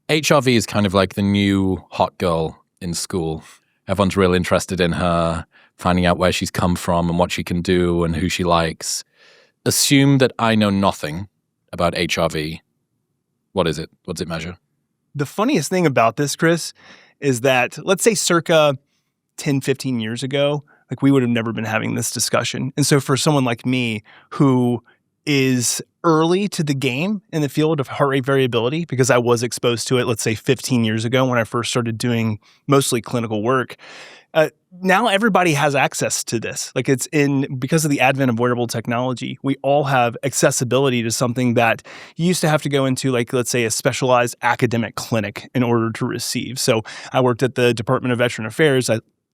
HRV is kind of like the new hot girl in school. Everyone's real interested in her, finding out where she's come from and what she can do and who she likes. Assume that I know nothing about HRV. What is it? What's it measure? The funniest thing about this, Chris, is that let's say circa 10, 15 years ago, like we would have never been having this discussion. And so for someone like me who is early to the game in the field of heart rate variability, because I was exposed to it, let's say 15 years ago when I first started doing mostly clinical work, now everybody has access to this. Like because of the advent of wearable technology, we all have accessibility to something that you used to have to go into, like, let's say, a specialized academic clinic in order to receive. So I worked at the Department of Veteran Affairs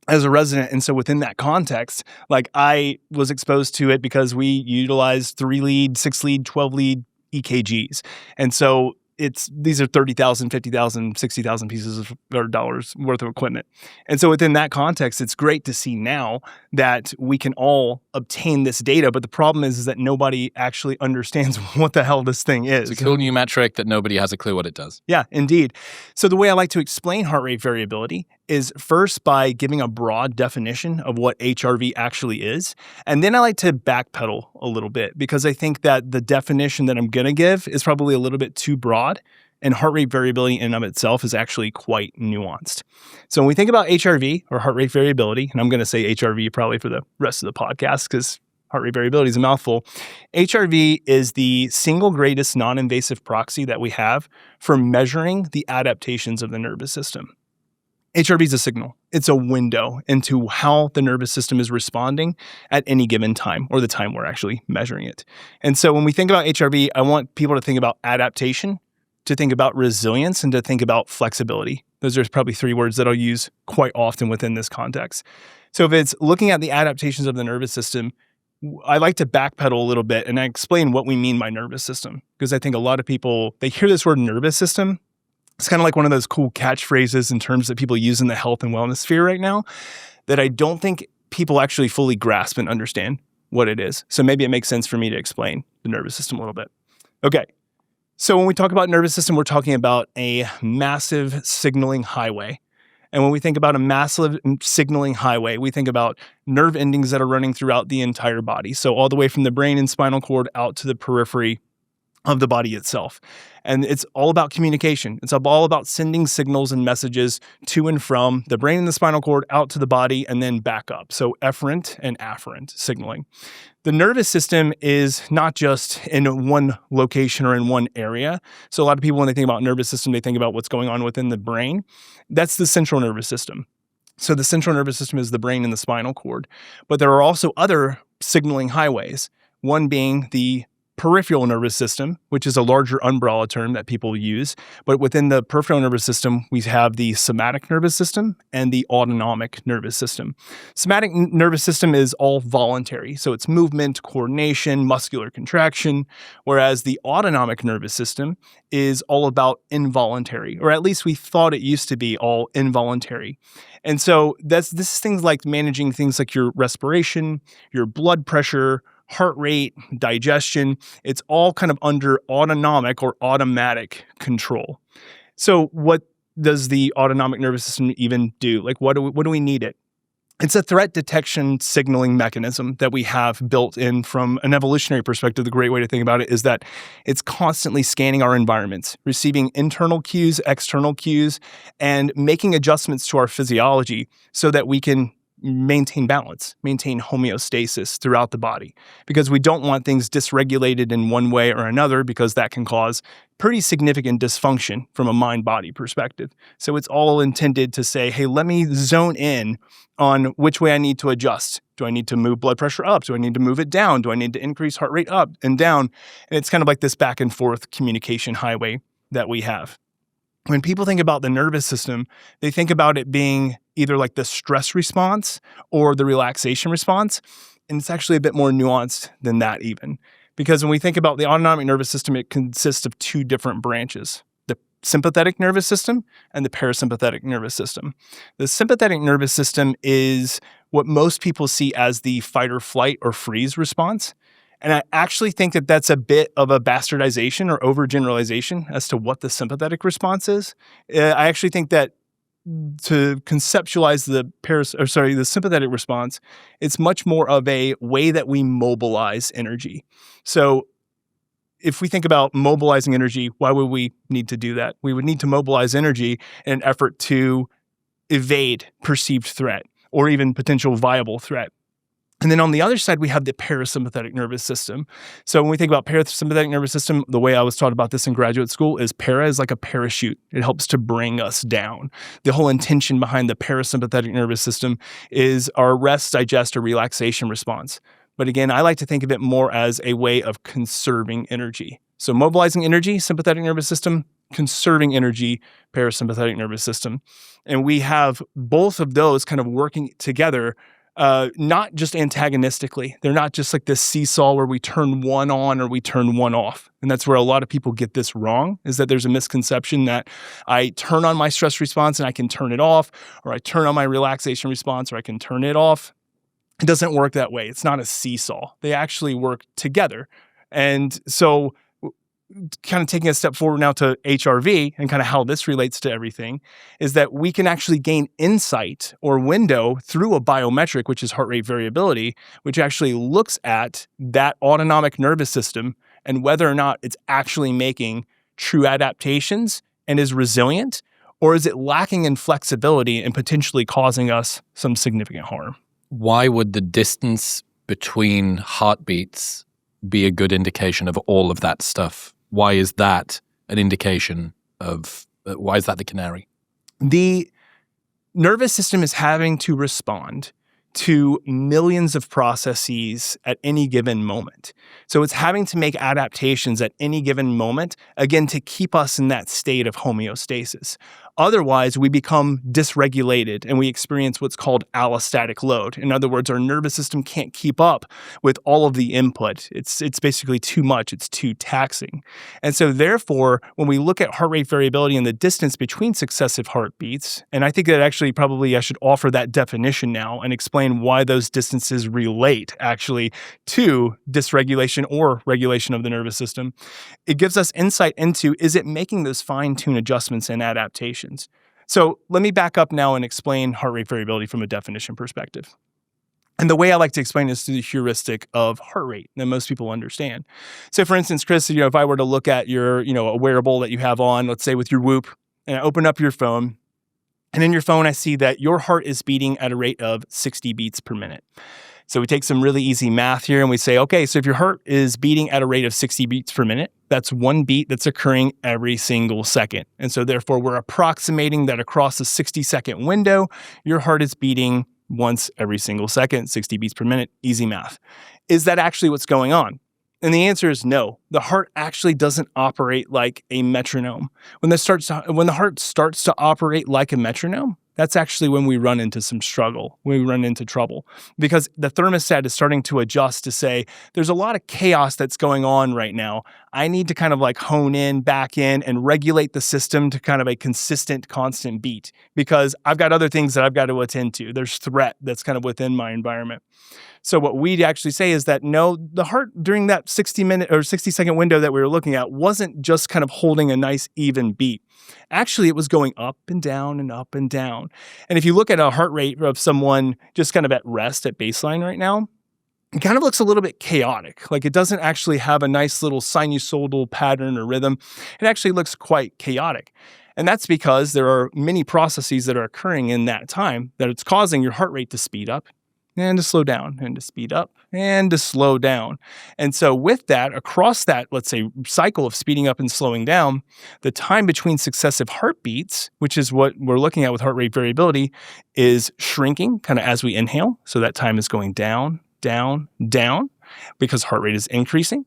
as a resident. And so within that context, like I was exposed to it because we utilized 3-lead, 6-lead, 12-lead EKGs. And so these are $30,000, $50,000, $60,000 pieces of or dollars worth of equipment. And so within that context, it's great to see now that we can all obtain this data. But the problem is that nobody actually understands what the hell this thing is. It's a cool new metric that nobody has a clue what it does. Yeah, indeed. So the way I like to explain heart rate variability is first by giving a broad definition of what HRV actually is. And then I like to backpedal a little bit because I think that the definition that I'm going to give is probably a little bit too broad. And heart rate variability in and of itself is actually quite nuanced. So when we think about HRV or heart rate variability, and I'm going to say HRV probably for the rest of the podcast because heart rate variability is a mouthful. HRV is the single greatest non-invasive proxy that we have for measuring the adaptations of the nervous system. HRV is a signal. It's a window into how the nervous system is responding at any given time, or the time we're actually measuring it. And so when we think about HRV, I want people to think about adaptation, to think about resilience, and to think about flexibility. Those are probably 3 words that I'll use quite often within this context. So if it's looking at the adaptations of the nervous system, I like to backpedal a little bit and I explain what we mean by nervous system. Because I think a lot of people, they hear this word nervous system. It's kind of like one of those cool catchphrases in terms that people use in the health and wellness sphere right now that I don't think people actually fully grasp and understand what it is. So maybe it makes sense for me to explain the nervous system a little bit. Okay. So when we talk about nervous system, we're talking about a massive signaling highway. And when we think about a massive signaling highway, we think about nerve endings that are running throughout the entire body. So all the way from the brain and spinal cord out to the periphery of the body itself. And it's all about communication. It's all about sending signals and messages to and from the brain and the spinal cord out to the body and then back up. So efferent and afferent signaling. The nervous system is not just in one location or in one area. So a lot of people, when they think about nervous system, they think about what's going on within the brain. That's the central nervous system. So the central nervous system is the brain and the spinal cord. But there are also other signaling highways, one being the peripheral nervous system, which is a larger umbrella term that people use. But within the peripheral nervous system, we have the somatic nervous system and the autonomic nervous system. Somatic nervous system is all voluntary. So it's movement, coordination, muscular contraction, whereas the autonomic nervous system is all about involuntary, or at least we thought it used to be all involuntary. And so this is things like managing things like your respiration, your blood pressure, heart rate, digestion. It's all kind of under autonomic or automatic control. So what does the autonomic nervous system even do? Like what do we need it? It's a threat detection signaling mechanism that we have built in from an evolutionary perspective. The great way to think about it is that it's constantly scanning our environments, receiving internal cues, external cues, and making adjustments to our physiology so that we can maintain balance, maintain homeostasis throughout the body, because we don't want things dysregulated in one way or another, because that can cause pretty significant dysfunction from a mind-body perspective. So it's all intended to say, hey, let me zone in on which way I need to adjust. Do I need to move blood pressure up? Do I need to move it down? Do I need to increase heart rate up and down? And it's kind of like this back and forth communication highway that we have. When people think about the nervous system, they think about it being either like the stress response or the relaxation response. And it's actually a bit more nuanced than that even. Because when we think about the autonomic nervous system, it consists of 2 different branches, the sympathetic nervous system and the parasympathetic nervous system. The sympathetic nervous system is what most people see as the fight or flight or freeze response. And I actually think that that's a bit of a bastardization or overgeneralization as to what the sympathetic response is. I actually think that to conceptualize the sympathetic response, it's much more of a way that we mobilize energy. So if we think about mobilizing energy, why would we need to do that? We would need to mobilize energy in an effort to evade perceived threat or even potential viable threat. And then on the other side, we have the parasympathetic nervous system. So when we think about parasympathetic nervous system, the way I was taught about this in graduate school is para is like a parachute. It helps to bring us down. The whole intention behind the parasympathetic nervous system is our rest, digest, or relaxation response. But again, I like to think of it more as a way of conserving energy. So mobilizing energy, sympathetic nervous system, conserving energy, parasympathetic nervous system. And we have both of those kind of working together, not just antagonistically. They're not just like this seesaw where we turn one on or we turn one off. And that's where a lot of people get this wrong, is that there's a misconception that I turn on my stress response and I can turn it off, or I turn on my relaxation response or I can turn it off. It doesn't work that way. It's not a seesaw. They actually work together. And so kind of taking a step forward now to HRV and kind of how this relates to everything is that we can actually gain insight or window through a biometric, which is heart rate variability, which actually looks at that autonomic nervous system and whether or not it's actually making true adaptations and is resilient, or is it lacking in flexibility and potentially causing us some significant harm. Why would the distance between heartbeats be a good indication of all of that stuff? Why is that an indication of, why is that the canary? The nervous system is having to respond to millions of processes at any given moment. So it's having to make adaptations at any given moment, again, to keep us in that state of homeostasis. Otherwise, we become dysregulated and we experience what's called allostatic load. In other words, our nervous system can't keep up with all of the input. It's basically too much. It's too taxing. And so therefore, when we look at heart rate variability and the distance between successive heartbeats, and I think that actually probably I should offer that definition now and explain why those distances relate actually to dysregulation or regulation of the nervous system, it gives us insight into, is it making those fine-tune adjustments and adaptations? So let me back up now and explain heart rate variability from a definition perspective. And the way I like to explain this through the heuristic of heart rate that most people understand. So for instance, Chris, if I were to look at your, a wearable that you have on, let's say with your Whoop, and I open up your phone, and in your phone, I see that your heart is beating at a rate of 60 beats per minute. So we take some really easy math here and we say, okay, so if your heart is beating at a rate of 60 beats per minute, that's one beat that's occurring every single second. And so therefore, we're approximating that across a 60-second window, your heart is beating once every single second, 60 beats per minute, easy math. Is that actually what's going on? And the answer is no. The heart actually doesn't operate like a metronome. When the heart starts to operate like a metronome, that's actually when we run into some struggle, when we run into trouble, because the thermostat is starting to adjust to say, there's a lot of chaos that's going on right now. I need to kind of like hone in, back in, and regulate the system to kind of a consistent, constant beat, because I've got other things that I've got to attend to. There's threat that's kind of within my environment. So what we'd actually say is that no, the heart during that 60-minute or 60-second window that we were looking at wasn't just kind of holding a nice even beat. Actually, it was going up and down and up and down. And if you look at a heart rate of someone just kind of at rest at baseline right now, it kind of looks a little bit chaotic. Like it doesn't actually have a nice little sinusoidal pattern or rhythm. It actually looks quite chaotic. And that's because there are many processes that are occurring in that time that it's causing your heart rate to speed up and to slow down and to speed up and to slow down. And so with that, across that, let's say, cycle of speeding up and slowing down, the time between successive heartbeats, which is what we're looking at with heart rate variability, is shrinking kind of as we inhale. So that time is going down, down, down, because heart rate is increasing.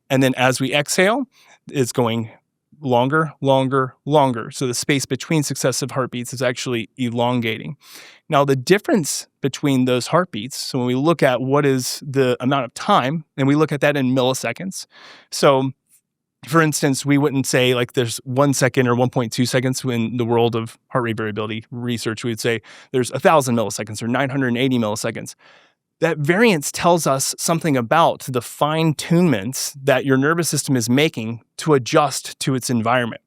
And then as we exhale, it's going longer, longer, longer. So the space between successive heartbeats is actually elongating. Now, the difference between those heartbeats, so when we look at what is the amount of time, and we look at that in milliseconds. So, for instance, we wouldn't say like there's 1 second or 1.2 seconds in the world of heart rate variability research. We would say there's 1,000 milliseconds or 980 milliseconds. that variance tells us something about the fine-tunements that your nervous system is making to adjust to its environment.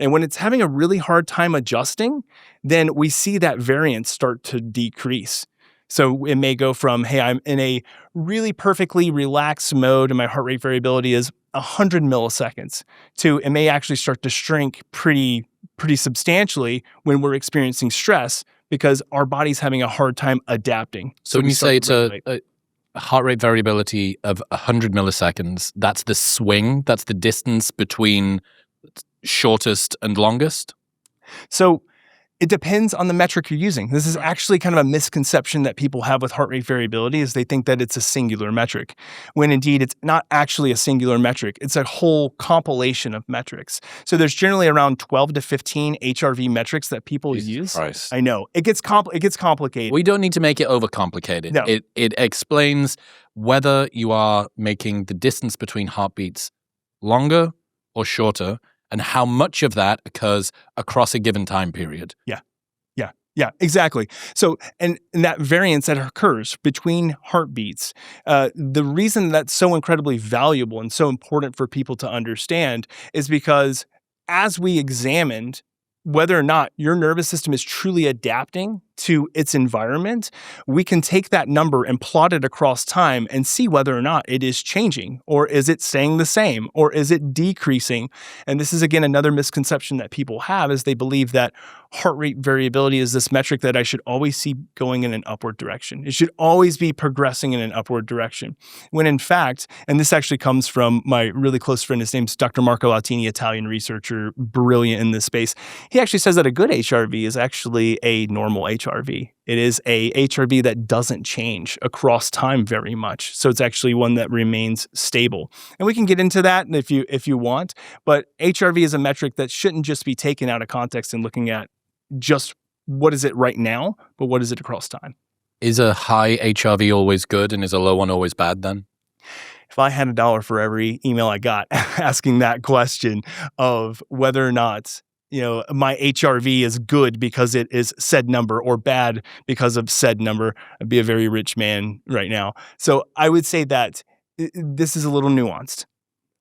And when it's having a really hard time adjusting, then we see that variance start to decrease. So it may go from, hey, I'm in a really perfectly relaxed mode and my heart rate variability is 100 milliseconds, to it may actually start to shrink pretty substantially when we're experiencing stress because our body's having a hard time adapting. So when you say it's a heart rate variability of 100 milliseconds, that's the swing, that's the distance between shortest and longest? So it depends on the metric you're using. This is actually kind of a misconception that people have with heart rate variability is they think that it's a singular metric, when indeed it's not actually a singular metric. It's a whole compilation of metrics. So there's generally around 12 to 15 HRV metrics that people use. Christ. I know. It gets complicated. We don't need to make it overcomplicated. No. It explains whether you are making the distance between heartbeats longer or shorter, and how much of that occurs across a given time period. Yeah, exactly. So, and that variance that occurs between heartbeats, the reason that's so incredibly valuable and so important for people to understand is because as we examined whether or not your nervous system is truly adapting to its environment, we can take that number and plot it across time and see whether or not it is changing, or is it staying the same, or is it decreasing. And this is, again, another misconception that people have is they believe that heart rate variability is this metric that I should always see going in an upward direction. It should always be progressing in an upward direction. When in fact, and this actually comes from my really close friend, his name's Dr. Marco Altini, Italian researcher, brilliant in this space. He actually says that a good HRV is actually a normal HRV. It is a HRV that doesn't change across time very much. So it's actually one that remains stable. And we can get into that if you want, but HRV is a metric that shouldn't just be taken out of context and looking at just what is it right now, but what is it across time. Is a high HRV always good and is a low one always bad then? If I had $1 for every email I got asking that question of whether or not my HRV is good because it is said number or bad because of said number, I'd be a very rich man right now. So I would say that this is a little nuanced.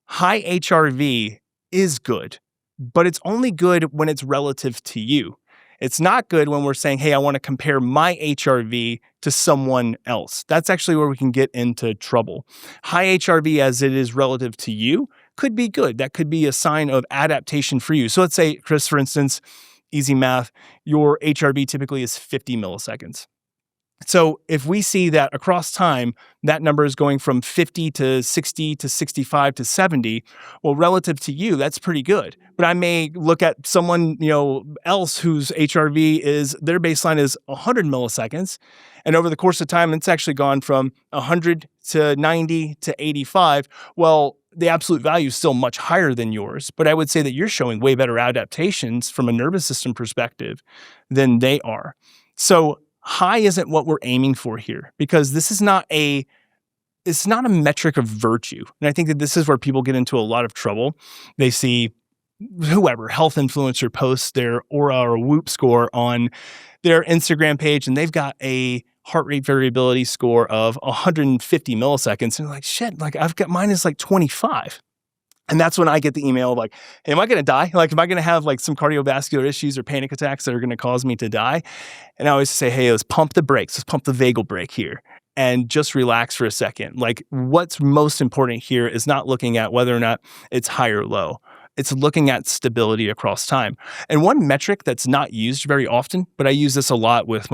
High HRV is good, but it's only good when it's relative to you. It's not good when we're saying, hey, I want to compare my HRV to someone else. That's actually where we can get into trouble. High HRV as it is relative to you could be good. That could be a sign of adaptation for you. So let's say, Chris, for instance, easy math, your HRV typically is 50 milliseconds. So if we see that across time, that number is going from 50 to 60 to 65 to 70, well, relative to you, that's pretty good. But I may look at someone, else whose HRV is, their baseline is 100 milliseconds. And over the course of time, it's actually gone from 100 to 90 to 85. Well, the absolute value is still much higher than yours, but I would say that you're showing way better adaptations from a nervous system perspective than they are. So high isn't what we're aiming for here, because this is it's not a metric of virtue. And I think that this is where people get into a lot of trouble. They see whoever, health influencer, posts their Aura or Whoop score on their Instagram page, and they've got a heart rate variability score of 150 milliseconds. And they're like, shit, I've got mine is 25. And that's when I get the email like, hey, am I going to die? Am I going to have some cardiovascular issues or panic attacks that are going to cause me to die? And I always say, hey, let's pump the brakes. Let's pump the vagal brake here and just relax for a second. What's most important here is not looking at whether or not it's high or low. It's looking at stability across time. And one metric that's not used very often, but I use this a lot with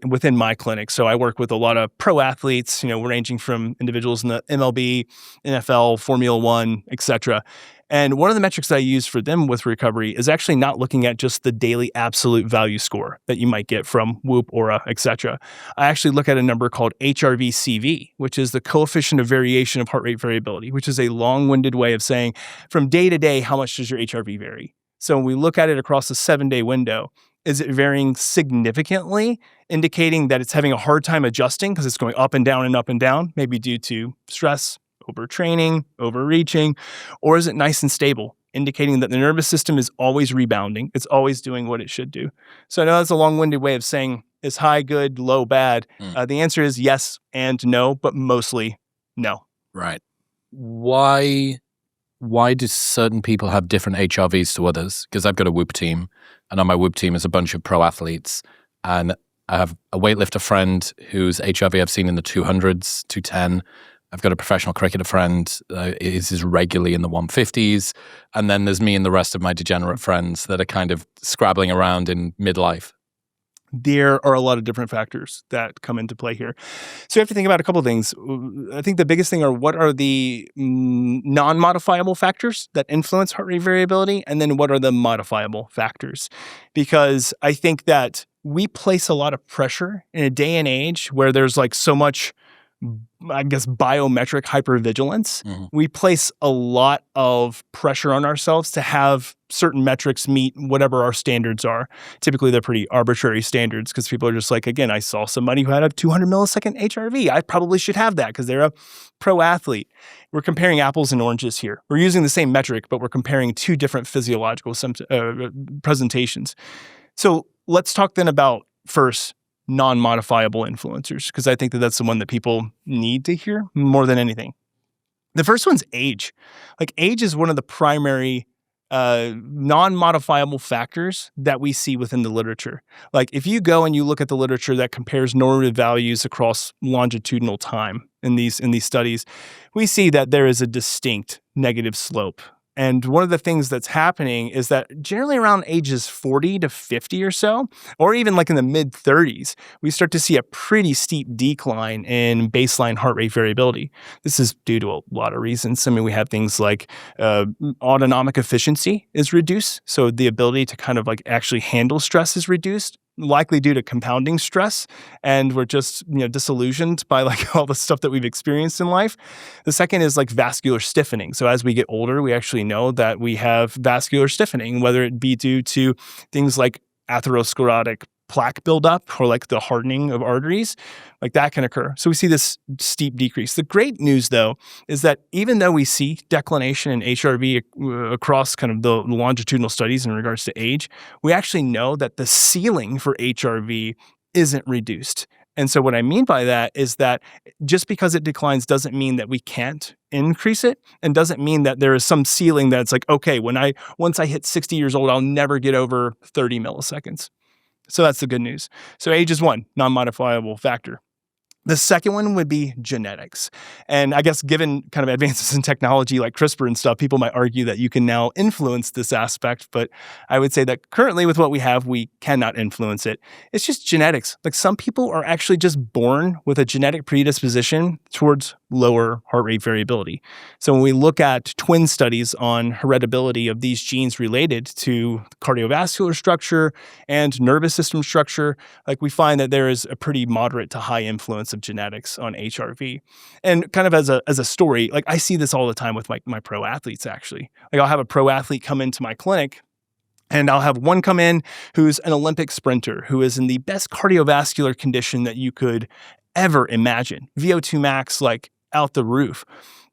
within my clinic. So I work with a lot of pro athletes, ranging from individuals in the MLB, NFL, Formula One, etc. And one of the metrics that I use for them with recovery is actually not looking at just the daily absolute value score that you might get from Whoop, Aura, etc. I actually look at a number called HRV-CV, which is the coefficient of variation of heart rate variability, which is a long-winded way of saying from day to day, how much does your HRV vary? So when we look at it across a 7-day window, is it varying significantly, indicating that it's having a hard time adjusting because it's going up and down, maybe due to stress, overtraining, overreaching, or is it nice and stable, indicating that the nervous system is always rebounding, it's always doing what it should do? So I know that's a long-winded way of saying Is high good, low bad? Mm. The answer is yes and no, but mostly no. Right. Why do certain people have different HRVs to others? Because I've got a Whoop team, and on my Whoop team is a bunch of pro athletes, and I have a weightlifter friend whose HRV I've seen in the 200s, 210. I've got a professional cricketer friend is regularly in the 150s, and then there's me and the rest of my degenerate friends that are kind of scrabbling around in midlife. There are a lot of different factors that come into play here. So you have to think about a couple of things. I think the biggest thing are what are the non-modifiable factors that influence heart rate variability, and then what are the modifiable factors? Because I think that we place a lot of pressure in a day and age where there's like so much, I guess, biometric hypervigilance. Mm-hmm. We place a lot of pressure on ourselves to have certain metrics meet whatever our standards are. Typically, they're pretty arbitrary standards because people are just like, again, I saw somebody who had a 200 millisecond HRV. I probably should have that because they're a pro athlete. We're comparing apples and oranges here. We're using the same metric, but we're comparing two different physiological presentations. So let's talk then about first non-modifiable influencers, because I think that that's the one that people need to hear more than anything. The first one's age. Like age is one of the primary non-modifiable factors that we see within the literature. Like if you go and you look at the literature that compares normative values across longitudinal time in these studies, we see that there is a distinct negative slope. And one of the things that's happening is that generally around ages 40 to 50 or so, or even like in the mid 30s, we start to see a pretty steep decline in baseline heart rate variability. This is due to a lot of reasons. I mean, we have things like autonomic efficiency is reduced. So the ability to kind of like actually handle stress is reduced, likely due to compounding stress, and we're just disillusioned by like all the stuff that we've experienced in life. The second is like vascular stiffening. So as we get older, we actually know that we have vascular stiffening, whether it be due to things like atherosclerotic plaque buildup or like the hardening of arteries, like that can occur. So we see this steep decrease. The great news, though, is that even though we see declination in HRV across kind of the longitudinal studies in regards to age, we actually know that the ceiling for HRV isn't reduced. And so what I mean by that is that just because it declines doesn't mean that we can't increase it, and doesn't mean that there is some ceiling that's like, okay, once I hit 60 years old, I'll never get over 30 milliseconds. So that's the good news. So age is one non-modifiable factor. The second one would be genetics. And I guess given kind of advances in technology like CRISPR and stuff, people might argue that you can now influence this aspect. But I would say that currently with what we have, we cannot influence it. It's just genetics. Like some people are actually just born with a genetic predisposition towards lower heart rate variability. So when we look at twin studies on heritability of these genes related to cardiovascular structure and nervous system structure, like we find that there is a pretty moderate to high influence of genetics on HRV. And kind of as a story, like I see this all the time with my pro athletes actually. Like I'll have a pro athlete come into my clinic, and I'll have one come in who's an Olympic sprinter who is in the best cardiovascular condition that you could ever imagine. VO2 max like out the roof.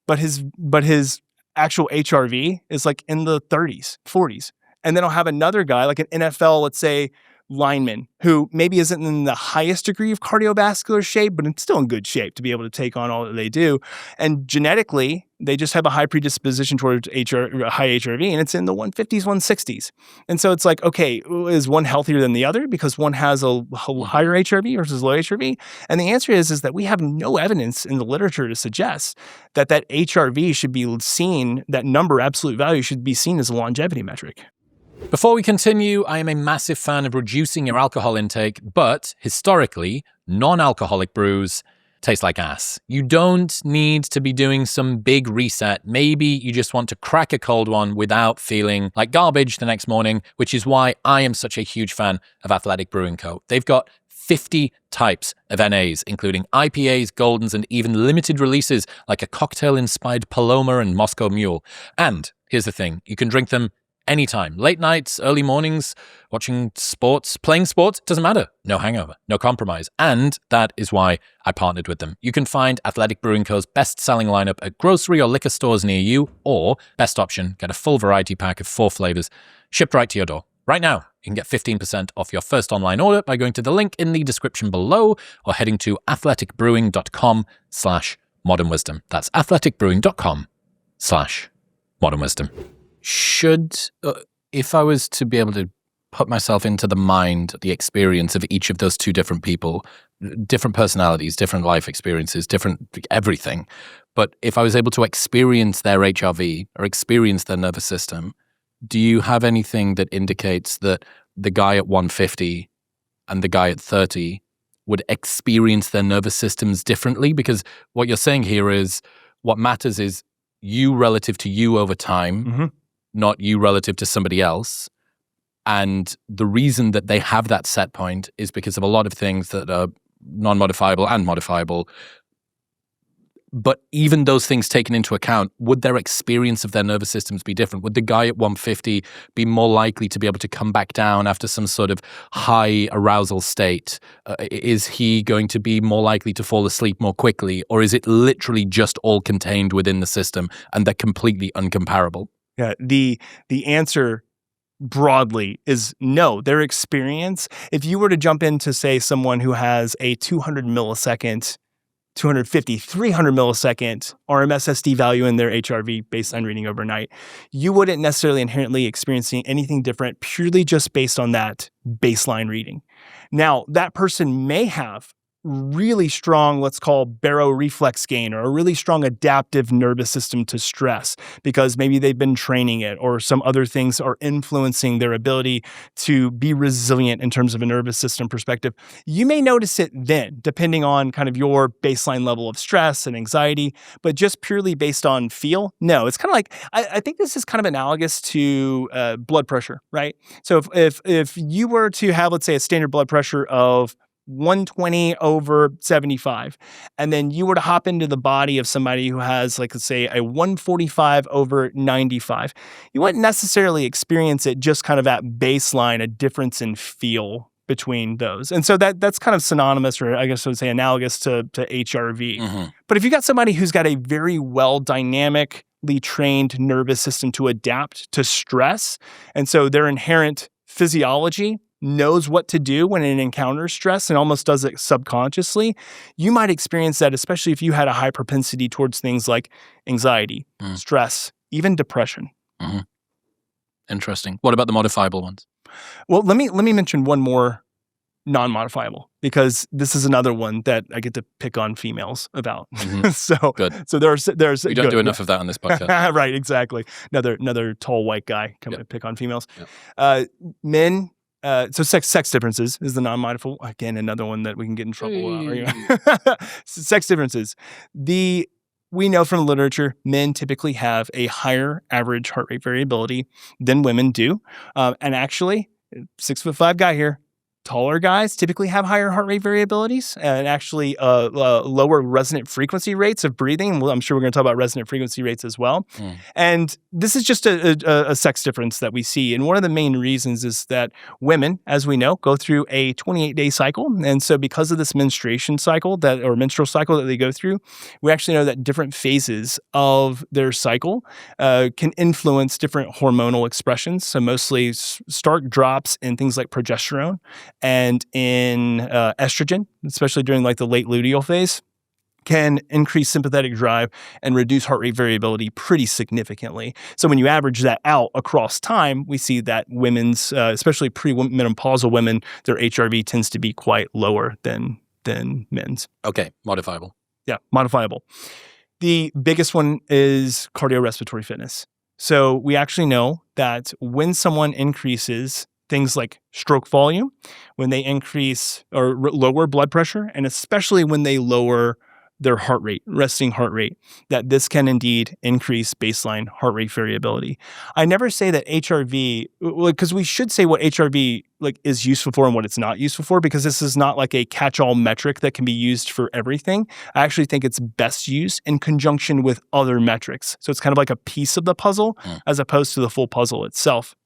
But his actual HRV is like in the 30s, 40s. And then I'll have another guy, like an NFL, let's say, lineman, who maybe isn't in the highest degree of cardiovascular shape, but it's still in good shape to be able to take on all that they do. And genetically, they just have a high predisposition towards high HRV, and it's in the 150s, 160s. And so it's like, okay, is one healthier than the other because one has a higher HRV versus low HRV? And the answer is that we have no evidence in the literature to suggest that HRV should be seen, that number, absolute value, should be seen as a longevity metric. Before we continue, I am a massive fan of reducing your alcohol intake, but historically, non-alcoholic brews taste like ass. You don't need to be doing some big reset. Maybe you just want to crack a cold one without feeling like garbage the next morning, which is why I am such a huge fan of Athletic Brewing Co. They've got 50 types of NAs, including IPAs, Goldens, and even limited releases like a cocktail-inspired Paloma and Moscow Mule. And here's the thing, you can drink them anytime. Late nights, early mornings, watching sports, playing sports, doesn't matter. No hangover, no compromise. And that is why I partnered with them. You can find Athletic Brewing Co.'s best-selling lineup at grocery or liquor stores near you, or best option, get a full variety pack of 4 flavors shipped right to your door. Right now, you can get 15% off your first online order by going to the link in the description below or heading to athleticbrewing.com/modernwisdom. That's athleticbrewing.com/modernwisdom. If I was to be able to put myself into the mind, the experience of each of those two different people, different personalities, different life experiences, different everything, but if I was able to experience their HRV or experience their nervous system, do you have anything that indicates that the guy at 150 and the guy at 30 would experience their nervous systems differently? Because what you're saying here is what matters is you relative to you over time, not you relative to somebody else. And the reason that they have that set point is because of a lot of things that are non-modifiable and modifiable. But even those things taken into account, would their experience of their nervous systems be different? Would the guy at 150 be more likely to be able to come back down after some sort of high arousal state? Is he going to be more likely to fall asleep more quickly? Or is it literally just all contained within the system and they're completely uncomparable? Yeah, the answer broadly is no. Their experience, if you were to jump into, say, someone who has a 200 millisecond 250, 300 millisecond RMSSD value in their HRV baseline reading overnight, you wouldn't necessarily inherently experiencing anything different purely just based on that baseline reading. Now, that person may have really strong, let's call baroreflex gain, or a really strong adaptive nervous system to stress because maybe they've been training it or some other things are influencing their ability to be resilient in terms of a nervous system perspective. You may notice it then, depending on kind of your baseline level of stress and anxiety, but just purely based on feel, no. It's kind of like, I think this is kind of analogous to blood pressure, right? So if you were to have, let's say, a standard blood pressure of 120/75, and then you were to hop into the body of somebody who has, like, let's say, a 145/95, you wouldn't necessarily experience it just kind of at baseline, a difference in feel between those. And so that's kind of synonymous, or I guess I would say analogous to HRV. But if you got somebody who's got a very well dynamically trained nervous system to adapt to stress, and so their inherent physiology knows what to do when it encounters stress and almost does it subconsciously, you might experience that, especially if you had a high propensity towards things like anxiety, stress, even depression. Interesting. What about the modifiable ones? Well, let me mention one more non-modifiable, because this is another one that I get to pick on females about. So good. So there's we don't do enough of that on this podcast. Right, exactly. Another tall white guy coming to pick on females. Men. So sex differences is the non-modifiable. Again, another one that we can get in trouble. Sex differences. We know from the literature, men typically have a higher average heart rate variability than women do. And actually, 6'5" guy here, taller guys typically have higher heart rate variabilities and actually lower resonant frequency rates of breathing. Well, I'm sure we're going to talk about resonant frequency rates as well. And this is just a sex difference that we see. And one of the main reasons is that women, as we know, go through a 28-day cycle. And so because of this menstrual cycle that they go through, we actually know that different phases of their cycle can influence different hormonal expressions. So mostly stark drops in things like progesterone and in estrogen, especially during like the late luteal phase, can increase sympathetic drive and reduce heart rate variability pretty significantly. So when you average that out across time, we see that women's, especially pre-menopausal women, their HRV tends to be quite lower than men's. Okay, modifiable. Yeah, modifiable. The biggest one is cardiorespiratory fitness. So we actually know that when someone increases things like stroke volume, when they increase or lower blood pressure, and especially when they lower their heart rate, resting heart rate, that this can indeed increase baseline heart rate variability. I never say that HRV, because we should say what HRV is useful for and what it's not useful for, because this is not like a catch-all metric that can be used for everything. I actually think it's best used in conjunction with other metrics. So it's kind of like a piece of the puzzle as opposed to the full puzzle itself.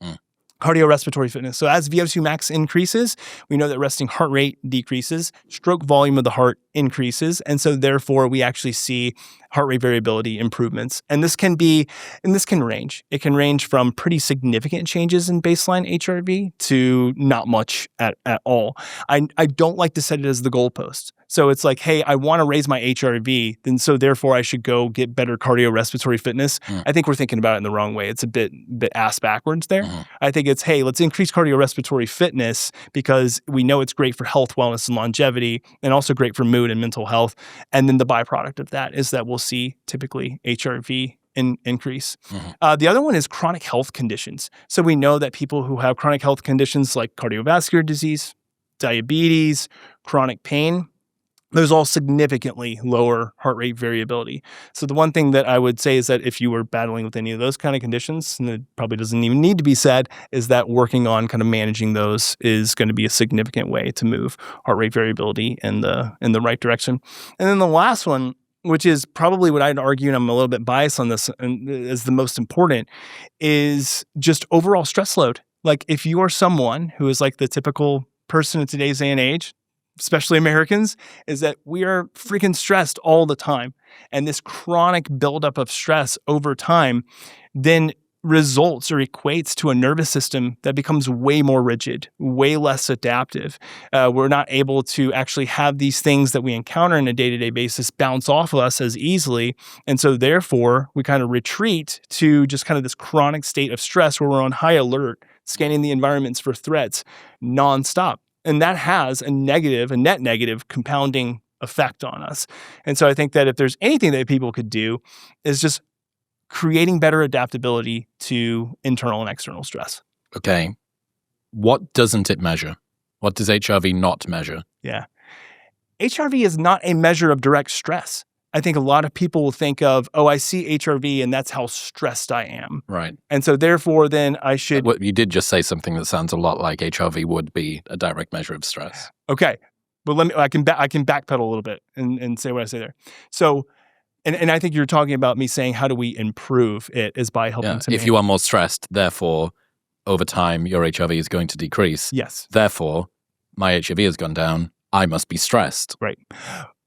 Cardiorespiratory fitness. So as VO2 max increases, we know that resting heart rate decreases, stroke volume of the heart increases, and so therefore we actually see heart rate variability improvements. And this can range. It can range from pretty significant changes in baseline HRV to not much at all. I don't like to set it as the goalpost. So it's like, hey, I want to raise my HRV, then so therefore I should go get better cardiorespiratory fitness. I think we're thinking about it in the wrong way. It's a bit ass backwards there. I think it's, hey, let's increase cardiorespiratory fitness because we know it's great for health, wellness, and longevity, and also great for mood and mental health. And then the byproduct of that is that we'll see typically HRV increase. The other one is chronic health conditions. So we know that people who have chronic health conditions like cardiovascular disease, diabetes, chronic pain, there's all significantly lower heart rate variability. So the one thing that I would say is that if you were battling with any of those kind of conditions, and it probably doesn't even need to be said, is that working on kind of managing those is going to be a significant way to move heart rate variability in the right direction. And then the last one, which is probably what I'd argue, and I'm a little bit biased on this, and is the most important, is just overall stress load. Like if you are someone who is like the typical person in today's day and age, especially Americans, is that we are freaking stressed all the time. And this chronic buildup of stress over time then results or equates to a nervous system that becomes way more rigid, way less adaptive. We're not able to actually have these things that we encounter on a day-to-day basis bounce off of us as easily. And so therefore, we kind of retreat to just kind of this chronic state of stress where we're on high alert, scanning the environments for threats nonstop. And that has a net negative compounding effect on us. And so I think that if there's anything that people could do is just creating better adaptability to internal and external stress. Okay. What doesn't it measure? What does HRV not measure? Yeah. HRV is not a measure of direct stress. I think a lot of people will think of, oh, I see HRV and that's how stressed I am. Right. And so therefore then I should... You did just say something that sounds a lot like HRV would be a direct measure of stress. Okay. But I can backpedal a little bit and say what I say there. So, and I think you're talking about me saying how do we improve it is by helping to... If you are more stressed, therefore, over time, your HRV is going to decrease. Yes. Therefore, my HRV has gone down. I must be stressed. Right.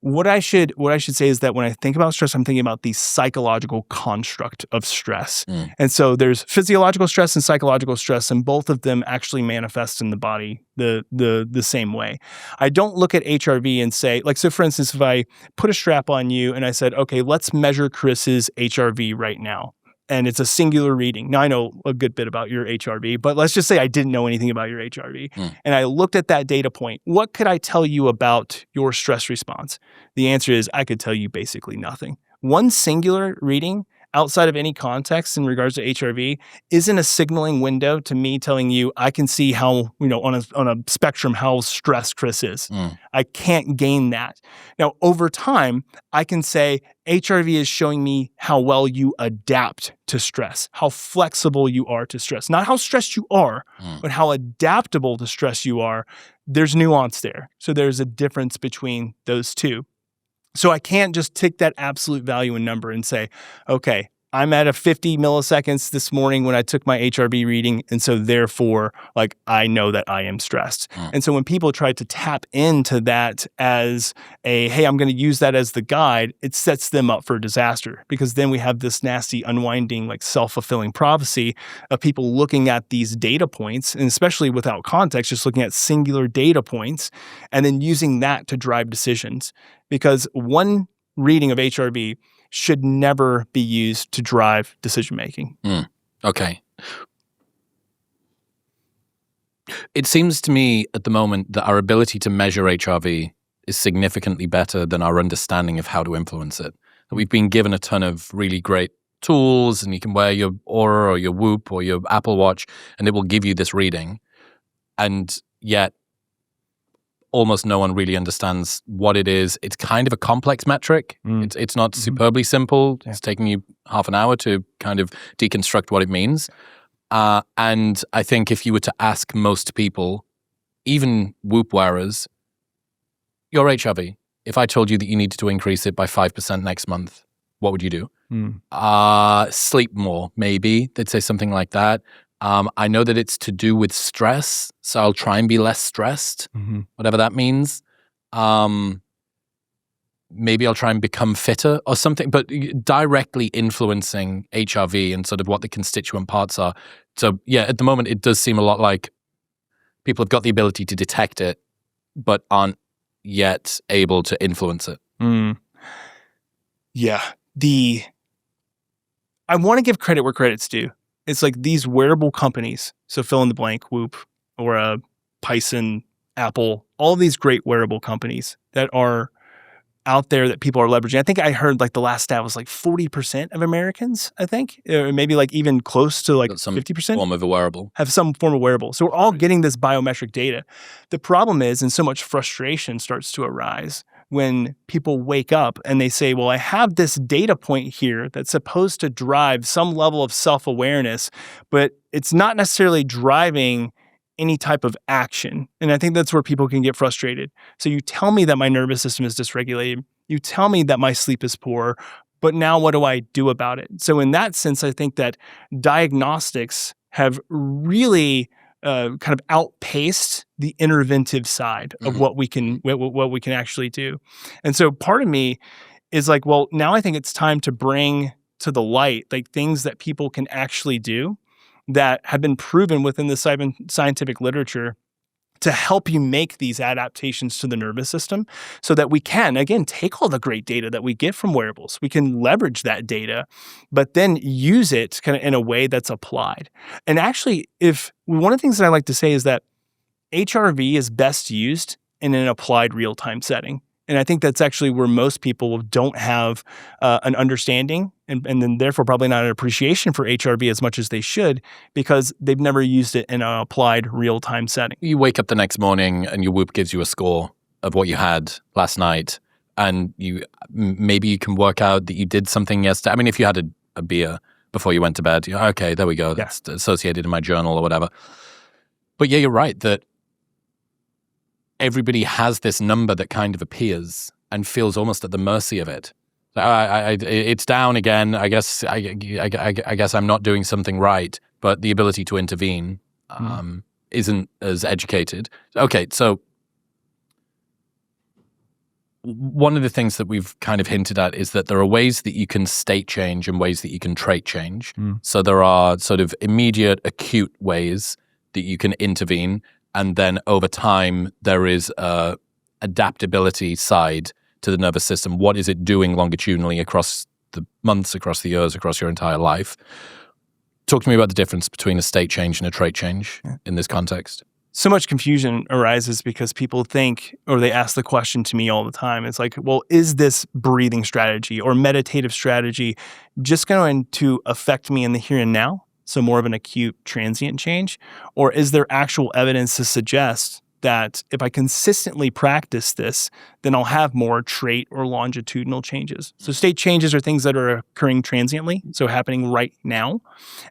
What I should say is that when I think about stress, I'm thinking about the psychological construct of stress. And so there's physiological stress and psychological stress, and both of them actually manifest in the body the same way. I don't look at HRV and say, like, so for instance, if I put a strap on you and I said, okay, let's measure Chris's HRV right now. And it's a singular reading. Now, I know a good bit about your HRV, but let's just say I didn't know anything about your HRV. And I looked at that data point. What could I tell you about your stress response? The answer is I could tell you basically nothing. One singular reading outside of any context in regards to HRV isn't a signaling window to me telling you I can see how, on a spectrum, how stressed Chris is. I can't gain that. Now, over time, I can say HRV is showing me how well you adapt to stress, how flexible you are to stress. Not how stressed you are, but how adaptable to stress you are. There's nuance there. So there's a difference between those two. So I can't just take that absolute value and number and say, okay, I'm at a 50 milliseconds this morning when I took my HRV reading, and so therefore, like, I know that I am stressed. And so when people try to tap into that as a, hey, I'm going to use that as the guide, it sets them up for disaster, because then we have this nasty unwinding, like, self-fulfilling prophecy of people looking at these data points, and especially without context, just looking at singular data points, and then using that to drive decisions. Because one reading of HRV should never be used to drive decision-making. Okay. It seems to me at the moment that our ability to measure HRV is significantly better than our understanding of how to influence it. We've been given a ton of really great tools, and you can wear your Oura or your Whoop or your Apple Watch, and it will give you this reading. And yet, almost no one really understands what it is. It's kind of a complex metric. It's not superbly simple. It's taking you half an hour to kind of deconstruct what it means. And I think if you were to ask most people, even Whoop wearers, your HRV, if I told you that you needed to increase it by 5% next month, what would you do? Sleep more, maybe. They'd say something like that. I know that it's to do with stress, so I'll try and be less stressed, whatever that means. maybe I'll try and become fitter or something, but directly influencing HRV and sort of what the constituent parts are. So yeah, at the moment, it does seem a lot like people have got the ability to detect it, but aren't yet able to influence it. Yeah. I want to give credit where credit's due. It's like these wearable companies, so fill in the blank, Whoop, or Python, Apple, all these great wearable companies that are out there that people are leveraging. I think I heard like the last stat was like 40% of Americans, I think, or maybe like even close to like 50%. Form of a wearable. Have some form of wearable. So we're all getting this biometric data. The problem is, and so much frustration starts to arise when people wake up and they say, well, I have this data point here that's supposed to drive some level of self-awareness, but it's not necessarily driving any type of action. And I think that's where people can get frustrated. So you tell me that my nervous system is dysregulated. You tell me that my sleep is poor, but now what do I do about it? So in that sense, I think that diagnostics have really kind of outpaced the interventive side of what we can actually do. And so part of me is like, well, now I think it's time to bring to the light like things that people can actually do that have been proven within the scientific literature to help you make these adaptations to the nervous system so that we can, again, take all the great data that we get from wearables. We can leverage that data, but then use it kind of in a way that's applied. And actually, one of the things that I like to say is that HRV is best used in an applied real-time setting. And I think that's actually where most people don't have an understanding and then therefore probably not an appreciation for HRV as much as they should because they've never used it in an applied real-time setting. You wake up the next morning and your Whoop gives you a score of what you had last night, and maybe you can work out that you did something yesterday. I mean, if you had a beer before you went to bed, okay, there we go. That's associated in my journal or whatever. But yeah, you're right that everybody has this number that kind of appears and feels almost at the mercy of it. It's down again. I guess I'm not doing something right, but the ability to intervene isn't as educated. Okay, so one of the things that we've kind of hinted at is that there are ways that you can state change and ways that you can trait change. So there are sort of immediate, acute ways that you can intervene. And then over time, there is a adaptability side to the nervous system. What is it doing longitudinally across the months, across the years, across your entire life? Talk to me about the difference between a state change and a trait change in this context. So much confusion arises because people think, or they ask the question to me all the time. It's like, well, is this breathing strategy or meditative strategy just going to affect me in the here and now? So more of an acute transient change? Or is there actual evidence to suggest that if I consistently practice this, then I'll have more trait or longitudinal changes? So state changes are things that are occurring transiently, so happening right now.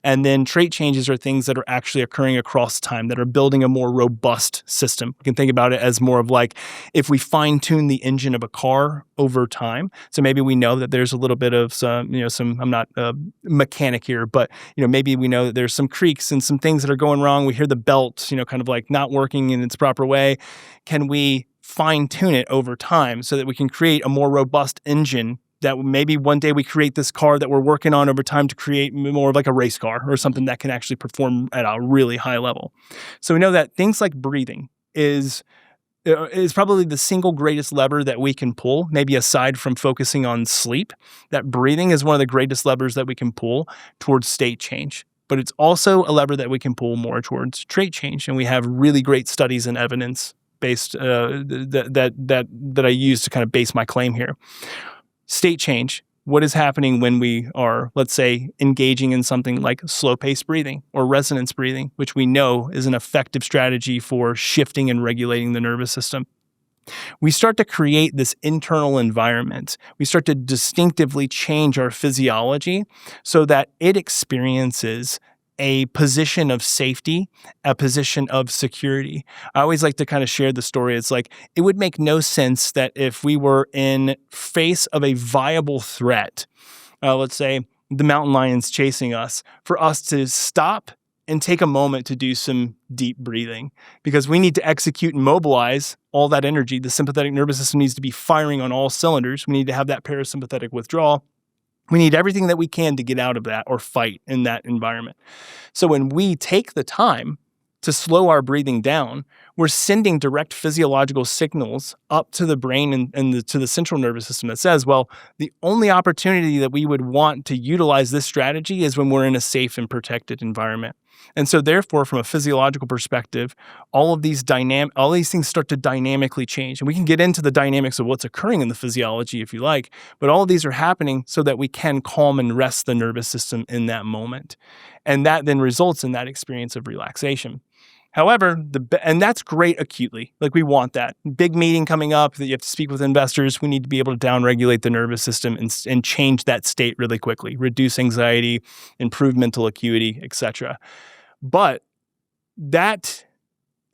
And then trait changes are things that are actually occurring across time, that are building a more robust system. You can think about it as more of like if we fine-tune the engine of a car over time. So maybe we know that there's a little bit of some, I'm not a mechanic here, but, maybe we know that there's some creaks and some things that are going wrong. We hear the belt, kind of like not working in its proper way. Can we fine-tune it over time so that we can create a more robust engine that maybe one day we create this car that we're working on over time to create more of like a race car or something that can actually perform at a really high level. So we know that things like breathing is probably the single greatest lever that we can pull, maybe aside from focusing on sleep. That breathing is one of the greatest levers that we can pull towards state change. But it's also a lever that we can pull more towards trait change. And we have really great studies and evidence based that I use to kind of base my claim here. State change. What is happening when we are, let's say, engaging in something like slow-paced breathing or resonance breathing, which we know is an effective strategy for shifting and regulating the nervous system? We start to create this internal environment. We start to distinctively change our physiology so that it experiences a position of safety, a position of security. I always like to kind of share the story. It's like, it would make no sense that if we were in face of a viable threat, let's say the mountain lion's chasing us, for us to stop and take a moment to do some deep breathing, because we need to execute and mobilize all that energy. The sympathetic nervous system needs to be firing on all cylinders. We need to have that parasympathetic withdrawal. We need everything that we can to get out of that or fight in that environment. So when we take the time to slow our breathing down, we're sending direct physiological signals up to the brain and to the central nervous system that says, well, the only opportunity that we would want to utilize this strategy is when we're in a safe and protected environment. And so therefore, from a physiological perspective, all these things start to dynamically change. And we can get into the dynamics of what's occurring in the physiology if you like, but all of these are happening so that we can calm and rest the nervous system in that moment. And that then results in that experience of relaxation. However, and that's great acutely. Like, we want that. Big meeting coming up that you have to speak with investors. We need to be able to downregulate the nervous system and change that state really quickly, reduce anxiety, improve mental acuity, etc. But that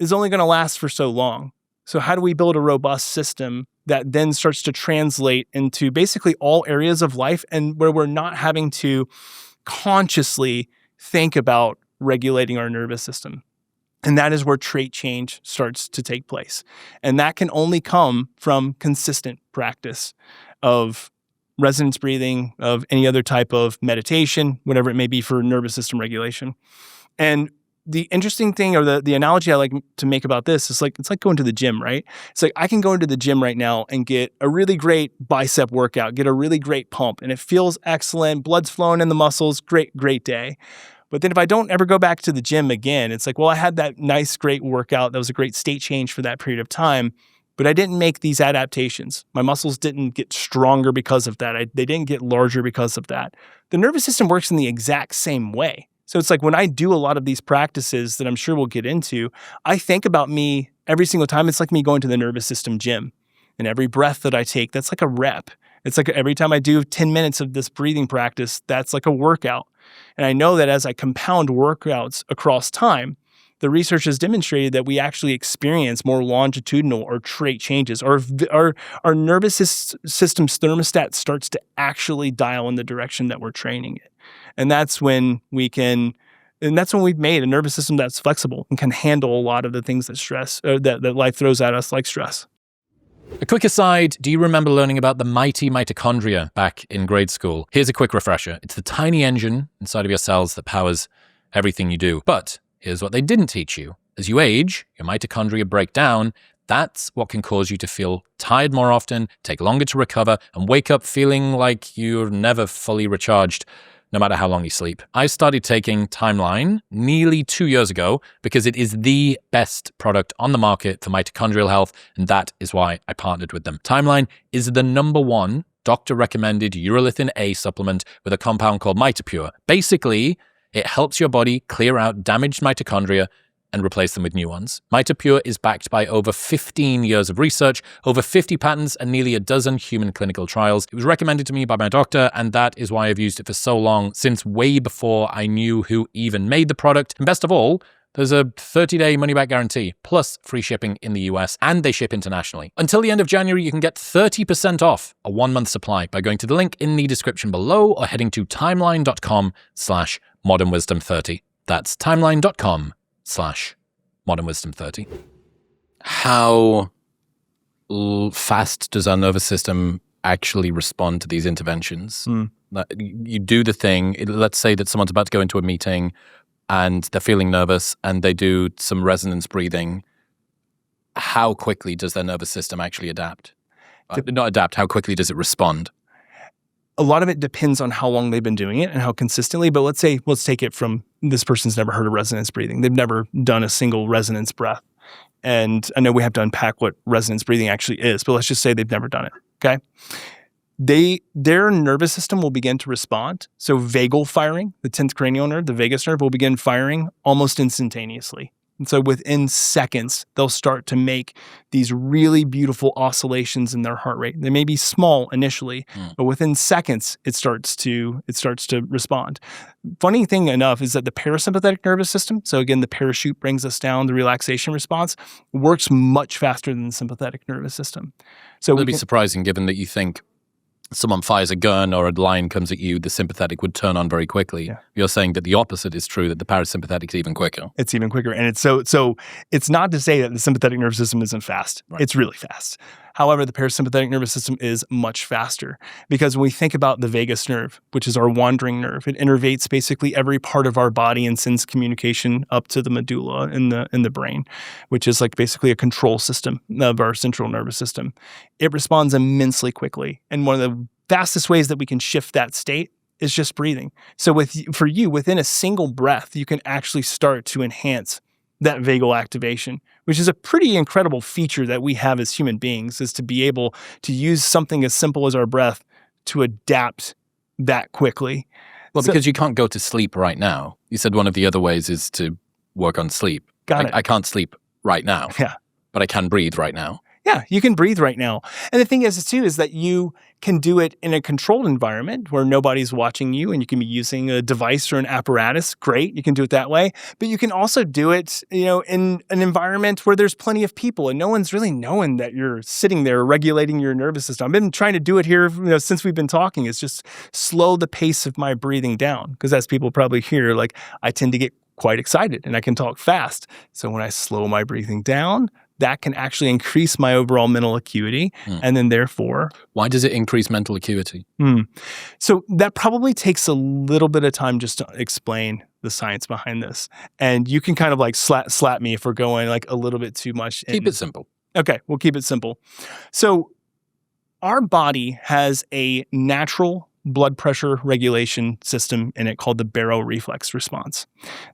is only going to last for so long. So how do we build a robust system that then starts to translate into basically all areas of life, and where we're not having to consciously think about regulating our nervous system? And that is where trait change starts to take place. And that can only come from consistent practice of resonance breathing, of any other type of meditation, whatever it may be for nervous system regulation. And the interesting thing, or the analogy I like to make about this is it's like going to the gym, right? It's like I can go into the gym right now and get a really great bicep workout, get a really great pump, and it feels excellent. Blood's flowing in the muscles. Great day. But then if I don't ever go back to the gym again, it's like, well, I had that nice, great workout. That was a great state change for that period of time, but I didn't make these adaptations. My muscles didn't get stronger because of that. They didn't get larger because of that. The nervous system works in the exact same way. So it's like when I do a lot of these practices that I'm sure we'll get into, I think about me every single time. It's like me going to the nervous system gym. And every breath that I take, that's like a rep. It's like every time I do 10 minutes of this breathing practice, that's like a workout. And I know that as I compound workouts across time, the research has demonstrated that we actually experience more longitudinal or trait changes. Our nervous system's thermostat starts to actually dial in the direction that we're training it. And that's when we've made a nervous system that's flexible and can handle a lot of the things that life throws at us, like stress. A quick aside, do you remember learning about the mighty mitochondria back in grade school? Here's a quick refresher. It's the tiny engine inside of your cells that powers everything you do. But here's what they didn't teach you. As you age, your mitochondria break down. That's what can cause you to feel tired more often, take longer to recover, and wake up feeling like you're never fully recharged, no matter how long you sleep. I started taking Timeline nearly 2 years ago because it is the best product on the market for mitochondrial health, and that is why I partnered with them. Timeline is the #1 doctor-recommended urolithin A supplement with a compound called MitoPure. Basically, it helps your body clear out damaged mitochondria and replace them with new ones. MitoPure is backed by over 15 years of research, over 50 patents, and nearly a dozen human clinical trials. It was recommended to me by my doctor, and that is why I've used it for so long, since way before I knew who even made the product. And best of all, there's a 30-day money-back guarantee, plus free shipping in the US, and they ship internationally. Until the end of January, you can get 30% off a 1-month supply by going to the link in the description below or heading to timeline.com/modernwisdom30. That's timeline.com/modernwisdom30. How fast does our nervous system actually respond to these interventions? You do the thing. Let's say that someone's about to go into a meeting and they're feeling nervous and they do some resonance breathing. How quickly does their nervous system actually adapt? Not adapt, how quickly does it respond? A lot of it depends on how long they've been doing it and how consistently. But let's take it from this person's never heard of resonance breathing. They've never done a single resonance breath. And I know we have to unpack what resonance breathing actually is, but let's just say they've never done it, okay? Their nervous system will begin to respond. So vagal firing, the 10th cranial nerve, the vagus nerve, will begin firing almost instantaneously. And so within seconds, they'll start to make these really beautiful oscillations in their heart rate. They may be small initially, but within seconds, it starts to respond. Funny thing enough is that the parasympathetic nervous system, so again, the parachute brings us down, the relaxation response, works much faster than the sympathetic nervous system. So it'd be surprising given that you think someone fires a gun or a lion comes at you, the sympathetic would turn on very quickly. Yeah. You're saying that the opposite is true, that the parasympathetic is even quicker. It's even quicker. And it's so it's not to say that the sympathetic nervous system isn't fast. Right. It's really fast. However, the parasympathetic nervous system is much faster because when we think about the vagus nerve, which is our wandering nerve, it innervates basically every part of our body and sends communication up to the medulla in the brain, which is like basically a control system of our central nervous system. It responds immensely quickly. And one of the fastest ways that we can shift that state is just breathing. So for you, within a single breath, you can actually start to enhance that vagal activation, which is a pretty incredible feature that we have as human beings, is to be able to use something as simple as our breath to adapt that quickly. Well, because you can't go to sleep right now. You said one of the other ways is to work on sleep. Got it. I can't sleep right now. Yeah. But I can breathe right now. Yeah, you can breathe right now. And the thing is, too, is that you can do it in a controlled environment where nobody's watching you and you can be using a device or an apparatus. Great, you can do it that way. But you can also do it, in an environment where there's plenty of people and no one's really knowing that you're sitting there regulating your nervous system. I've been trying to do it here, since we've been talking. It's just slow the pace of my breathing down. Because as people probably hear, I tend to get quite excited and I can talk fast. So when I slow my breathing down, that can actually increase my overall mental acuity. And then therefore... Why does it increase mental acuity? So that probably takes a little bit of time just to explain the science behind this. And you can kind of slap me if we're going a little bit too much. Keep it simple. Okay, we'll keep it simple. So our body has a natural blood pressure regulation system in it called the baroreflex response.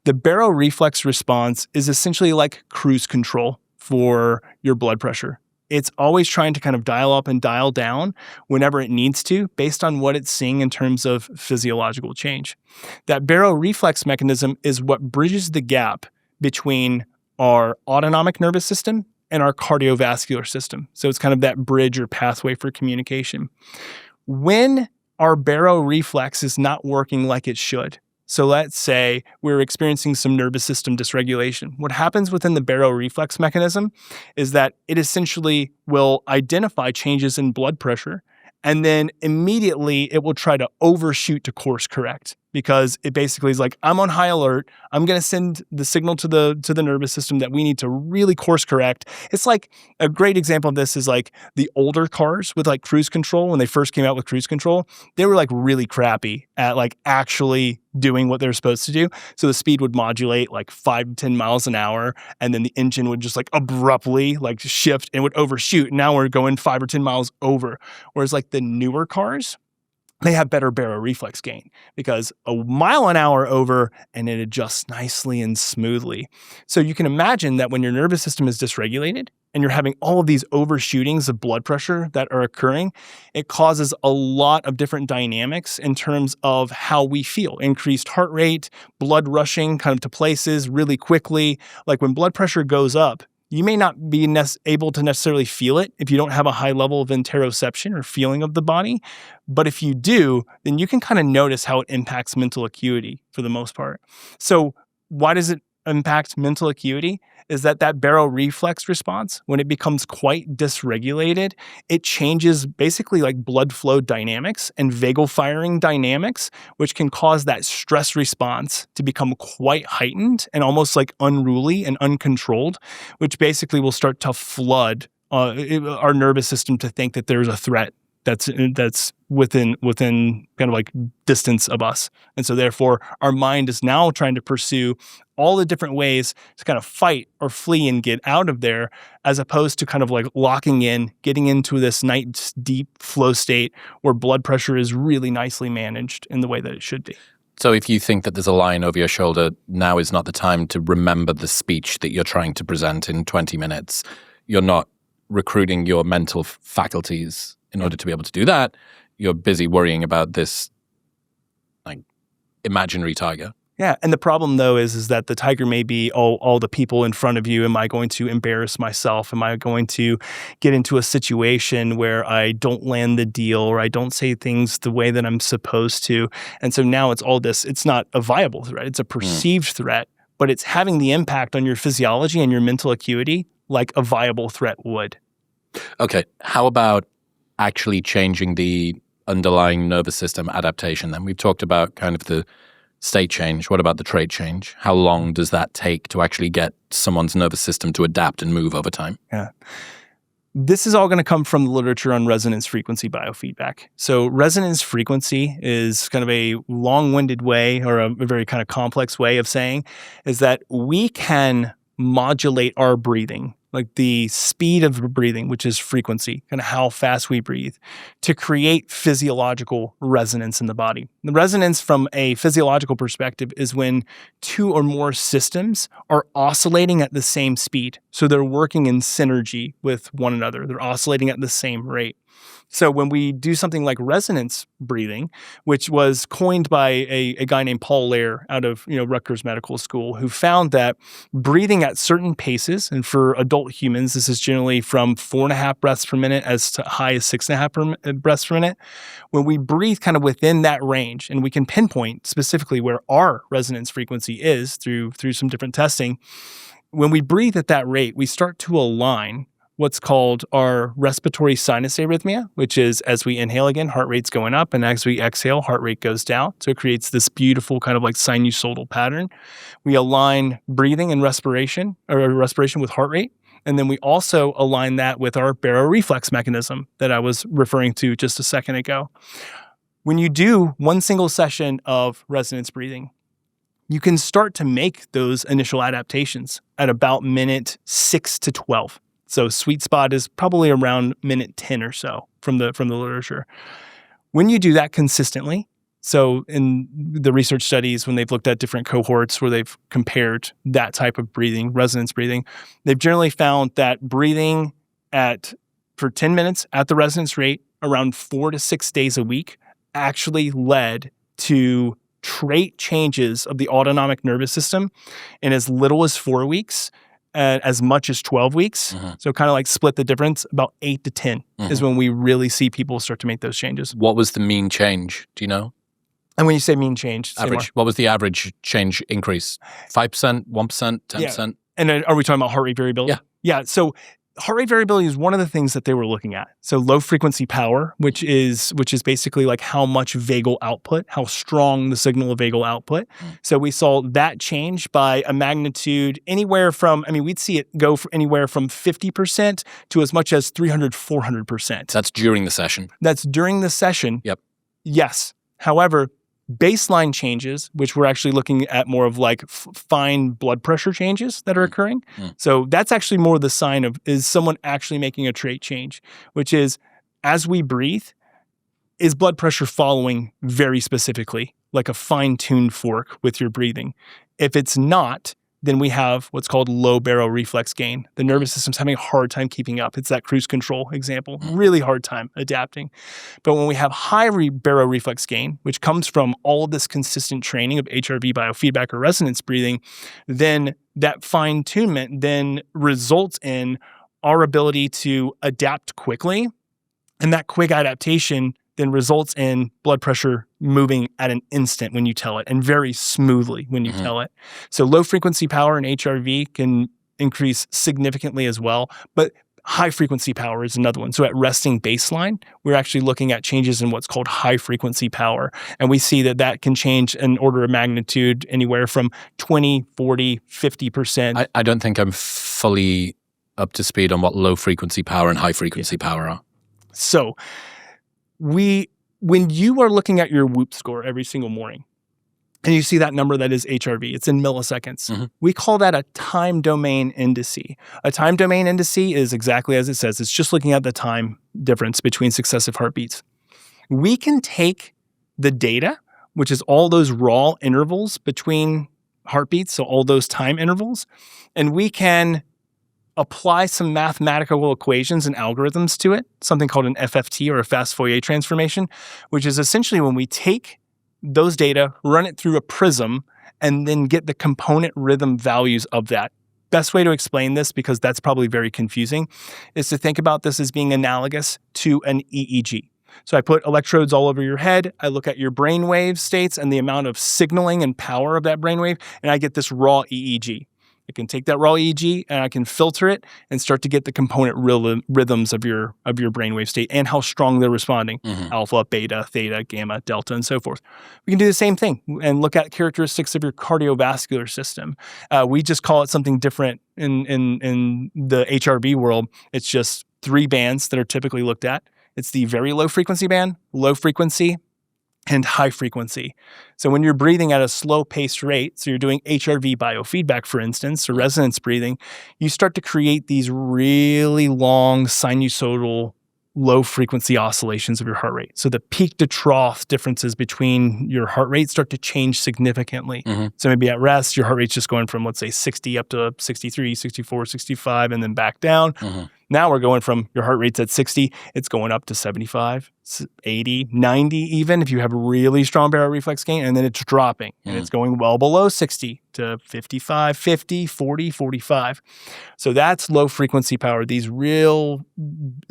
The baroreflex response is essentially like cruise control for your blood pressure. It's always trying to kind of dial up and dial down whenever it needs to, based on what it's seeing in terms of physiological change. That baroreflex mechanism is what bridges the gap between our autonomic nervous system and our cardiovascular system. So it's kind of that bridge or pathway for communication. When our baroreflex is not working like it should, so let's say we're experiencing some nervous system dysregulation. What happens within the baroreflex mechanism is that it essentially will identify changes in blood pressure, and then immediately it will try to overshoot to course correct, because it basically is like, I'm on high alert. I'm going to send the signal to the nervous system that we need to really course correct. It's like a great example of this is the older cars with cruise control. When they first came out with cruise control, they were really crappy at actually doing what they're supposed to do. So the speed would modulate 5 to 10 miles an hour, and then the engine would just abruptly shift and would overshoot. Now we're going 5 or 10 miles over. Whereas the newer cars, they have better baroreflex gain, because a mile an hour over and it adjusts nicely and smoothly. So you can imagine that when your nervous system is dysregulated and you're having all of these overshootings of blood pressure that are occurring, it causes a lot of different dynamics in terms of how we feel. Increased heart rate, blood rushing kind of to places really quickly. When blood pressure goes up, you may not be able to necessarily feel it if you don't have a high level of interoception or feeling of the body. But if you do, then you can kind of notice how it impacts mental acuity for the most part. So why does it impact mental acuity? Is that baroreflex response, when it becomes quite dysregulated, it changes basically blood flow dynamics and vagal firing dynamics, which can cause that stress response to become quite heightened and almost unruly and uncontrolled, which basically will start to flood our nervous system to think that there's a threat that's within kind of distance of us. And so therefore our mind is now trying to pursue all the different ways to kind of fight or flee and get out of there, as opposed to kind of locking in, getting into this nice deep flow state where blood pressure is really nicely managed in the way that it should be. So if you think that there's a lion over your shoulder, now is not the time to remember the speech that you're trying to present in 20 minutes. You're not recruiting your mental faculties in order to be able to do that. You're busy worrying about this imaginary tiger. Yeah, and the problem though is that the tiger may be all the people in front of you. Am I going to embarrass myself? Am I going to get into a situation where I don't land the deal, or I don't say things the way that I'm supposed to? And so now it's all this. It's not a viable threat. It's a perceived threat, but it's having the impact on your physiology and your mental acuity like a viable threat would. Okay, how about actually changing the underlying nervous system adaptation then? We've talked about kind of the state change. What about the trait change? How long does that take to actually get someone's nervous system to adapt and move over time? Yeah. This is all going to come from the literature on resonance frequency biofeedback. So resonance frequency is kind of a long-winded way, or a very kind of complex way of saying, is that we can modulate our breathing, like the speed of breathing, which is frequency, kind of how fast we breathe, to create physiological resonance in the body. The resonance from a physiological perspective is when two or more systems are oscillating at the same speed. So they're working in synergy with one another. They're oscillating at the same rate. So when we do something like resonance breathing, which was coined by a guy named Paul Lair out of Rutgers Medical School, who found that breathing at certain paces, and for adult humans, this is generally from 4.5 breaths per minute as to high as 6.5 breaths per minute. When we breathe kind of within that range, and we can pinpoint specifically where our resonance frequency is through some different testing, when we breathe at that rate, we start to align what's called our respiratory sinus arrhythmia, which is as we inhale again, heart rate's going up, and as we exhale, heart rate goes down. So it creates this beautiful kind of like sinusoidal pattern. We align breathing and respiration with heart rate. And then we also align that with our baroreflex mechanism that I was referring to just a second ago. When you do one single session of resonance breathing, you can start to make those initial adaptations at about minute 6 to 12. So sweet spot is probably around minute 10 or so from the literature. When you do that consistently, so in the research studies, when they've looked at different cohorts where they've compared that type of breathing, resonance breathing, they've generally found that breathing for 10 minutes at the resonance rate around 4 to 6 days a week actually led to trait changes of the autonomic nervous system in as little as 4 weeks, as much as 12 weeks. Mm-hmm. So kind of like split the difference, about 8 to 10 is when we really see people start to make those changes. What was the mean change? Do you know? And when you say mean change, average, what was the average change increase? 5%, 1%, 10%? Yeah. And are we talking about heart rate variability? Yeah. Yeah. So heart rate variability is one of the things that they were looking at. So low frequency power, which is basically like how much vagal output, how strong the signal of vagal output. So we saw that change by a magnitude anywhere from, we'd see it go anywhere from 50% to as much as 300, 400%. That's during the session. That's during the session. Yep. Yes. However, baseline changes, which we're actually looking at more of like fine blood pressure changes that are occurring. So that's actually more the sign of, is someone actually making a trait change, which is as we breathe, is blood pressure following very specifically, like a fine-tuned fork with your breathing? If it's not, then we have what's called low baroreflex gain. The nervous system's having a hard time keeping up. It's that cruise control example, really hard time adapting. But when we have high baroreflex gain, which comes from all of this consistent training of HRV biofeedback or resonance breathing, then that fine-tunement then results in our ability to adapt quickly. And that quick adaptation then results in blood pressure moving at an instant when you tell it, and very smoothly when you tell it. So low frequency power in HRV can increase significantly as well, but high frequency power is another one. So at resting baseline, we're actually looking at changes in what's called high frequency power. And we see that can change an order of magnitude anywhere from 20, 40, 50%. I don't think I'm fully up to speed on what low frequency power and high frequency power are. So when you are looking at your Whoop score every single morning, and you see that number that is HRV, it's in milliseconds. We call that a time domain indice. A time domain indice is exactly as it says. It's just looking at the time difference between successive heartbeats. We can take the data, which is all those raw intervals between heartbeats, so all those time intervals, and we can apply some mathematical equations and algorithms to it, something called an FFT or a fast Fourier transformation, which is essentially when we take those data, run it through a prism, and then get the component rhythm values of that. Best way to explain this, because that's probably very confusing, is to think about this as being analogous to an EEG. So I put electrodes all over your head, I look at your brainwave states and the amount of signaling and power of that brainwave, and I get this raw EEG. I can take that raw EEG and I can filter it and start to get the component rhythms of your brainwave state and how strong they're responding, alpha, beta, theta, gamma, delta, and so forth. We can do the same thing and look at characteristics of your cardiovascular system. We just call it something different in the HRV world. It's just 3 bands that are typically looked at. It's the very low frequency band, low frequency, and high frequency. So when you're breathing at a slow paced rate, so you're doing HRV biofeedback, for instance, or resonance breathing, you start to create these really long sinusoidal low frequency oscillations of your heart rate. So the peak to trough differences between your heart rate start to change significantly. So maybe at rest, your heart rate's just going from, let's say, 60 up to 63, 64, 65, and then back down. Now we're going from your heart rate's at 60, it's going up to 75, 80, 90 even if you have really strong baroreflex gain, and then it's dropping and it's going well below 60 to 55, 50, 40, 45. So that's low frequency power, these real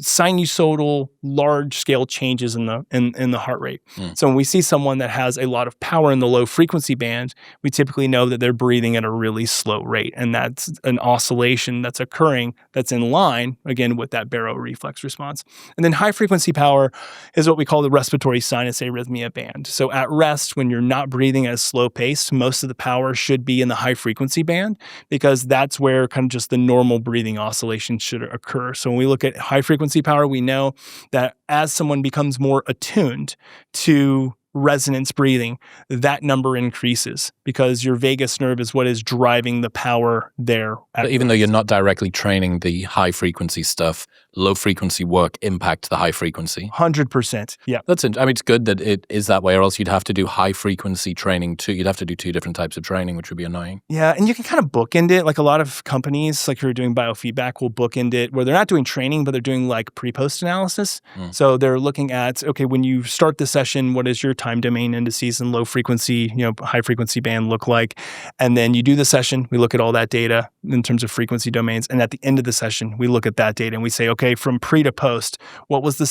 sinusoidal large scale changes in the heart rate. So when we see someone that has a lot of power in the low frequency band, we typically know that they're breathing at a really slow rate, and that's an oscillation that's occurring that's in line again with that baroreflex response. And then high frequency power is what we call the respiratory sinus arrhythmia band. So at rest, when you're not breathing at a slow pace, most of the power should be in the high frequency band because that's where kind of just the normal breathing oscillation should occur. So when we look at high frequency power, we know that as someone becomes more attuned to resonance breathing, that number increases because your vagus nerve is what is driving the power there. But even though you're not directly training the high frequency stuff, low frequency work impacts the high frequency. 100%. Yeah. I mean, it's good that it is that way, or else you'd have to do high frequency training too. You'd have to do 2 different types of training, which would be annoying. Yeah. And you can kind of bookend it. Like a lot of companies, like who are doing biofeedback, will bookend it where they're not doing training, but they're doing like pre-post analysis. So they're looking at, okay, when you start the session, what is your time domain indices and low frequency, high frequency band look like? And then you do the session, we look at all that data in terms of frequency domains. And at the end of the session, we look at that data and we say, okay, from pre to post, was there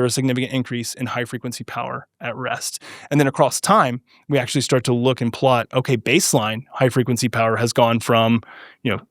a significant increase in high frequency power at rest? And then across time, we actually start to look and plot, okay, baseline high frequency power has gone from,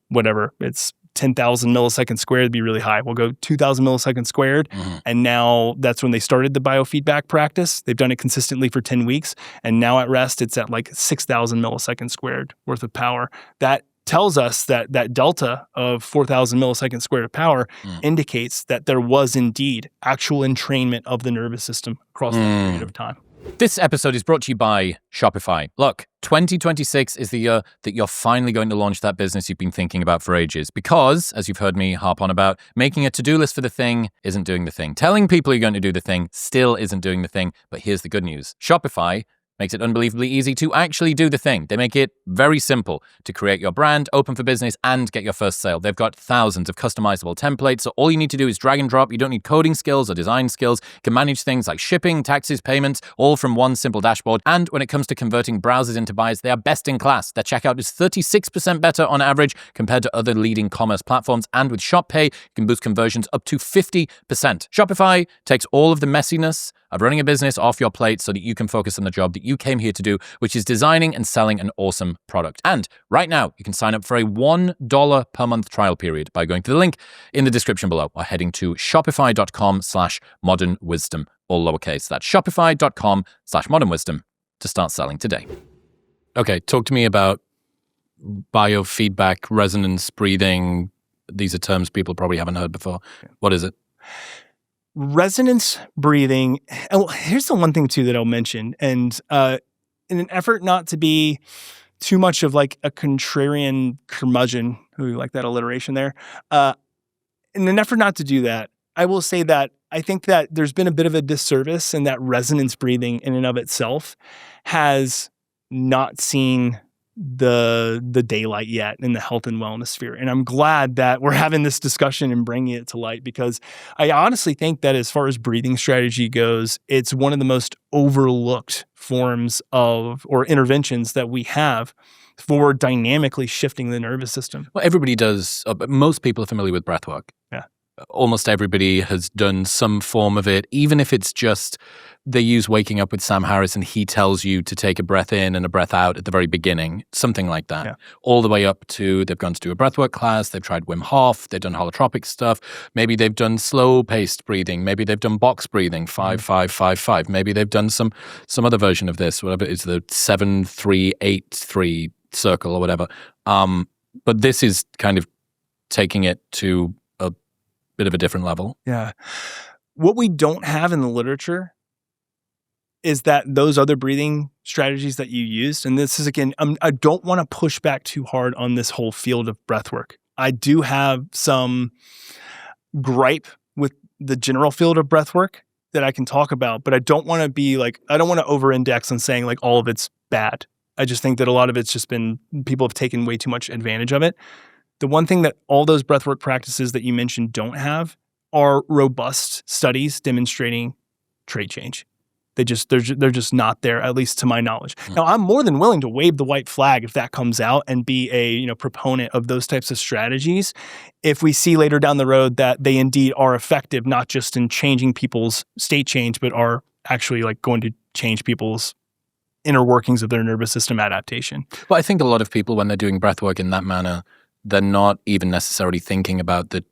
whatever, it's 10,000 milliseconds squared would be really high. We'll go 2,000 milliseconds squared. And now that's when they started the biofeedback practice. They've done it consistently for 10 weeks. And now at rest, it's at like 6,000 milliseconds squared worth of power. That tells us that delta of 4,000 milliseconds squared of power indicates that there was indeed actual entrainment of the nervous system across that period of time. This episode is brought to you by Shopify. Look, 2026 is the year that you're finally going to launch that business you've been thinking about for ages. Because, as you've heard me harp on about, making a to-do list for the thing isn't doing the thing. Telling people you're going to do the thing still isn't doing the thing. But here's the good news. Shopify makes it unbelievably easy to actually do the thing. They make it very simple to create your brand, open for business, and get your first sale. They've got thousands of customizable templates, so all you need to do is drag and drop. You don't need coding skills or design skills. You can manage things like shipping, taxes, payments, all from one simple dashboard. And when it comes to converting browsers into buyers, they are best in class. Their checkout is 36% better on average compared to other leading commerce platforms. And with Shop Pay, you can boost conversions up to 50%. Shopify takes all of the messiness of running a business off your plate so that you can focus on the job that you came here to do, which is designing and selling an awesome product. And right now, you can sign up for a $1 per month trial period by going to the link in the description below or heading to shopify.com/modernwisdom, all lowercase. That's shopify.com/modernwisdom to start selling today. Okay, talk to me about biofeedback, resonance, breathing. These are terms people probably haven't heard before. What is it? Resonance breathing. And here's the one thing too that I'll mention. And in an effort not to be too much of like a contrarian curmudgeon, who like that alliteration there. In an effort not to do that, I will say that I think that there's been a bit of a disservice in that resonance breathing in and of itself has not seen the daylight yet in the health and wellness sphere. And I'm glad that we're having this discussion and bringing it to light, because I honestly think that as far as breathing strategy goes, it's one of the most overlooked forms of or interventions that we have for dynamically shifting the nervous system. Well, everybody does. But most people are familiar with breathwork. Yeah. almost everybody has done some form of it, even if it's just they use Waking Up with Sam Harris and he tells you to take a breath in and a breath out at the very beginning, something like that. Yeah. All the way up to they've gone to do a breathwork class, they've tried Wim Hof, they've done holotropic stuff, maybe they've done slow-paced breathing, maybe they've done box breathing, 5-5-5-5, maybe they've done some other version of this, whatever it is, the 7-3-8-3 circle or whatever. But this is kind of taking it to a bit of a different level. Yeah. What we don't have in the literature is that those other breathing strategies that you used, and this is, again, I don't want to push back too hard on this whole field of breathwork. I do have some gripe with the general field of breathwork that I can talk about, but I don't want to be like, I don't want to over-index on saying like all of it's bad. I just think that a lot of it's just been, people have taken way too much advantage of it. The one thing that all those breathwork practices that you mentioned don't have are robust studies demonstrating trait change. They're just not there, at least to my knowledge. Now, I'm more than willing to wave the white flag if that comes out and be a proponent of those types of strategies. If we see later down the road that they indeed are effective, not just in changing people's state change, but are actually like going to change people's inner workings of their nervous system adaptation. Well, I think a lot of people, when they're doing breathwork in that manner, they're not even necessarily thinking about the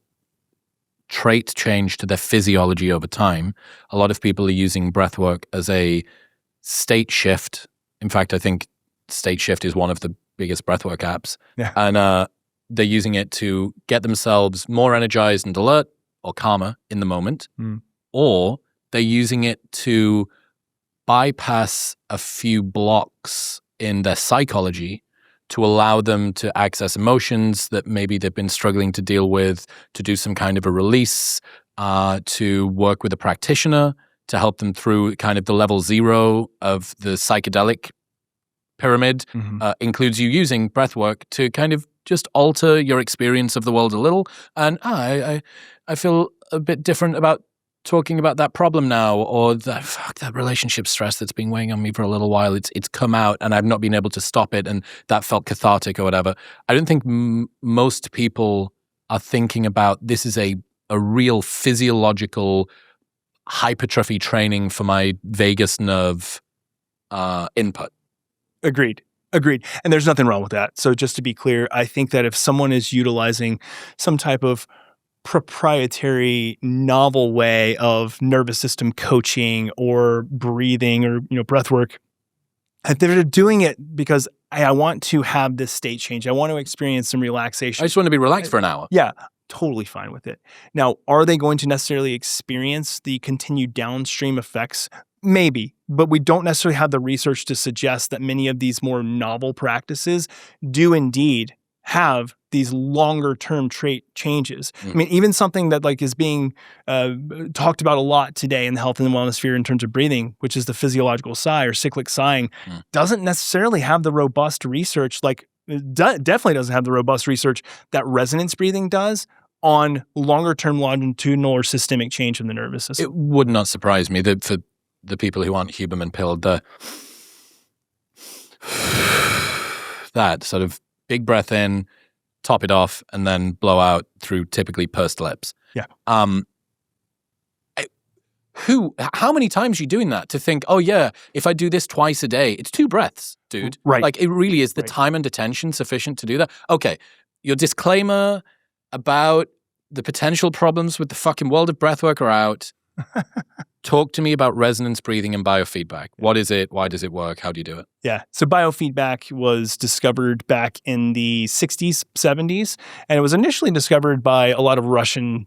trait change to their physiology over time. A lot of people are using breathwork as a state shift. In fact, I think State Shift is one of the biggest breathwork apps. Yeah. And they're using it to get themselves more energized and alert or calmer in the moment. Or they're using it to bypass a few blocks in their psychology to allow them to access emotions that maybe they've been struggling to deal with, to do some kind of a release, to work with a practitioner to help them through kind of the level 0 of the psychedelic pyramid. Includes you using breathwork to kind of just alter your experience of the world a little. And I feel a bit different about talking about that problem now, or that relationship stress that's been weighing on me for a little while. It's come out and I've not been able to stop it, and that felt cathartic or whatever. I don't think most people are thinking about this is a real physiological hypertrophy training for my vagus nerve input. Agreed. And there's nothing wrong with that. So just to be clear, I think that if someone is utilizing some type of proprietary novel way of nervous system coaching or breathing or breath work, if they're doing it because I want to have this state change, I want to experience some relaxation, I just want to be relaxed for an hour. Yeah, totally fine with it. Now, are they going to necessarily experience the continued downstream effects? Maybe, but we don't necessarily have the research to suggest that many of these more novel practices do indeed have these longer term trait changes. I mean, even something that like is being talked about a lot today in the health and the wellness sphere in terms of breathing, which is the physiological sigh or cyclic sighing, doesn't necessarily have the robust research, like definitely doesn't have the robust research that resonance breathing does on longer term longitudinal or systemic change in the nervous system. It would not surprise me that for the people who aren't Huberman pilled, that sort of big breath in, top it off, and then blow out through typically pursed lips. Yeah. How many times are you doing that to think, oh yeah, if I do this twice a day, it's 2 breaths, dude. Right. Like it really is the time and attention sufficient to do that. Okay. Your disclaimer about the potential problems with the fucking world of breathwork are out. Talk to me about resonance breathing and biofeedback. What is it? Why does it work? How do you do it? Yeah. So biofeedback was discovered back in the 60s, 70s, and it was initially discovered by a lot of Russian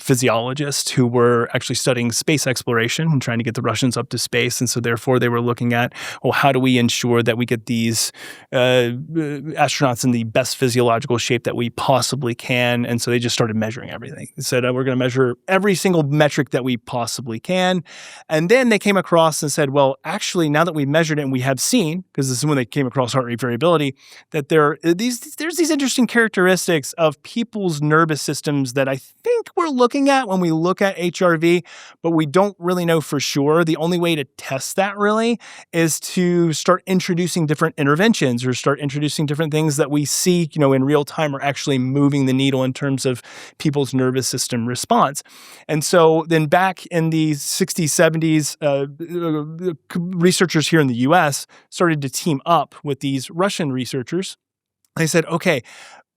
physiologists who were actually studying space exploration and trying to get the Russians up to space. And so therefore they were looking at, well, how do we ensure that we get these astronauts in the best physiological shape that we possibly can? And so they just started measuring everything. They said, we're going to measure every single metric that we possibly can. And then they came across and said, well, actually, now that we've measured it and we have seen, because this is when they came across heart rate variability, that there's these interesting characteristics of people's nervous systems that I think we're looking at when we look at HRV, but we don't really know for sure. The only way to test that really is to start introducing different interventions or start introducing different things that we see, in real time are actually moving the needle in terms of people's nervous system response. And so then back in the 60s, 70s, researchers here in the US started to team up with these Russian researchers. They said, okay,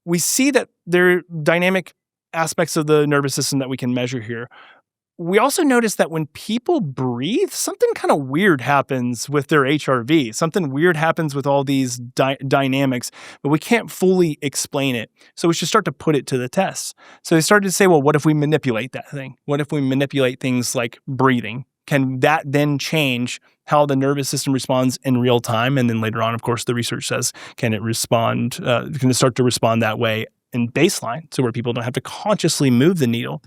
we see that there are dynamic aspects of the nervous system that we can measure here. We also noticed that when people breathe, something kind of weird happens with their HRV. Something weird happens with all these dynamics, but we can't fully explain it. So we should start to put it to the test. So they started to say, well, what if we manipulate that thing? What if we manipulate things like breathing? Can that then change how the nervous system responds in real time? And then later on, of course, the research says, can it start to respond that way in baseline, so where people don't have to consciously move the needle?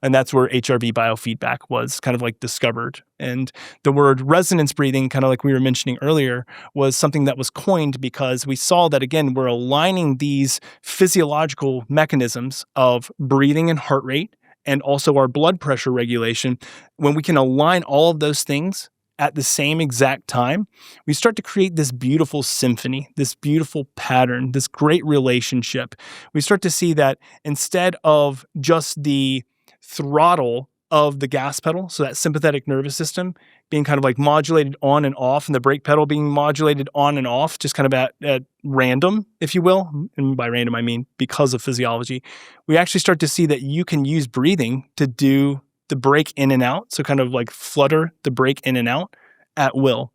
And that's where HRV biofeedback was kind of like discovered. And the word resonance breathing, kind of like we were mentioning earlier, was something that was coined because we saw that, again, we're aligning these physiological mechanisms of breathing and heart rate and also our blood pressure regulation. When we can align all of those things at the same exact time, we start to create this beautiful symphony, this beautiful pattern, this great relationship. We start to see that instead of just the throttle of the gas pedal, so that sympathetic nervous system being kind of like modulated on and off, and the brake pedal being modulated on and off, just kind of at random, if you will. And by random, I mean because of physiology. We actually start to see that you can use breathing to do the brake in and out, so kind of like flutter the brake in and out at will.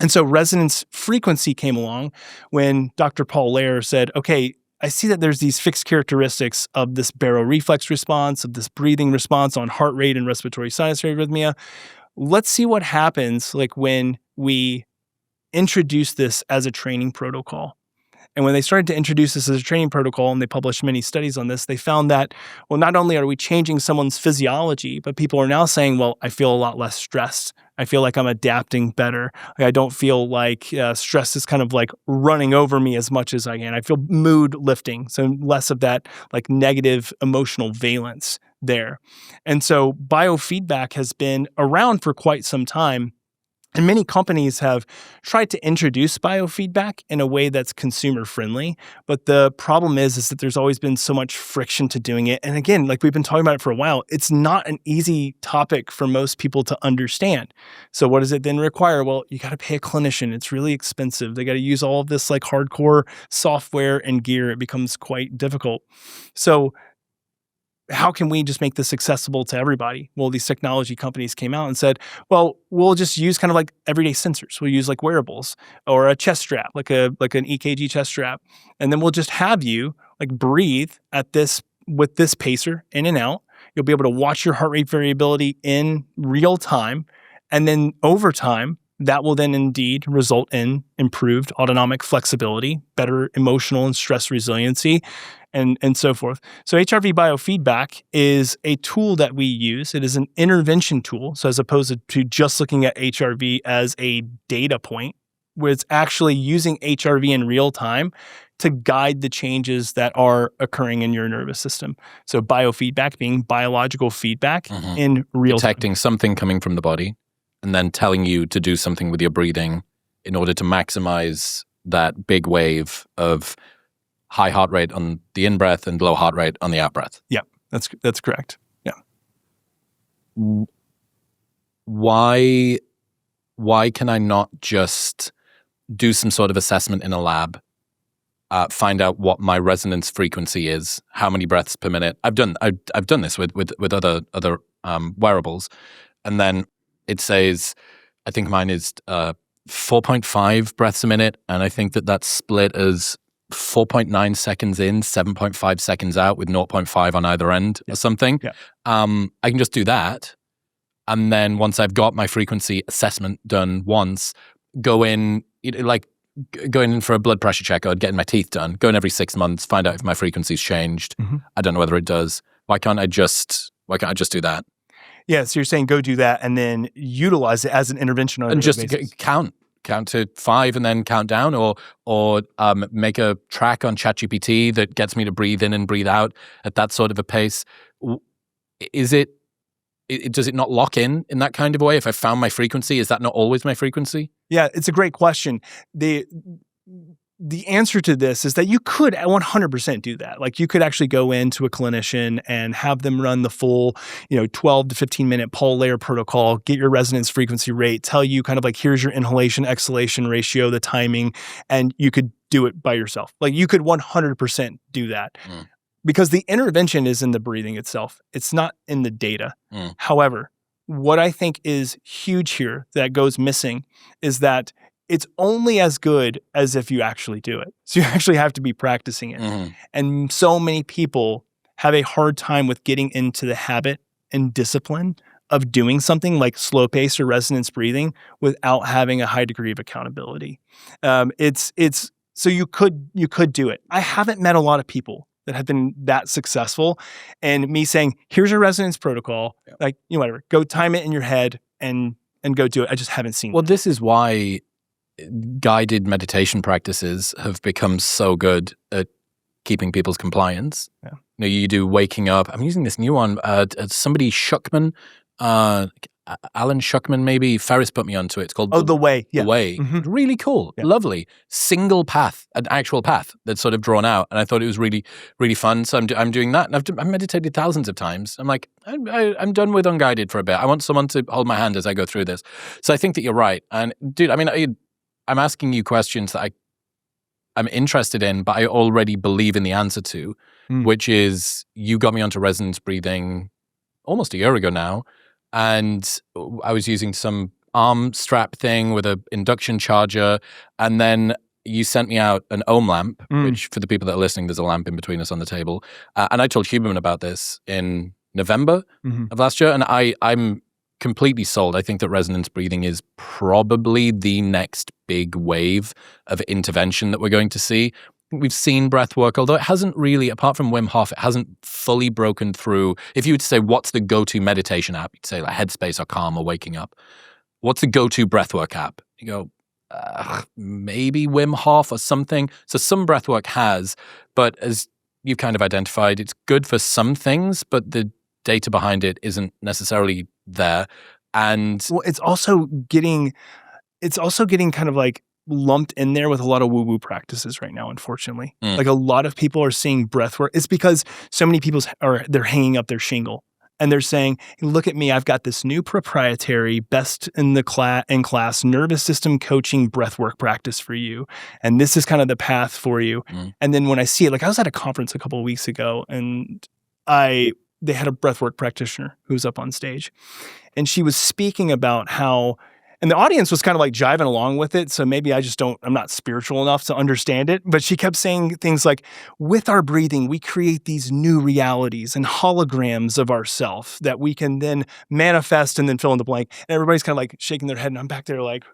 And so resonance frequency came along when Dr. Paul Lehrer said, okay, I see that there's these fixed characteristics of this baroreflex response, of this breathing response on heart rate and respiratory sinus arrhythmia. Let's see what happens like when we introduce this as a training protocol. And when they started to introduce this as a training protocol, and they published many studies on this, they found that, well, not only are we changing someone's physiology, but people are now saying, well, I feel a lot less stressed. I feel like I'm adapting better. I don't feel like stress is kind of like running over me as much as I can. I feel mood lifting, so less of that like negative emotional valence there. And so biofeedback has been around for quite some time. And many companies have tried to introduce biofeedback in a way that's consumer friendly. But the problem is that there's always been so much friction to doing it. And again, like we've been talking about it for a while, it's not an easy topic for most people to understand. So what does it then require? Well, you got to pay a clinician. It's really expensive. They got to use all of this like hardcore software and gear. It becomes quite difficult. So how can we just make this accessible to everybody? Well, these technology companies came out and said, well, we'll just use kind of like everyday sensors. We'll use like wearables or a chest strap, like an EKG chest strap. And then we'll just have you like breathe at this with this pacer in and out. You'll be able to watch your heart rate variability in real time. And then over time, that will then indeed result in improved autonomic flexibility, better emotional and stress resiliency, and so forth. So HRV biofeedback is a tool that we use. It is an intervention tool. So as opposed to just looking at HRV as a data point, where it's actually using HRV in real time to guide the changes that are occurring in your nervous system. So biofeedback being biological feedback in real time. Detecting something coming from the body and then telling you to do something with your breathing in order to maximize that big wave of high heart rate on the in-breath and low heart rate on the out-breath. Yeah, that's correct. Yeah. Why can I not just do some sort of assessment in a lab, find out what my resonance frequency is, how many breaths per minute? I've done this with other wearables, and then it says, I think mine is 4.5 breaths a minute, and I think that's split as 4.9 seconds in, 7.5 seconds out with 0.5 on either end or something. Yeah. I can just do that. And then once I've got my frequency assessment done once, go in for a blood pressure check or getting my teeth done, go in every 6 months, find out if my frequency's changed. I don't know whether it does. Why can't I just do that? Yeah, so you're saying go do that and then utilize it as an intervention on a and just basis. Count to 5 and then count down, or make a track on ChatGPT that gets me to breathe in and breathe out at that sort of a pace. does it not lock in that kind of way? If I found my frequency, is that not always my frequency? Yeah, it's a great question. The answer to this is that you could 100% do that. Like you could actually go into a clinician and have them run the full, 12 to 15 minute pulse layer protocol, get your resonance frequency rate, tell you kind of like, here's your inhalation exhalation ratio, the timing, and you could do it by yourself. Like you could 100% do that. Because the intervention is in the breathing itself. It's not in the data. However, what I think is huge here that goes missing is that it's only as good as if you actually do it. So you actually have to be practicing it. And so many people have a hard time with getting into the habit and discipline of doing something like slow pace or resonance breathing without having a high degree of accountability. So you could do it. I haven't met a lot of people that have been that successful, and me saying, here's your resonance protocol, like, whatever, go time it in your head and go do it. I just haven't seen that. This is why guided meditation practices have become so good at keeping people's compliance. You do waking up. I'm using this new one. Somebody Schuckman, Alan Schuckman, maybe. Ferris put me onto it. It's called The Way. The Way. Really cool. Lovely. Single path, an actual path that's sort of drawn out. And I thought it was really, really fun. So I'm doing that. And I've meditated thousands of times. I'm like, I'm done with unguided for a bit. I want someone to hold my hand as I go through this. So I think that you're right. And dude, I mean, I'm asking you questions that I'm interested in, but I already believe in the answer to, which is you got me onto resonance breathing almost a year ago now. And I was using some arm strap thing with an induction charger. And then you sent me out an ohm lamp, which for the people that are listening, there's a lamp in between us on the table. And I told Huberman about this in November of last year. And I'm completely sold. I think that resonance breathing is probably the next big wave of intervention that we're going to see. We've seen breath work, although it hasn't really, apart from Wim Hof, it hasn't fully broken through. If you were to say, what's the go-to meditation app? You'd say like Headspace or Calm or Waking Up. What's the go-to breathwork app? You go, maybe Wim Hof or something. So some breathwork has, but as you've kind of identified, it's good for some things, but the data behind it isn't necessarily there. And it's also getting kind of like lumped in there with a lot of woo-woo practices right now, unfortunately. Like a lot of people are seeing breath work. It's because so many people they're hanging up their shingle and they're saying, look at me, I've got this new proprietary best in class nervous system coaching breath work practice for you. And this is kind of the path for you. And then when I see it, like I was at a conference a couple of weeks ago and they had a breathwork practitioner who was up on stage and she was speaking about how, and the audience was kind of like jiving along with it. So maybe I'm not spiritual enough to understand it, but she kept saying things like, with our breathing, we create these new realities and holograms of ourself that we can then manifest and then fill in the blank. And everybody's kind of like shaking their head. And I'm back there like,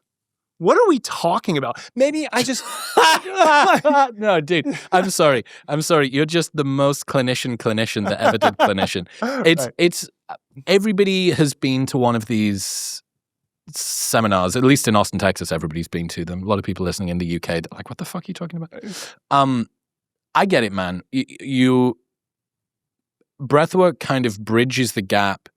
what are we talking about? Maybe I just... No, dude, I'm sorry. You're just the most clinician that ever did clinician. It's everybody has been to one of these seminars, at least in Austin, Texas, everybody's been to them. A lot of people listening in the UK, they're like, what the fuck are you talking about? I get it, man. Breathwork kind of bridges the gap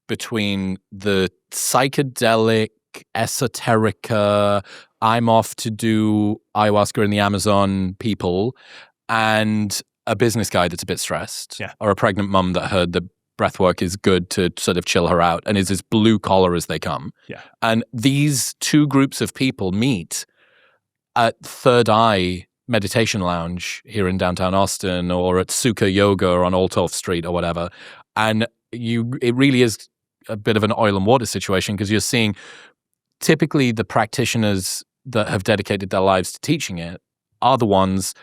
between the psychedelic, esoterica, I'm off to do ayahuasca in the Amazon people, and a business guy that's a bit stressed, or a pregnant mum that heard that breathwork is good to sort of chill her out and is as blue collar as they come. And these two groups of people meet at Third Eye Meditation Lounge here in downtown Austin, or at Sukha Yoga on Althoff Street or whatever. And it really is a bit of an oil and water situation, because you're seeing typically the practitioners that have dedicated their lives to teaching it are the ones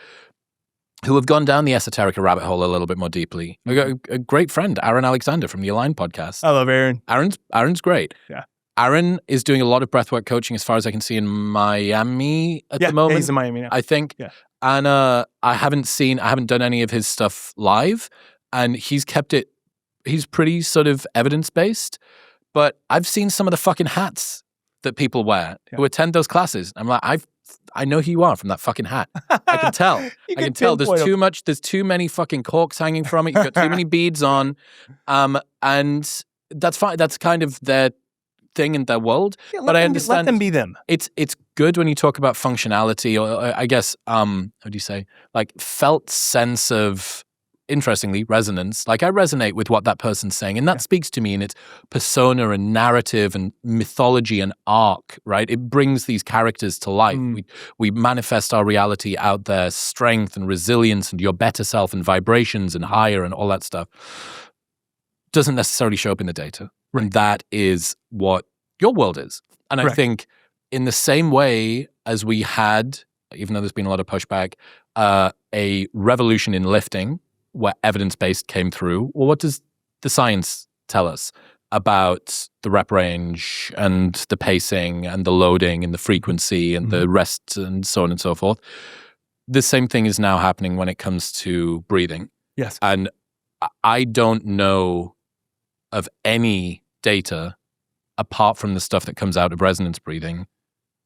who have gone down the esoteric rabbit hole a little bit more deeply. We got a great friend, Aaron Alexander from the Align podcast. I love Aaron. Aaron's great. Yeah. Aaron is doing a lot of breathwork coaching, as far as I can see, in Miami at the moment. Yeah, he's in Miami now. I think. Yeah. And I haven't done any of his stuff live, and he's pretty sort of evidence-based, but I've seen some of the fucking hats that people wear who attend those classes. I'm like, I know who you are from that fucking hat. I can tell. I can tell. There's too many fucking corks hanging from it. You've got too many beads on. And that's fine. That's kind of their thing in their world. Yeah, but I understand. Let them be them. It's good when you talk about functionality, or I guess, how do you say? Like felt sense of, interestingly, resonance. Like I resonate with what that person's saying, and that speaks to me in its persona and narrative and mythology and arc, right? It brings these characters to life. We manifest our reality out there, strength and resilience and your better self and vibrations and higher and all that stuff. Doesn't necessarily show up in the data. Right. And that is what your world is. And I think in the same way as we had, even though there's been a lot of pushback, a revolution in lifting where evidence-based came through, well, what does the science tell us about the rep range and the pacing and the loading and the frequency and the rest and so on and so forth? The same thing is now happening when it comes to breathing. Yes. And I don't know of any data apart from the stuff that comes out of resonance breathing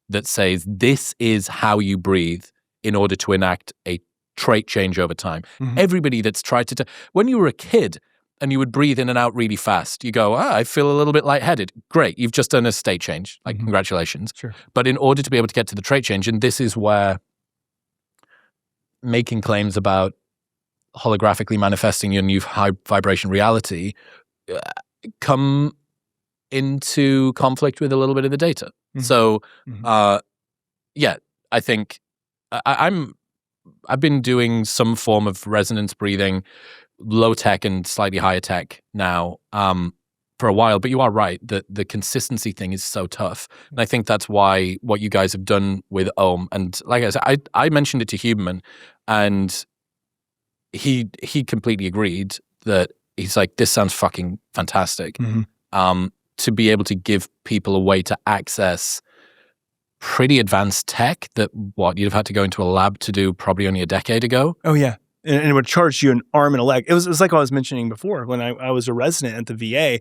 that says this is how you breathe in order to enact a trait change over time. Everybody that's tried to when you were a kid and you would breathe in and out really fast, you go, I feel a little bit lightheaded. Great, you've just done a state change. Like, congratulations. Sure. But in order to be able to get to the trait change, and this is where making claims about holographically manifesting your new high vibration reality come into conflict with a little bit of the data. So, I think I've been doing some form of resonance breathing, low tech and slightly higher tech now for a while. But you are right that the consistency thing is so tough, and I think that's why what you guys have done with Ohm. And like I said, I mentioned it to Huberman, and he completely agreed that he's like, this sounds fucking fantastic. To be able to give people a way to access pretty advanced tech that you'd have had to go into a lab to do probably only a decade ago. Oh, yeah. And it would charge you an arm and a leg. It was like I was mentioning before when I was a resident at the VA.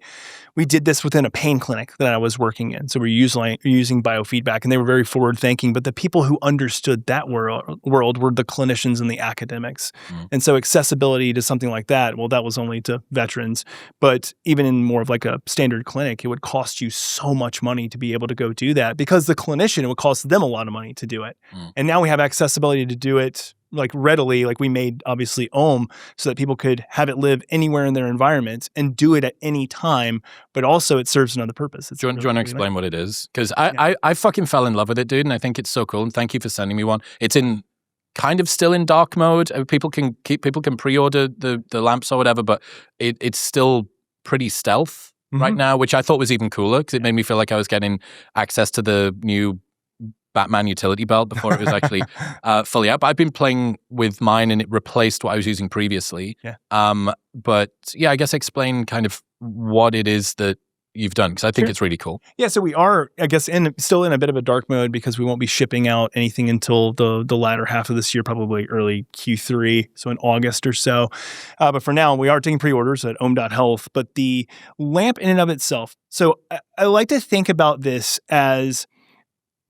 We did this within a pain clinic that I was working in. So we're using biofeedback, and they were very forward thinking. But the people who understood that world were the clinicians and the academics. And so accessibility to something like that, well, that was only to veterans. But even in more of like a standard clinic, it would cost you so much money to be able to go do that, because the clinician, it would cost them a lot of money to do it. And now we have accessibility to do it like readily. Like we made obviously Ohm so that people could have it live anywhere in their environment and do it at any time, but also it serves another purpose. Do you want to explain what it is? Because I fucking fell in love with it, dude, and I think it's so cool. And thank you for sending me one. It's in kind of still in dark mode. People can pre-order the lamps or whatever, but it's still pretty stealth right now, which I thought was even cooler because it made me feel like I was getting access to the new Batman utility belt before it was actually fully out. But I've been playing with mine and it replaced what I was using previously. But yeah, I guess explain kind of what it is that you've done, because I think it's really cool. Yeah, so we are, I guess, still in a bit of a dark mode because we won't be shipping out anything until the latter half of this year, probably early Q3, so in August or so. But for now, we are taking pre-orders at ohm.health. But the lamp in and of itself, so I like to think about this as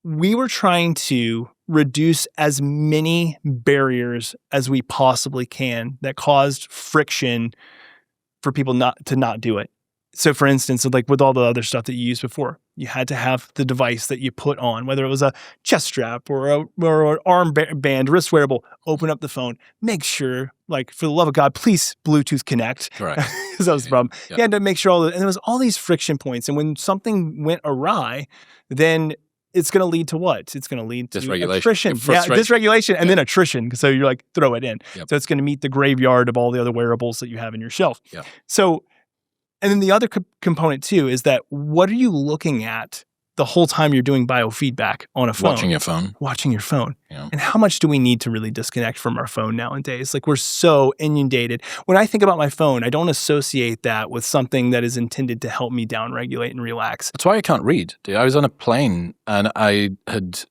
we were trying to reduce as many barriers as we possibly can that caused friction for people not to do it. So for instance, like with all the other stuff that you used before, you had to have the device that you put on, whether it was a chest strap or an arm band, wrist wearable, open up the phone, make sure, like, for the love of God, please Bluetooth connect. Right. Because that was the problem. You had to make sure and there was all these friction points. And when something went awry, then it's going to lead to what? It's going to lead to attrition. Dysregulation and then attrition. So you're like, throw it in. So it's going to meet the graveyard of all the other wearables that you have in your shelf. So, and then the other component too is that what are you looking at the whole time you're doing biofeedback on a phone? Watching your phone. And how much do we need to really disconnect from our phone nowadays? Like, we're so inundated. When I think about my phone, I don't associate that with something that is intended to help me downregulate and relax. That's why I can't read, dude. I was on a plane and I had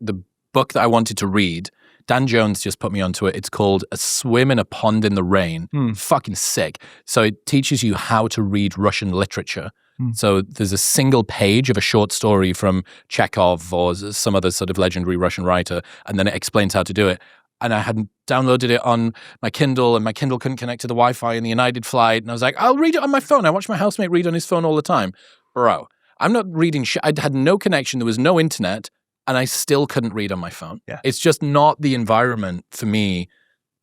the book that I wanted to read Dan Jones just put me onto it. It's called A Swim in a Pond in the Rain. Fucking sick. So it teaches you how to read Russian literature. So there's a single page of a short story from Chekhov or some other sort of legendary Russian writer, and then it explains how to do it. And I hadn't downloaded it on my Kindle, and my Kindle couldn't connect to the Wi-Fi in the United flight. And I was like, I'll read it on my phone. I watch my housemate read on his phone all the time. Bro, I'm not reading shit. I had no connection. There was no internet, and I still couldn't read on my phone. Yeah. It's just not the environment for me.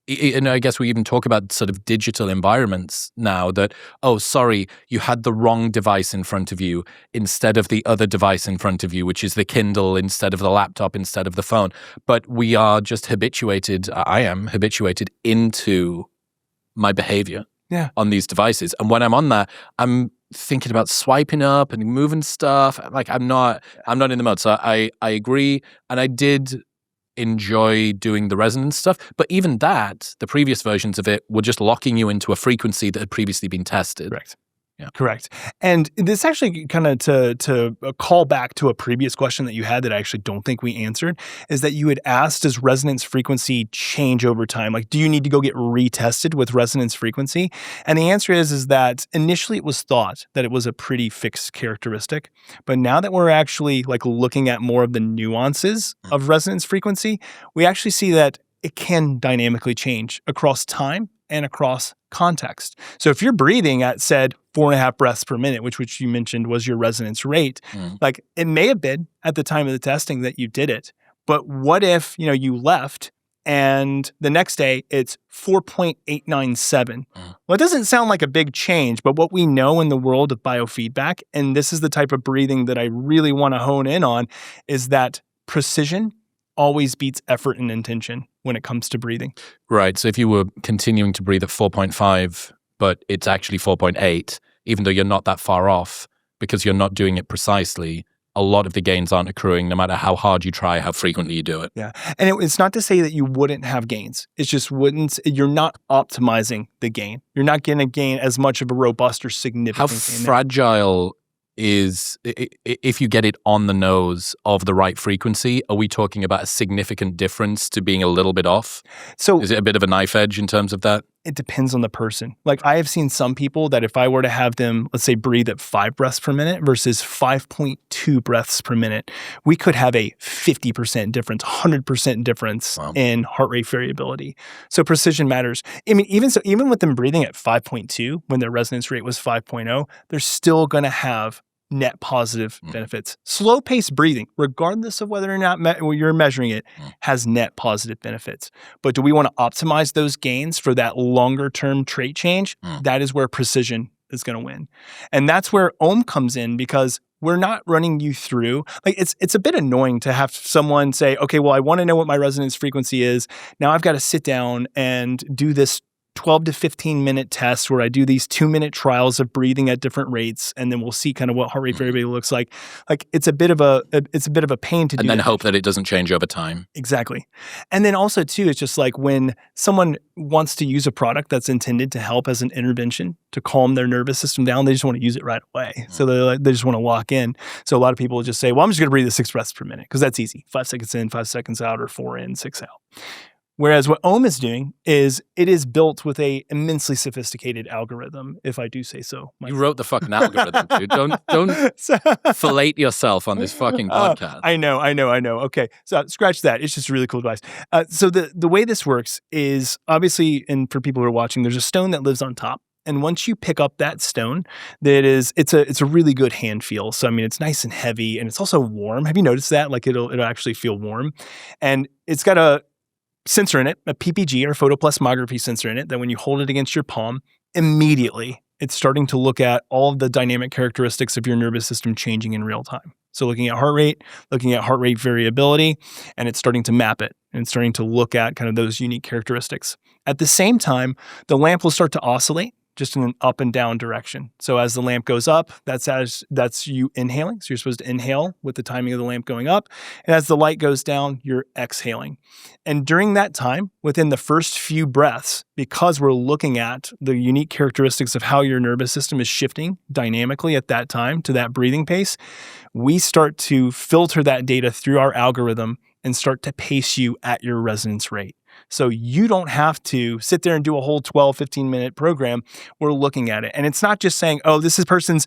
And I guess we even talk about sort of digital environments now that, oh, sorry, you had the wrong device in front of you instead of the other device in front of you, which is the Kindle instead of the laptop, instead of the phone. But we are just habituated, I am habituated into my behavior on these devices. And when I'm on that, I'm thinking about swiping up and moving stuff. Like I'm not in the mode. So I agree. And I did enjoy doing the resonance stuff. But even that, the previous versions of it were just locking you into a frequency that had previously been tested. Correct. Yeah. Correct. And this actually kind of to call back to a previous question that you had that I actually don't think we answered, is that you had asked, does resonance frequency change over time? Like, do you need to go get retested with resonance frequency? And the answer is that initially it was thought that it was a pretty fixed characteristic. But now that we're actually like looking at more of the nuances of resonance frequency, we actually see that it can dynamically change across time and across context. So if you're breathing at, said, 4.5 breaths per minute, which you mentioned was your resonance rate, like it may have been at the time of the testing that you did it, but what if, you left and the next day it's 4.897? Well, it doesn't sound like a big change, but what we know in the world of biofeedback, and this is the type of breathing that I really want to hone in on, is that precision always beats effort and intention when it comes to breathing. Right. So if you were continuing to breathe at 4.5, but it's actually 4.8, even though you're not that far off because you're not doing it precisely, a lot of the gains aren't accruing no matter how hard you try, how frequently you do it. Yeah. And it's not to say that you wouldn't have gains. It's just you're not optimizing the gain. You're not going to gain as much of a robust or significant How gain. fragile is, if you get it on the nose of the right frequency, are we talking about a significant difference to being a little bit off? So is it a bit of a knife edge in terms of that? It depends on the person. Like I have seen some people that if I were to have them, let's say, breathe at 5 breaths per minute versus 5.2 breaths per minute, we could have a 50% difference, 100% difference in heart rate variability. So precision matters. I mean, even with them breathing at 5.2 when their resonance rate was 5.0, they're still going to have net positive benefits. Slow-paced breathing, regardless of whether or not you're measuring it, has net positive benefits. But do we want to optimize those gains for that longer-term trait change? That is where precision is going to win. And that's where Ohm comes in, because we're not running you through, like it's a bit annoying to have someone say, okay, well, I want to know what my resonance frequency is. Now I've got to sit down and do this 12 to 15 minute tests where I do these 2-minute trials of breathing at different rates, and then we'll see kind of what heart rate variability looks like. Like it's a bit of a pain to do. And then hope that it doesn't change over time. Exactly. And then also too, it's just like when someone wants to use a product that's intended to help as an intervention to calm their nervous system down, they just want to use it right away. So they just want to lock in. So a lot of people will just say, well, I'm just going to breathe at 6 breaths per minute because that's easy. 5 seconds in, 5 seconds out, or 4 in, 6 out. Whereas what Ohm is doing is it is built with a immensely sophisticated algorithm, if I do say so. You wrote the fucking algorithm, dude. Don't fillet yourself on this fucking podcast. I know. Okay, so scratch that. It's just a really cool device. So the way this works is obviously, and for people who are watching, there's a stone that lives on top. And once you pick up that stone, it's a really good hand feel. So I mean, it's nice and heavy, and it's also warm. Have you noticed that? Like it'll actually feel warm, and it's got a sensor in it, a PPG or photoplasmography sensor in it, that when you hold it against your palm, immediately it's starting to look at all of the dynamic characteristics of your nervous system changing in real time. So looking at heart rate, looking at heart rate variability, and it's starting to map it, and it's starting to look at kind of those unique characteristics. At the same time, the lamp will start to oscillate just in an up and down direction. So as the lamp goes up, that's you inhaling. So you're supposed to inhale with the timing of the lamp going up. And as the light goes down, you're exhaling. And during that time, within the first few breaths, because we're looking at the unique characteristics of how your nervous system is shifting dynamically at that time to that breathing pace, we start to filter that data through our algorithm and start to pace you at your resonance rate. So you don't have to sit there and do a whole 12, 15-minute program. We're looking at it. And it's not just saying, oh, this is person's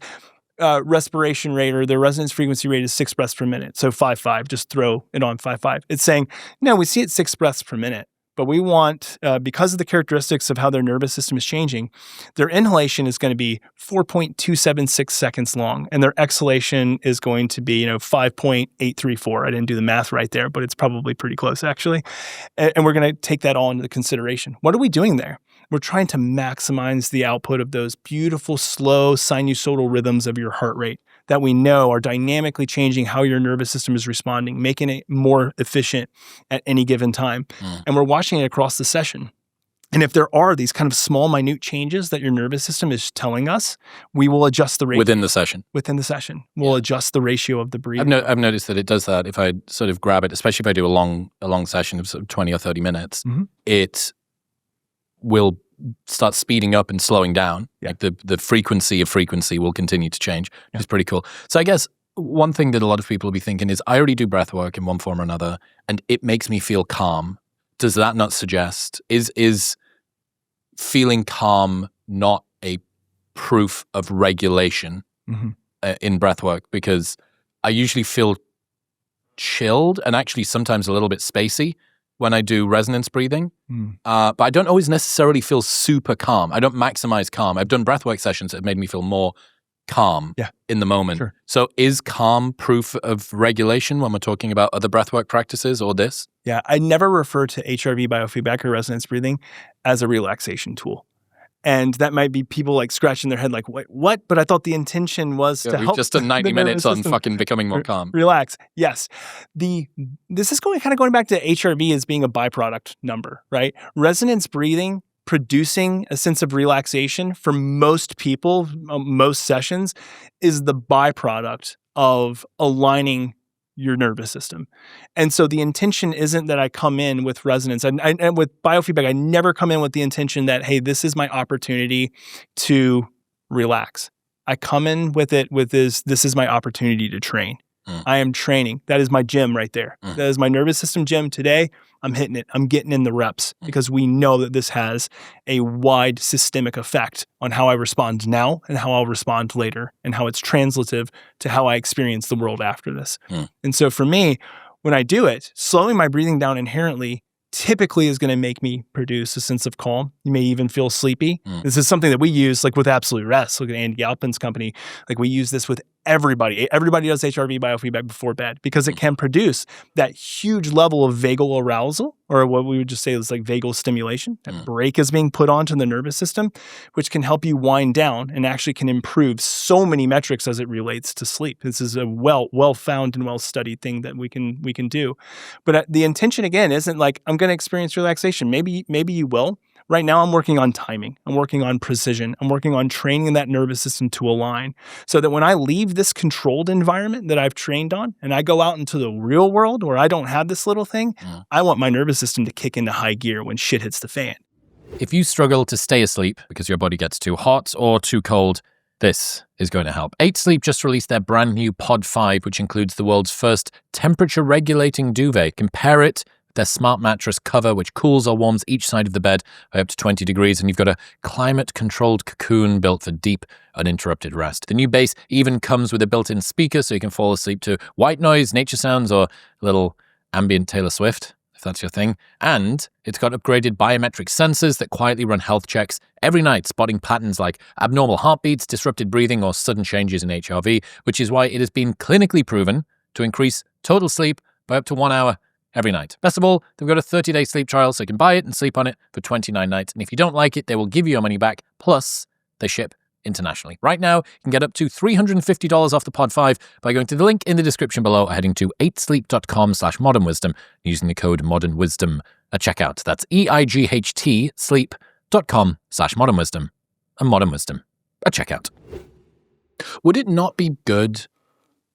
respiration rate or their resonance frequency rate is 6 breaths per minute. So 5-5, just throw it on 5-5. It's saying, no, we see it 6 breaths per minute. But we want, because of the characteristics of how their nervous system is changing, their inhalation is going to be 4.276 seconds long, and their exhalation is going to be, 5.834. I didn't do the math right there, but it's probably pretty close, actually. And we're going to take that all into consideration. What are we doing there? We're trying to maximize the output of those beautiful, slow sinusoidal rhythms of your heart rate that we know are dynamically changing how your nervous system is responding, making it more efficient at any given time. And we're watching it across the session. And if there are these kind of small, minute changes that your nervous system is telling us, we will adjust the ratio. Within the session. We'll adjust the ratio of the breathing. I've noticed that it does that if I sort of grab it, especially if I do a long session of sort of 20 or 30 minutes, it will start speeding up and slowing down. Yeah. Like the frequency of frequency will continue to change, which is pretty cool. So I guess one thing that a lot of people will be thinking is, I already do breath work in one form or another, and it makes me feel calm. Does that not suggest, is feeling calm not a proof of regulation in breath work? Because I usually feel chilled and actually sometimes a little bit spacey when I do resonance breathing, but I don't always necessarily feel super calm. I don't maximize calm. I've done breathwork sessions that have made me feel more calm in the moment. Sure. So is calm proof of regulation when we're talking about other breathwork practices or this? Yeah, I never refer to HRV biofeedback or resonance breathing as a relaxation tool. And that might be people like scratching their head like, what? But I thought the intention was to help. Just done 90 minutes on fucking becoming more calm. Relax. Yes. This is going back to HRV as being a byproduct number, right? Resonance breathing, producing a sense of relaxation for most people, most sessions, is the byproduct of aligning your nervous system. And so the intention isn't that I come in with resonance. And with biofeedback, I never come in with the intention that, hey, this is my opportunity to relax. I come in with it with this is my opportunity to train. I am training. That is my gym right there. That is my nervous system gym today. I'm hitting it. I'm getting in the reps because we know that this has a wide systemic effect on how I respond now and how I'll respond later and how it's translative to how I experience the world after this. And so for me, when I do it, slowing my breathing down inherently typically is going to make me produce a sense of calm. You may even feel sleepy. This is something that we use like with Absolute Rest. Look at Andy Galpin's company. Like we use this with everybody. Everybody does HRV biofeedback before bed because it can produce that huge level of vagal arousal, or what we would just say is like vagal stimulation. That brake is being put onto the nervous system, which can help you wind down and actually can improve so many metrics as it relates to sleep. This is a well-found and well-studied thing that we can do. But the intention again isn't like I'm going to experience relaxation. Maybe you will. Right now, I'm working on timing. I'm working on precision. I'm working on training that nervous system to align so that when I leave this controlled environment that I've trained on and I go out into the real world where I don't have this little thing, I want my nervous system to kick into high gear when shit hits the fan. If you struggle to stay asleep because your body gets too hot or too cold, this is going to help. 8 Sleep just released their brand new Pod 5, which includes the world's first temperature-regulating duvet. Compare it their smart mattress cover, which cools or warms each side of the bed by up to 20 degrees, and you've got a climate-controlled cocoon built for deep, uninterrupted rest. The new base even comes with a built-in speaker so you can fall asleep to white noise, nature sounds, or a little ambient Taylor Swift, if that's your thing. And it's got upgraded biometric sensors that quietly run health checks every night, spotting patterns like abnormal heartbeats, disrupted breathing, or sudden changes in HRV, which is why it has been clinically proven to increase total sleep by up to 1 hour every night. Best of all, they've got a 30-day sleep trial, so you can buy it and sleep on it for 29 nights. And if you don't like it, they will give you your money back. Plus, they ship internationally. Right now, you can get up to $350 off the Pod 5 by going to the link in the description below or heading to 8sleep.com/modernwisdom using the code modernwisdom at checkout. That's EIGHT sleep.com/modernwisdom and modern wisdom at checkout. Would it not be good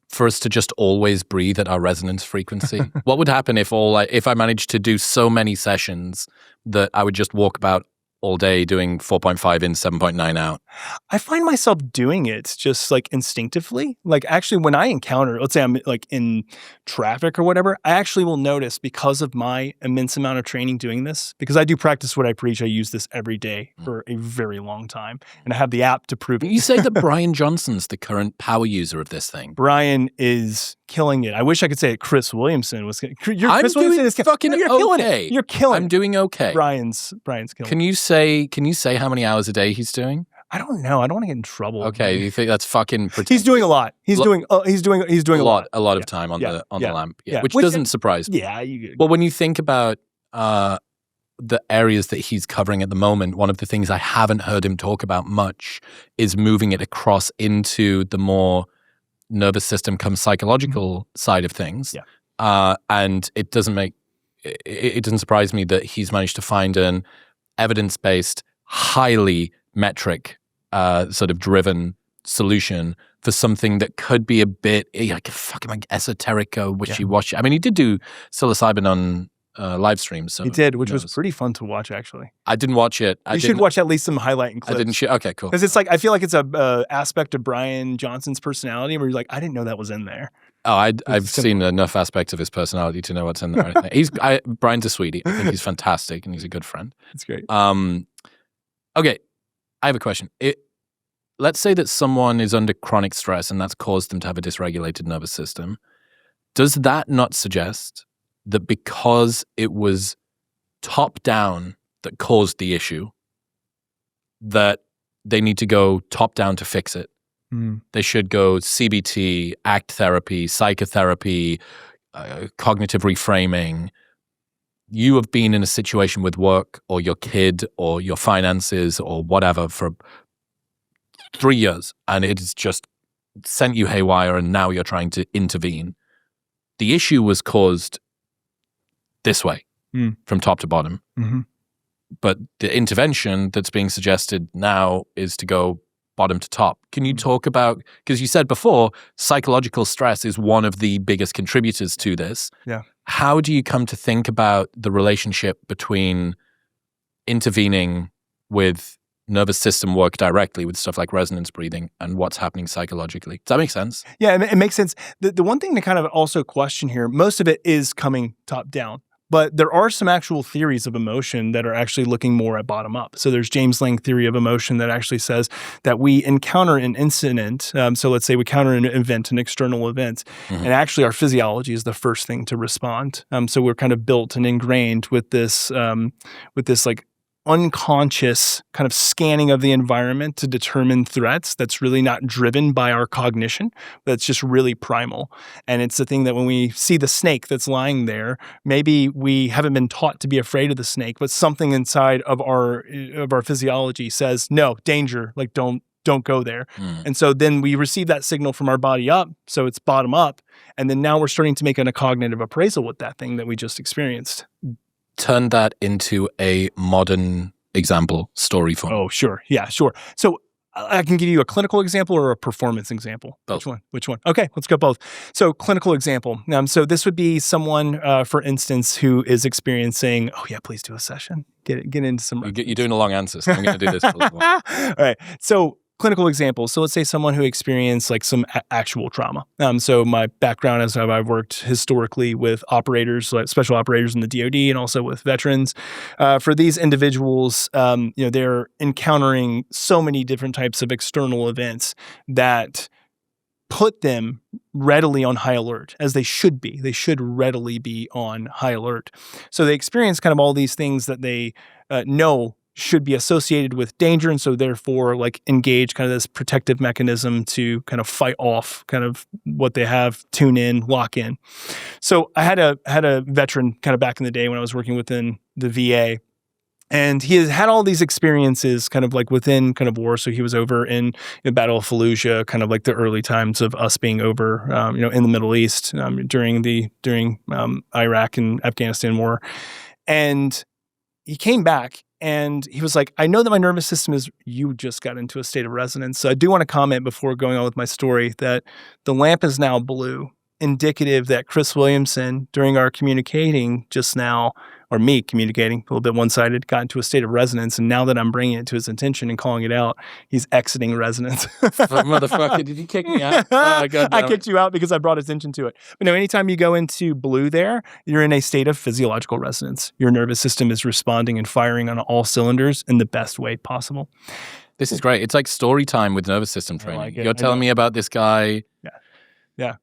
for us to just always breathe at our resonance frequency? What would happen if I managed to do so many sessions that I would just walk about all day doing 4.5 in, 7.9 out? I find myself doing it just like instinctively. Like actually when I encounter, let's say I'm like in traffic or whatever, I actually will notice because of my immense amount of training doing this, because I do practice what I preach. I use this every day for a very long time and I have the app to prove it. You say that Brian Johnson's the current power user of this thing. Brian is killing it. I wish I could say it. Chris Williamson was. I'm Chris doing Williamson is fucking you're okay. killing it. You're killing I'm it. doing okay. Brian's killing Can you say how many hours a day he's doing? I don't know. I don't want to get in trouble. Okay, you think that's fucking He's doing a lot. He's doing a lot of time on the lamp. Yeah. Which doesn't surprise me. Yeah. Well, when you think about the areas that he's covering at the moment, one of the things I haven't heard him talk about much is moving it across into the more nervous system come psychological side of things. Yeah. And it doesn't surprise me that he's managed to find an evidence-based, highly metric sort of driven solution for something that could be a bit like fucking esoteric, wishy-washy. I mean, he did do psilocybin on live streams. So he did, which was pretty fun to watch, actually. I didn't watch it. You should watch at least some highlighting clips. I didn't. Okay, cool. Because it's like, I feel like it's a aspect of Brian Johnson's personality where you're like, I didn't know that was in there. Oh, I've seen enough aspects of his personality to know what's in there. Brian's a sweetie. I think he's fantastic and he's a good friend. That's great. Okay, I have a question. Let's say that someone is under chronic stress and that's caused them to have a dysregulated nervous system. Does that not suggest that because it was top down that caused the issue, that they need to go top down to fix it? They should go CBT, ACT therapy, psychotherapy, cognitive reframing. You have been in a situation with work or your kid or your finances or whatever for 3 years and it has just sent you haywire and now you're trying to intervene. The issue was caused this way from top to bottom. Mm-hmm. But the intervention that's being suggested now is to go bottom to top. Can you talk about, because you said before, psychological stress is one of the biggest contributors to this. Yeah. How do you come to think about the relationship between intervening with nervous system work directly with stuff like resonance breathing and what's happening psychologically? Does that make sense? Yeah, it makes sense. The one thing to kind of also question here, most of it is coming top down. But there are some actual theories of emotion that are actually looking more at bottom up. So there's James Lang theory of emotion that actually says that we encounter an incident. So let's say we encounter an event, an external event, and actually our physiology is the first thing to respond. So we're kind of built and ingrained with this like unconscious kind of scanning of the environment to determine threats that's really not driven by our cognition, but it's just really primal. And it's the thing that when we see the snake that's lying there, maybe we haven't been taught to be afraid of the snake, but something inside of our physiology says, no, danger, like don't go there. And so then we receive that signal from our body up, so it's bottom up. And then now we're starting to make a cognitive appraisal with that thing that we just experienced. Turn that into a modern example story for me. Oh, sure. Yeah, sure. So I can give you a clinical example or a performance example. Both. Which one? Okay, let's go both. So clinical example. So this would be someone, for instance, who is experiencing, oh yeah, please do a session. Get into some. You're doing a long answer, so I'm going to do this. For a little while. All right. So clinical example. So let's say someone who experienced like some actual trauma. So my background is I've worked historically with operators, like special operators in the DoD, and also with veterans. For these individuals, they're encountering so many different types of external events that put them readily on high alert, as they should be. They should readily be on high alert. So they experience kind of all these things that they know should be associated with danger, and so therefore like engage kind of this protective mechanism to kind of fight off kind of what they have, tune in, lock in. So I had a veteran kind of back in the day when I was working within the VA, and he has had all these experiences kind of like within kind of war. So he was over in Battle of Fallujah, kind of like the early times of us being over, in the Middle East during Iraq and Afghanistan war. And he came back and he was like, I know that my nervous system you just got into a state of resonance. So I do want to comment before going on with my story that the lamp is now blue. indicative that Chris Williamson, during our communicating just now, or me communicating a little bit one-sided, got into a state of resonance. And now that I'm bringing it to his attention and calling it out, he's exiting resonance. Motherfucker, did you kick me out? Oh, I kicked you out because I brought attention to it. But no, anytime you go into blue there, you're in a state of physiological resonance. Your nervous system is responding and firing on all cylinders in the best way possible. This is great. It's like story time with nervous system training. like it. You're telling me about this guy. Yeah.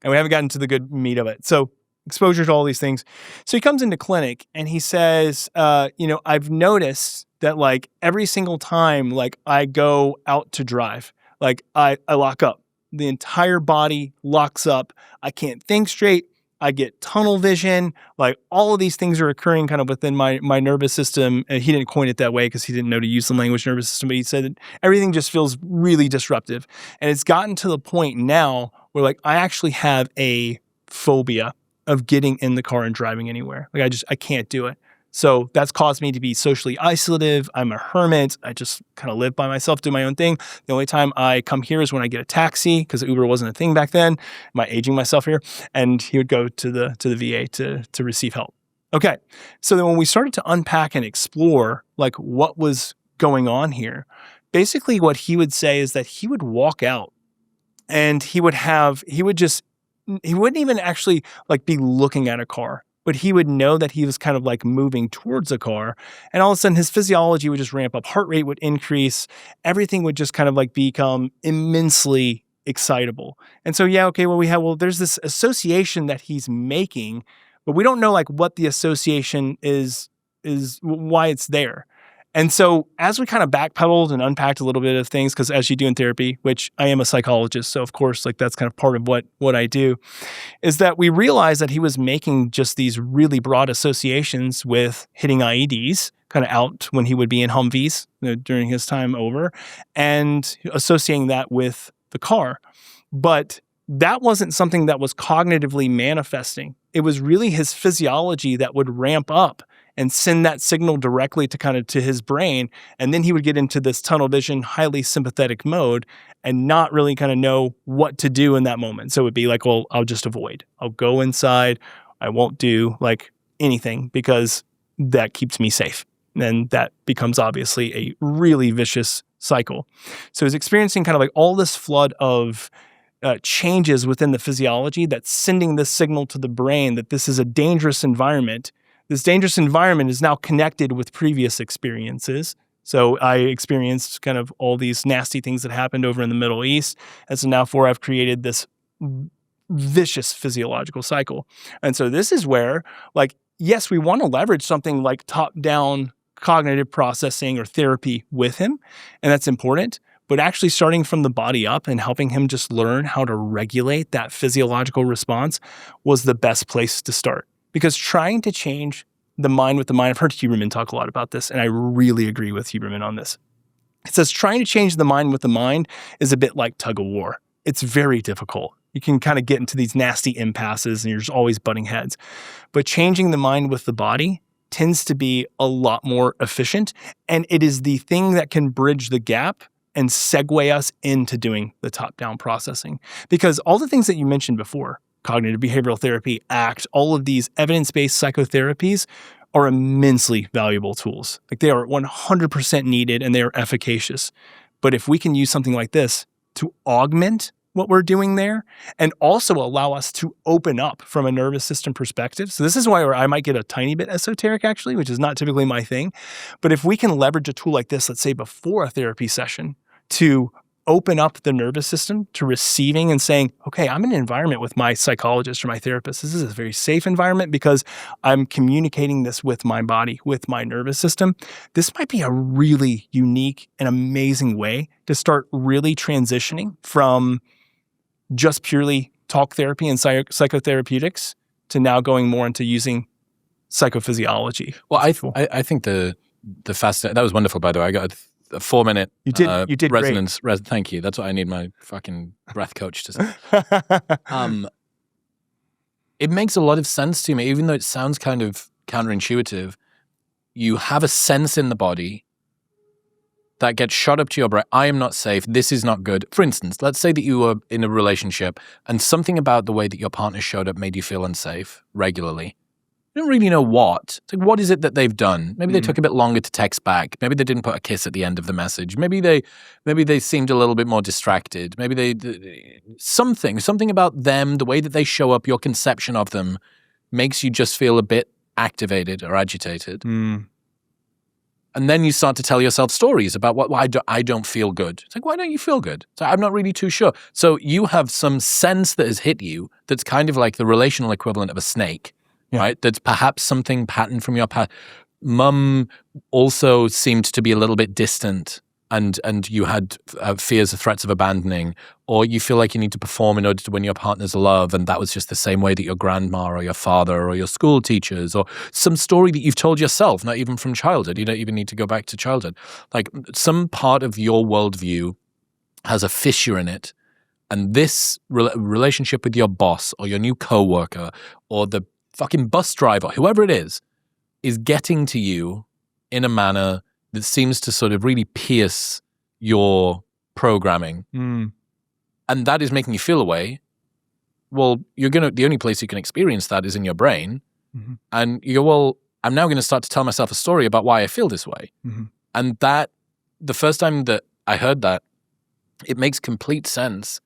And we haven't gotten to the good meat of it. So exposure to all these things. So he comes into clinic and he says, I've noticed that like every single time like I go out to drive, like I lock up. The entire body locks up. I can't think straight. I get tunnel vision. Like all of these things are occurring kind of within my nervous system. And he didn't coin it that way because he didn't know to use the language nervous system, but he said that everything just feels really disruptive. And it's gotten to the point now where like I actually have a phobia of getting in the car and driving anywhere. Like I can't do it. So that's caused me to be socially isolative. I'm a hermit. I just kind of live by myself, do my own thing. The only time I come here is when I get a taxi because Uber wasn't a thing back then. Am I aging myself here? And he would go to the VA to receive help. Okay. So then when we started to unpack and explore like what was going on here, basically what he would say is that he would walk out and he wouldn't even actually like be looking at a car. But he would know that he was kind of like moving towards a car. And all of a sudden his physiology would just ramp up. Heart rate would increase. Everything would just kind of like become immensely excitable. And so, there's this association that he's making, but we don't know like what the association is why it's there. And so as we kind of backpedaled and unpacked a little bit of things, because as you do in therapy, which I am a psychologist, so of course, like that's kind of part of what I do, is that we realized that he was making just these really broad associations with hitting IEDs, kind of out when he would be in Humvees during his time over, and associating that with the car. But that wasn't something that was cognitively manifesting. It was really his physiology that would ramp up and send that signal directly to his brain. And then he would get into this tunnel vision, highly sympathetic mode and not really kind of know what to do in that moment. So it would be like, well, I'll just avoid. I'll go inside. I won't do like anything because that keeps me safe. And that becomes obviously a really vicious cycle. So he's experiencing kind of like all this flood of changes within the physiology that's sending this signal to the brain that this is a dangerous environment. This dangerous environment is now connected with previous experiences. So I experienced kind of all these nasty things that happened over in the Middle East. And so now I've created this vicious physiological cycle. And so this is where, like, yes, we want to leverage something like top-down cognitive processing or therapy with him. And that's important. But actually starting from the body up and helping him just learn how to regulate that physiological response was the best place to start. Because trying to change the mind with the mind, I've heard Huberman talk a lot about this, and I really agree with Huberman on this. It says trying to change the mind with the mind is a bit like tug of war. It's very difficult. You can kind of get into these nasty impasses and you're just always butting heads. But changing the mind with the body tends to be a lot more efficient, and it is the thing that can bridge the gap and segue us into doing the top-down processing. Because all the things that you mentioned before, cognitive behavioral therapy, ACT, all of these evidence-based psychotherapies are immensely valuable tools. Like they are 100% needed and they are efficacious. But if we can use something like this to augment what we're doing there and also allow us to open up from a nervous system perspective. So this is why I might get a tiny bit esoteric actually, which is not typically my thing. But if we can leverage a tool like this, let's say before a therapy session, to open up the nervous system to receiving and saying, okay, I'm in an environment with my psychologist or my therapist. This is a very safe environment because I'm communicating this with my body, with my nervous system. This might be a really unique and amazing way to start really transitioning from just purely talk therapy and psychotherapeutics to now going more into using psychophysiology. Well, I think the that was wonderful, by the way. I got a 4-minute you did resonance. Thank you. That's what I need my fucking breath coach to say. It makes a lot of sense to me, even though it sounds kind of counterintuitive. You have a sense in the body that get shot up to your brain. I am not safe. This is not good. For instance, let's say that you were in a relationship and something about the way that your partner showed up made you feel unsafe regularly. You don't really know what. It's like, what is it that they've done? Maybe they took a bit longer to text back. Maybe they didn't put a kiss at the end of the message. Maybe they seemed a little bit more distracted. Maybe something about them, the way that they show up, your conception of them makes you just feel a bit activated or agitated. And then you start to tell yourself stories about why I don't feel good. It's like, why don't you feel good? So I'm not really too sure. So you have some sense that has hit you that's kind of like the relational equivalent of a snake. Right? That's perhaps something patterned from your past. Mum also seemed to be a little bit distant and you had fears or threats of abandoning, or you feel like you need to perform in order to win your partner's love, and that was just the same way that your grandma or your father or your school teachers, or some story that you've told yourself, not even from childhood. You don't even need to go back to childhood. Like some part of your worldview has a fissure in it, and this relationship with your boss or your new coworker or the fucking bus driver, whoever it is getting to you in a manner that seems to sort of really pierce your programming. And that is making you feel a way. Well, the only place you can experience that is in your brain. And you go, well, I'm now going to start to tell myself a story about why I feel this way. And that, the first time that I heard that, it makes complete sense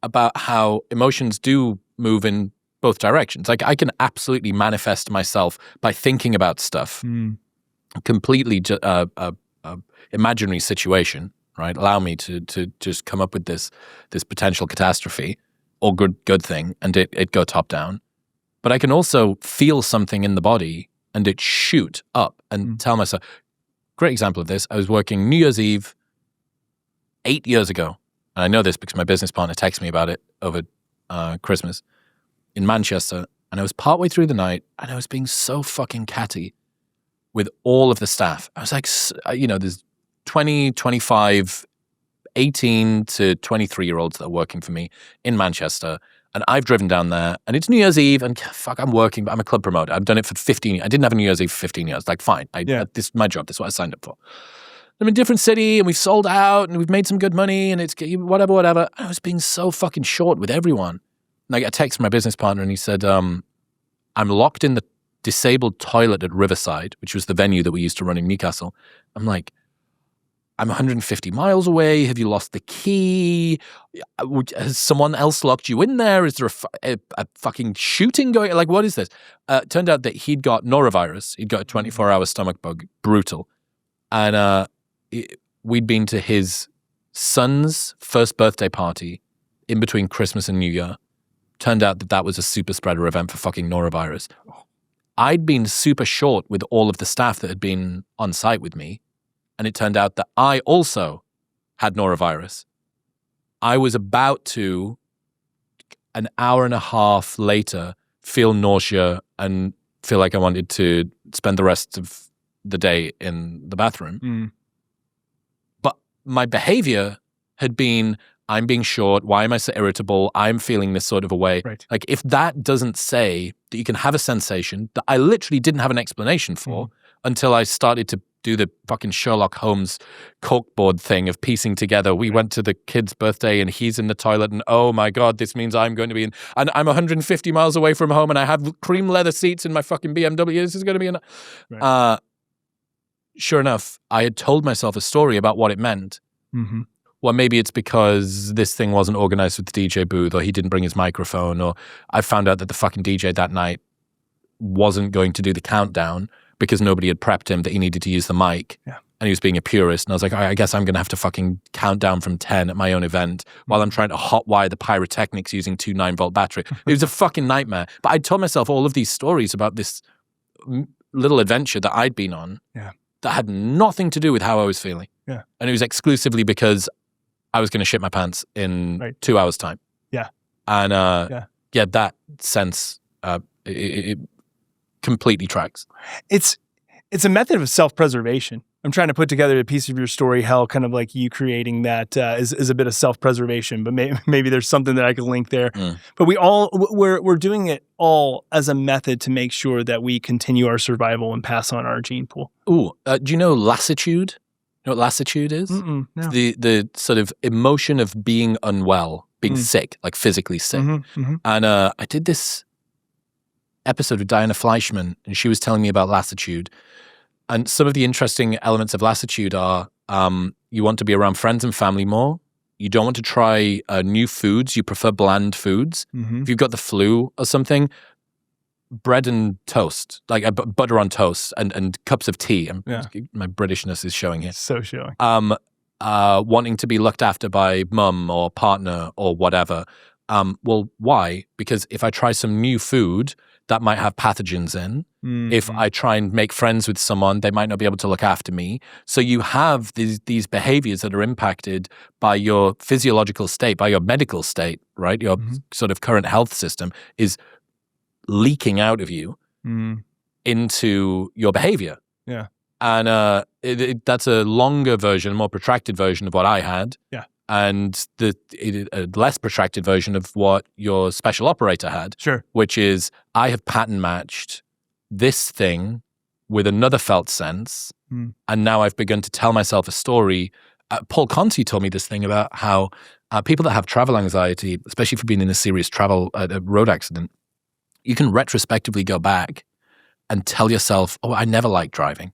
about how emotions do move in both directions. Like I can absolutely manifest myself by thinking about stuff. Completely imaginary situation, right? Allow me to just come up with this potential catastrophe or good thing, and it go top down. But I can also feel something in the body and it shoot up and tell myself. Great example of this. I was working New Year's Eve 8 years ago, and I know this because my business partner texted me about it over Christmas, in Manchester, and I was partway through the night, and I was being so fucking catty with all of the staff. I was like, there's 20, 25, 18 to 23-year-olds that are working for me in Manchester, and I've driven down there, and it's New Year's Eve, and fuck, I'm working, but I'm a club promoter. I've done it for 15 years. I didn't have a New Year's Eve for 15 years. Like, fine. This is my job. This is what I signed up for. I'm in a different city, and we've sold out, and we've made some good money, and it's whatever. I was being so fucking short with everyone. And I got a text from my business partner, and he said, I'm locked in the disabled toilet at Riverside, which was the venue that we used to run in Newcastle. I'm like, I'm 150 miles away. Have you lost the key? Has someone else locked you in there? Is there a fucking shooting going? Like, what is this? Turned out that he'd got norovirus. He'd got a 24-hour stomach bug. Brutal. And we'd been to his son's first birthday party in between Christmas and New Year. Turned out that was a super spreader event for fucking norovirus. I'd been super short with all of the staff that had been on site with me, and it turned out that I also had norovirus. I was about to, an hour and a half later, feel nausea and feel like I wanted to spend the rest of the day in the bathroom. But my behavior had been, I'm being short. Why am I so irritable? I'm feeling this sort of a way. Right. Like if that doesn't say that you can have a sensation that I literally didn't have an explanation for until I started to do the fucking Sherlock Holmes corkboard thing of piecing together. We went to the kid's birthday and he's in the toilet and oh my God, this means I'm going to be in, and I'm 150 miles away from home and I have cream leather seats in my fucking BMW. This is going to be Right. Sure enough, I had told myself a story about what it meant. Well, maybe it's because this thing wasn't organized with the DJ booth, or he didn't bring his microphone, or I found out that the fucking DJ that night wasn't going to do the countdown because nobody had prepped him that he needed to use the mic. Yeah. And he was being a purist. And I was like, I guess I'm going to have to fucking count down from 10 at my own event while I'm trying to hotwire the pyrotechnics using 2 9-volt battery. It was a fucking nightmare. But I told myself all of these stories about this little adventure that I'd been on that had nothing to do with how I was feeling. Yeah. And it was exclusively because I was going to shit my pants in 2 hours' time. Yeah. And that sense, it completely tracks. It's a method of self-preservation. I'm trying to put together a piece of your story, how kind of like you creating that is a bit of self-preservation, but maybe there's something that I could link there. But we're doing it all as a method to make sure that we continue our survival and pass on our gene pool. Ooh, do you know lassitude? You know what lassitude is? No. The sort of emotion of being unwell, being sick, like physically sick. And I did this episode with Diana Fleischman, and she was telling me about lassitude. And some of the interesting elements of lassitude are you want to be around friends and family more. You don't want to try new foods. You prefer bland foods. If you've got the flu or something, bread and toast, like butter on toast and cups of tea. My Britishness is showing here. So showing. Wanting to be looked after by mum or partner or whatever. Well, why? Because if I try some new food, that might have pathogens in. If I try and make friends with someone, they might not be able to look after me. So you have these behaviors that are impacted by your physiological state, by your medical state, right? Your sort of current health system is leaking out of you into your behavior. Yeah. And that's a longer version, more protracted version of what I had. Yeah. And a less protracted version of what your special operator had. Sure. Which is, I have pattern matched this thing with another felt sense. And now I've begun to tell myself a story. Paul Conti told me this thing about how people that have travel anxiety, especially for being in a serious road accident, you can retrospectively go back and tell yourself, oh, I never liked driving.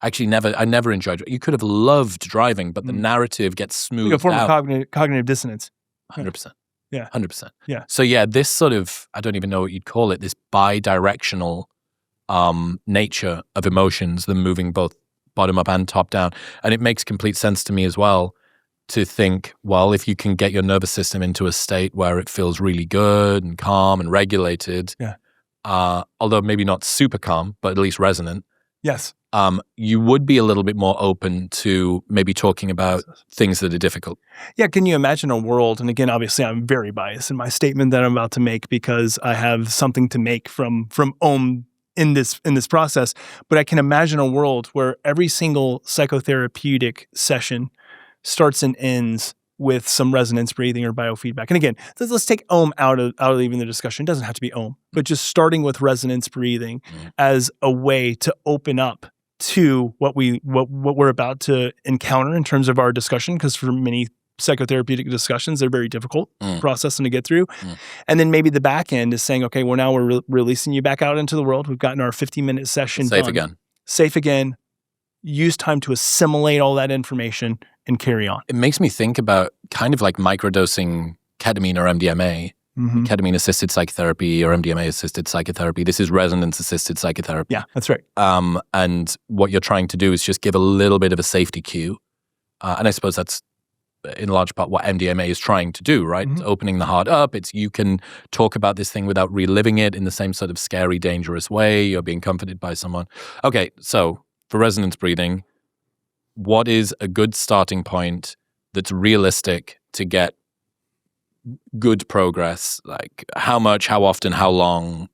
Actually, I never enjoyed it. You could have loved driving, but the narrative gets smoothed out. Like a form of cognitive dissonance. 100%. Yeah. 100%. Yeah. So yeah, this sort of, I don't even know what you'd call it, this bi-directional nature of emotions, them moving both bottom up and top down. And it makes complete sense to me as well to think, well, if you can get your nervous system into a state where it feels really good and calm and regulated, although maybe not super calm, but at least resonant. Yes. You would be a little bit more open to maybe talking about things that are difficult. Yeah, can you imagine a world, and again, obviously I'm very biased in my statement that I'm about to make because I have something to make from Om in this process, but I can imagine a world where every single psychotherapeutic session starts and ends with some resonance breathing or biofeedback. And again, let's take Om out of even the discussion. It doesn't have to be Om, but just starting with resonance breathing as a way to open up to what we're about to encounter in terms of our discussion, because for many psychotherapeutic discussions, they're very difficult processing to get through. And then maybe the back end is saying, okay, well, now we're releasing you back out into the world. We've gotten our 50-minute session done. Safe again. Use time to assimilate all that information and carry on. It makes me think about kind of like microdosing ketamine or MDMA, ketamine-assisted psychotherapy or MDMA-assisted psychotherapy. This is resonance-assisted psychotherapy. Yeah, that's right. And what you're trying to do is just give a little bit of a safety cue. And I suppose that's in large part what MDMA is trying to do, right? It's opening the heart up. It's you can talk about this thing without reliving it in the same sort of scary, dangerous way. You're being comforted by someone. Okay, so for resonance breathing, what is a good starting point that's realistic to get good progress? Like how much, how often, how long?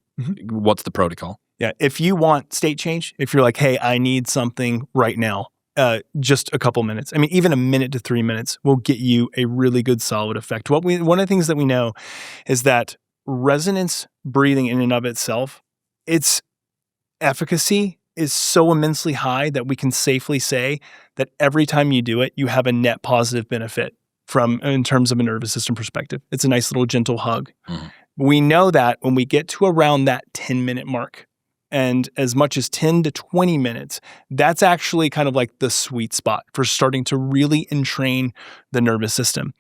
What's the protocol? Yeah, if you want state change, if you're like, hey, I need something right now, just a couple minutes. I mean, even a minute to 3 minutes will get you a really good solid effect. One of the things that we know is that resonance breathing in and of itself, its efficacy is so immensely high that we can safely say that every time you do it, you have a net positive benefit in terms of a nervous system perspective. It's a nice little gentle hug. We know that when we get to around that 10-minute mark, and as much as 10 to 20 minutes, that's actually kind of like the sweet spot for starting to really entrain the nervous system.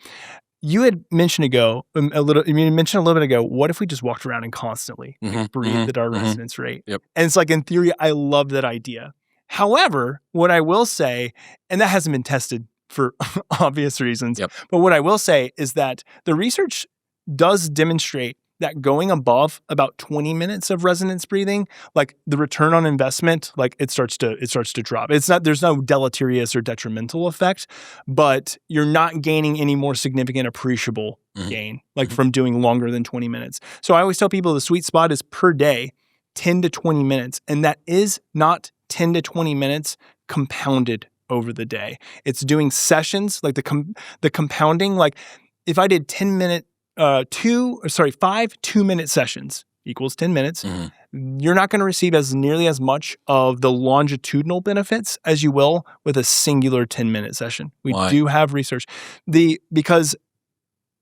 You had mentioned a little bit ago, what if we just walked around and constantly breathed at our resonance rate? Yep. And it's like, in theory, I love that idea. However, what I will say, and that hasn't been tested for obvious reasons, but what I will say is that the research does demonstrate that going above about 20 minutes of resonance breathing, like the return on investment, like it starts to drop. There's no deleterious or detrimental effect, but you're not gaining any more significant appreciable gain, like from doing longer than 20 minutes. So I always tell people the sweet spot is per day, 10 to 20 minutes. And that is not 10 to 20 minutes compounded over the day. It's doing sessions, like the compounding, like if I did 5 2-minute sessions, equals 10 minutes, Mhm. you're not going to receive as nearly as much of the longitudinal benefits as you will with a singular 10-minute session. We Why? do have research. Because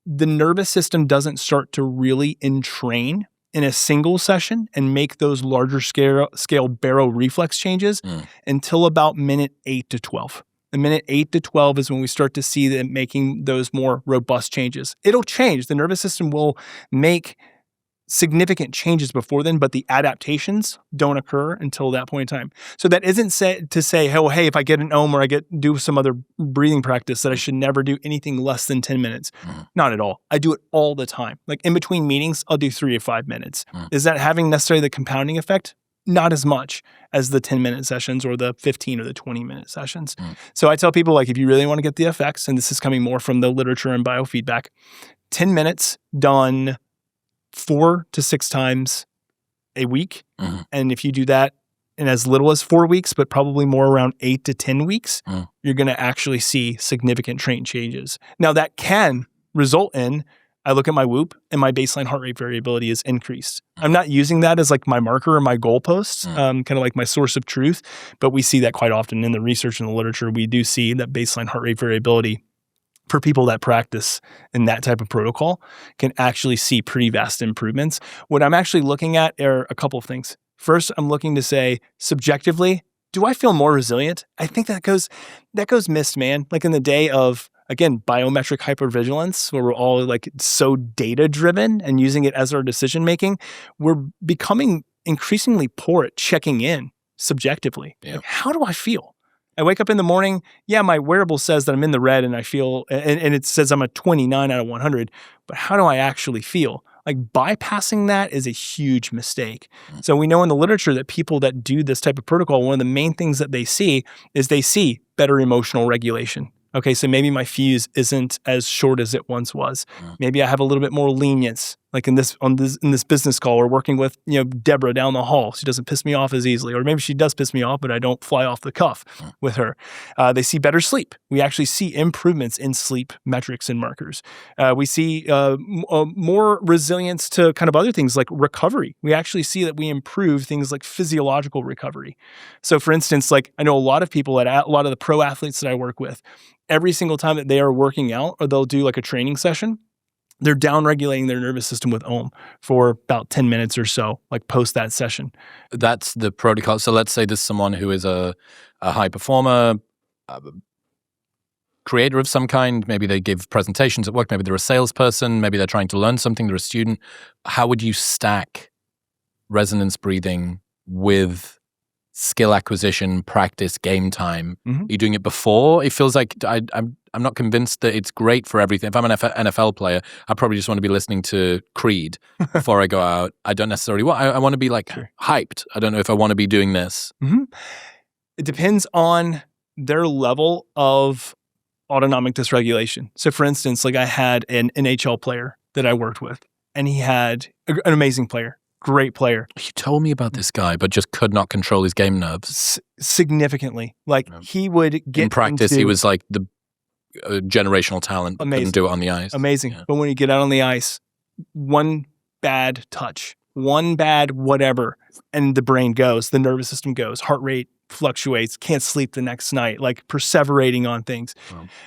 the nervous system doesn't start to really entrain in a single session and make those larger scale baroreflex changes until about minute 8 to 12. The minute 8 to 12 is when we start to see them making those more robust changes. It'll change. The nervous system will make significant changes before then, but the adaptations don't occur until that point in time. So that isn't said to say, oh, hey, if I get an ohm or do some other breathing practice that I should never do anything less than 10 minutes. Not at all. I do it all the time. Like in between meetings, I'll do 3 to 5 minutes. Is that having necessarily the compounding effect? Not as much as the 10-minute sessions or the 15 or the 20-minute sessions. So I tell people, like, if you really want to get the effects, and this is coming more from the literature and biofeedback, 10 minutes done 4 to 6 times a week. And if you do that in as little as 4 weeks, but probably more around 8 to 10 weeks, you're going to actually see significant trait changes. Now that can result in, I look at my Whoop and my baseline heart rate variability is increased. I'm not using that as like my marker or my goalpost, kind of like my source of truth, but we see that quite often in the research and the literature. We do see that baseline heart rate variability for people that practice in that type of protocol can actually see pretty vast improvements. What I'm actually looking at are a couple of things. First, I'm looking to say, subjectively, do I feel more resilient? I think that goes missed, man. Like in the day of, again, biometric hypervigilance, where we're all like so data-driven and using it as our decision-making, we're becoming increasingly poor at checking in subjectively. Yeah. Like, how do I feel? I wake up in the morning, my wearable says that I'm in the red and I feel, and it says I'm a 29 out of 100, but how do I actually feel? Like bypassing that is a huge mistake. So we know in the literature that people that do this type of protocol, one of the main things that they see is they see better emotional regulation. Okay, so maybe my fuse isn't as short as it once was. Maybe I have a little bit more lenience. Like in this business call, we're working with Deborah down the hall. She doesn't piss me off as easily, or maybe she does piss me off, but I don't fly off the cuff with her. They see better sleep. We actually see improvements in sleep metrics and markers. We see more resilience to kind of other things like recovery. We actually see that we improve things like physiological recovery. So, for instance, like I know a lot of people a lot of the pro athletes that I work with, every single time that they are working out or they'll do like a training session, they're down-regulating their nervous system with ohm for about 10 minutes or so, like post that session. That's the protocol. So let's say there's someone who is a high performer, creator of some kind. Maybe they give presentations at work. Maybe they're a salesperson. Maybe they're trying to learn something. They're a student. How would you stack resonance breathing with skill acquisition, practice, game time? Are you doing it before? It feels like I'm not convinced that it's great for everything. If I'm an NFL player, I probably just want to be listening to Creed before I go out. I don't necessarily want. I want to be like hyped. I don't know if I want to be doing this. It depends on their level of autonomic dysregulation. So, for instance, like I had an NHL player that I worked with, and he had an amazing player. Great player. You told me about this guy, but just could not control his game nerves. Significantly. Like he would get in practice, he was like the generational talent, but couldn't do it on the ice. Amazing. Yeah. But when you get out on the ice, one bad touch, one bad whatever, and the brain goes, the nervous system goes, heart rate fluctuates, can't sleep the next night, like perseverating on things.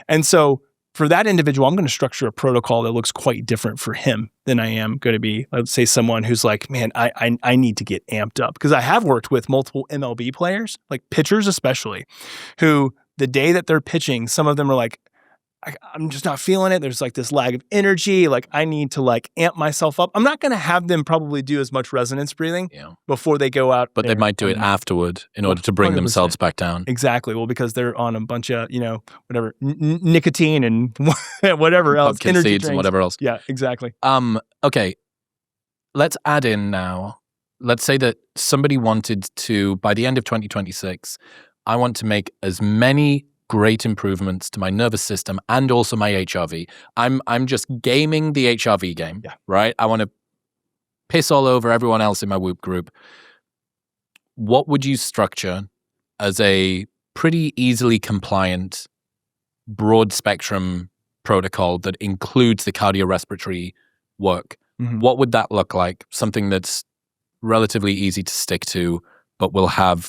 And so for that individual, I'm going to structure a protocol that looks quite different for him than I am going to be, let's say, someone who's like, man, I need to get amped up. Because I have worked with multiple MLB players, like pitchers especially, who the day that they're pitching, some of them are like, I'm just not feeling it. There's like this lag of energy. Like I need to like amp myself up. I'm not going to have them probably do as much resonance breathing before they go out. But they might do it afterward in order to bring 100%. Themselves back down. Exactly. Well, because they're on a bunch of, whatever, nicotine and whatever else. Pumpkin energy seeds drinks. And whatever else. Yeah, exactly. Okay. Let's add in now. Let's say that somebody wanted to, by the end of 2026, I want to make as many great improvements to my nervous system and also my HRV. I'm just gaming the HRV game, right? I want to piss all over everyone else in my Whoop group. What would you structure as a pretty easily compliant, broad spectrum protocol that includes the cardiorespiratory work? What would that look like? Something that's relatively easy to stick to, but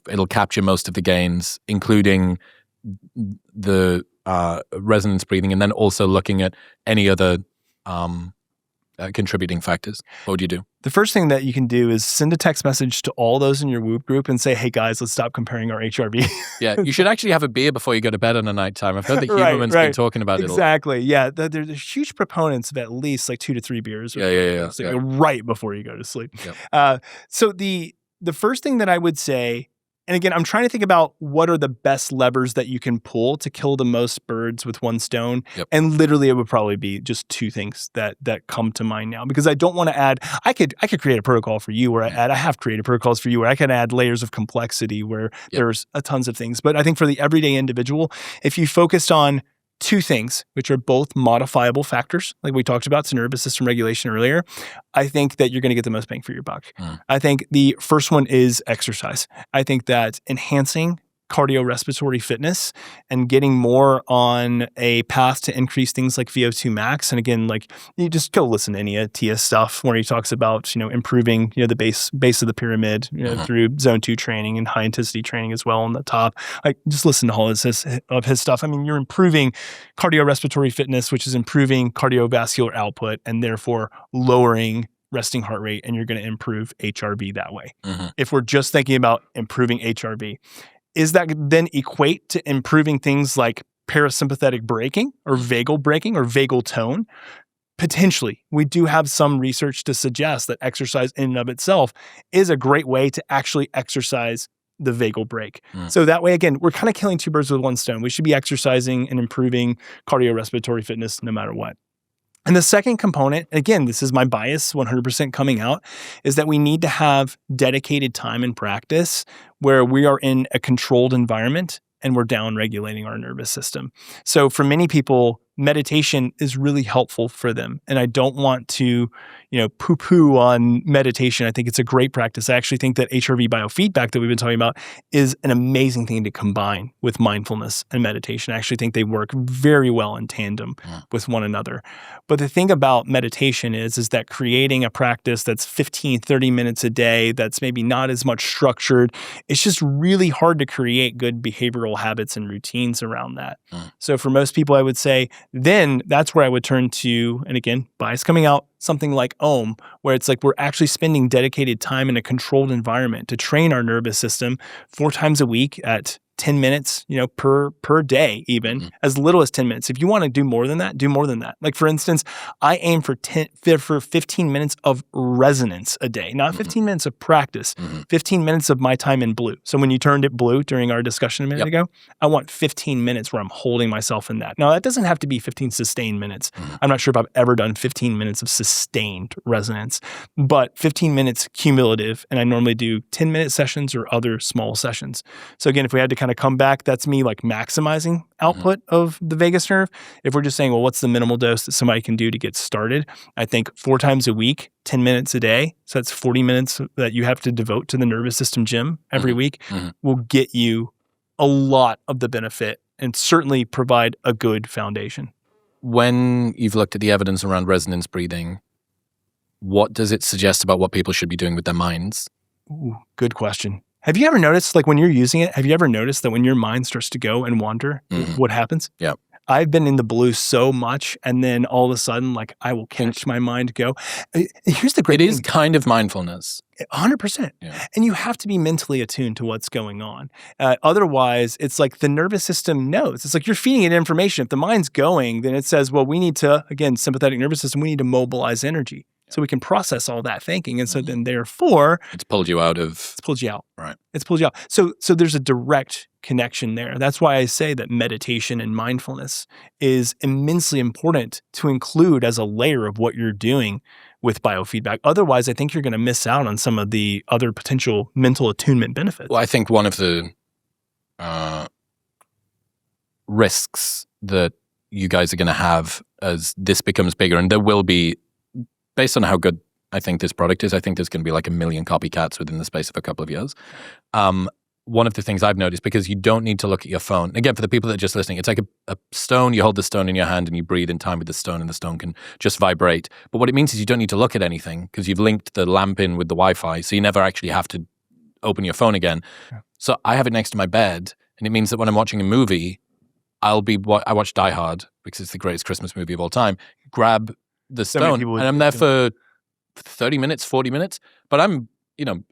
it'll capture most of the gains, including the resonance breathing, and then also looking at any other contributing factors. What would you do? The first thing that you can do is send a text message to all those in your Whoop group and say, hey guys, let's stop comparing our HRV. Yeah, you should actually have a beer before you go to bed on a nighttime. I've heard that Huberman's been talking about it. Exactly. Yeah. There's huge proponents of at least like 2 to 3 beers. Right before you go to sleep. Yep. So the first thing that I would say, and again, I'm trying to think about what are the best levers that you can pull to kill the most birds with one stone. Yep. And literally it would probably be just 2 things that come to mind now, because I don't want to add, I could create a protocol for you where I have created protocols for you where I can add layers of complexity where there's tons of things. But I think for the everyday individual, if you focused on 2 things, which are both modifiable factors, like we talked about, so nervous system regulation earlier, I think that you're going to get the most bang for your buck. I think the first one is exercise. I think that enhancing cardiorespiratory fitness and getting more on a path to increase things like VO2 max. And again, like you just go listen to any of Tia's stuff where he talks about, improving, the base of the pyramid, through zone 2 training and high intensity training as well on the top. Like just listen to all of his stuff. I mean, you're improving cardiorespiratory fitness, which is improving cardiovascular output and therefore lowering resting heart rate, and you're going to improve HRV that way. If we're just thinking about improving HRV, is that then equate to improving things like parasympathetic braking or vagal braking or vagal tone? Potentially. We do have some research to suggest that exercise in and of itself is a great way to actually exercise the vagal brake. So that way, again, we're kind of killing 2 birds with one stone. We should be exercising and improving cardiorespiratory fitness no matter what. And the second component, again, this is my bias 100% coming out, is that we need to have dedicated time and practice where we are in a controlled environment and we're down regulating our nervous system. So for many people, meditation is really helpful for them. And I don't want to, poo-poo on meditation. I think it's a great practice. I actually think that HRV biofeedback that we've been talking about is an amazing thing to combine with mindfulness and meditation. I actually think they work very well in tandem with one another. But the thing about meditation is that creating a practice that's 15, 30 minutes a day, that's maybe not as much structured, it's just really hard to create good behavioral habits and routines around that. So for most people, I would say, then that's where I would turn to, and again, bias coming out, something like OM, where it's like we're actually spending dedicated time in a controlled environment to train our nervous system 4 times a week at 10 minutes, per day, even as little as 10 minutes. If you want to do more than that, do more than that. Like for instance, I aim for 15 minutes of resonance a day, not 15 minutes of practice, 15 minutes of my time in blue. So when you turned it blue during our discussion a minute ago, I want 15 minutes where I'm holding myself in that. Now that doesn't have to be 15 sustained minutes. I'm not sure if I've ever done 15 minutes of sustained resonance, but 15 minutes cumulative. And I normally do 10-minute sessions or other small sessions. So again, if we had to kind of come back, that's me like maximizing output of the vagus nerve. If we're just saying, well, what's the minimal dose that somebody can do to get started? I think 4 times a week, 10 minutes a day. So that's 40 minutes that you have to devote to the nervous system gym every week will get you a lot of the benefit and certainly provide a good foundation. When you've looked at the evidence around resonance breathing, what does it suggest about what people should be doing with their minds? Ooh, good question. Have you ever noticed, like when you're using it, have you ever noticed that when your mind starts to go and wander, what happens? Yeah. I've been in the blue so much, and then all of a sudden, like I will catch my mind go. Here's the great thing. It is kind of mindfulness. 100%. Yeah. And you have to be mentally attuned to what's going on. Otherwise, it's like the nervous system knows. It's like you're feeding it information. If the mind's going, then it says, well, we need to, again, sympathetic nervous system, we need to mobilize energy. So we can process all that thinking. And so then therefore... It's pulled you out. It's pulled you out. Right. It's pulled you out. So there's a direct connection there. That's why I say that meditation and mindfulness is immensely important to include as a layer of what you're doing with biofeedback. Otherwise, I think you're going to miss out on some of the other potential mental attunement benefits. Well, I think one of the risks that you guys are going to have as this becomes bigger, and there will be, based on how good I think this product is, I think there's going to be like 1 million copycats within the space of a couple of years, one of the things I've noticed, because you don't need to look at your phone. Again, for the people that are just listening, it's like a stone. You hold the stone in your hand and you breathe in time with the stone, and the stone can just vibrate. But what it means is you don't need to look at anything because you've linked the lamp in with the Wi-Fi, so you never actually have to open your phone again. Yeah. So I have it next to my bed, and it means that when I'm watching a movie, I watch Die Hard because it's the greatest Christmas movie of all time. Grab the stone, and I'm there for 30 minutes, 40 minutes, but I'm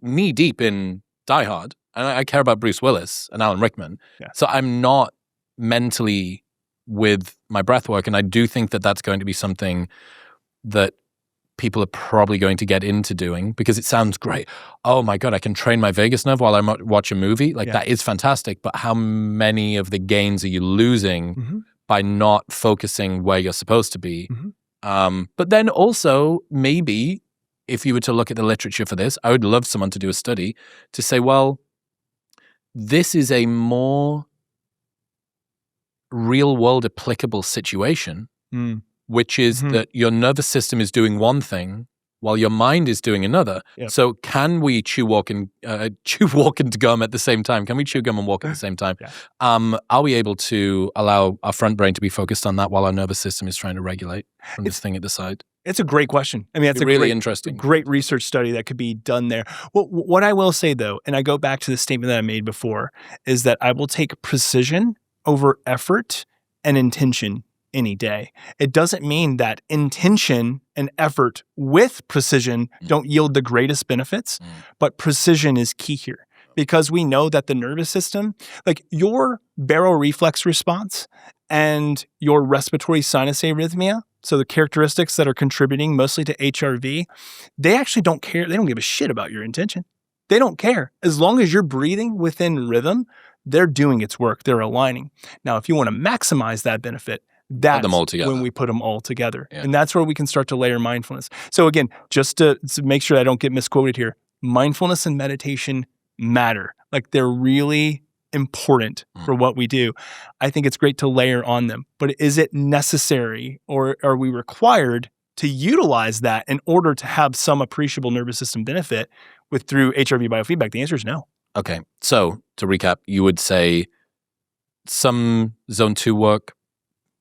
knee deep in Die Hard. And I care about Bruce Willis and Alan Rickman. Yeah. So I'm not mentally with my breath work. And I do think that that's going to be something that people are probably going to get into doing because it sounds great. Oh my God, I can train my vagus nerve while I watch a movie. That is fantastic. But how many of the gains are you losing by not focusing where you're supposed to be? But then also maybe if you were to look at the literature for this, I would love someone to do a study to say, well, this is a more real-world applicable situation, which is that your nervous system is doing one thing while your mind is doing another. Yep. So can we chew, walk, and gum at the same time? Can we chew gum and walk at the same time? Yeah. Are we able to allow our front brain to be focused on that while our nervous system is trying to regulate from this thing at the side? It's a great question. I mean, it's really interesting. Great research study that could be done there. Well, what I will say, though, and I go back to the statement that I made before, is that I will take precision over effort and intention any day. It doesn't mean that intention and effort with precision don't yield the greatest benefits, but precision is key here because we know that the nervous system, like your baroreflex response and your respiratory sinus arrhythmia, so the characteristics that are contributing mostly to HRV, they actually don't care. They don't give a shit about your intention. They don't care. As long as you're breathing within rhythm, they're doing its work. They're aligning. Now, if you want to maximize that benefit, that's when we put them all together. Yeah. And that's where we can start to layer mindfulness. So again, just to make sure I don't get misquoted here, mindfulness and meditation matter. Like they're really important for what we do. I think it's great to layer on them, but is it necessary or are we required to utilize that in order to have some appreciable nervous system benefit through HRV biofeedback? The answer is no. Okay. So to recap, you would say some zone 2 work,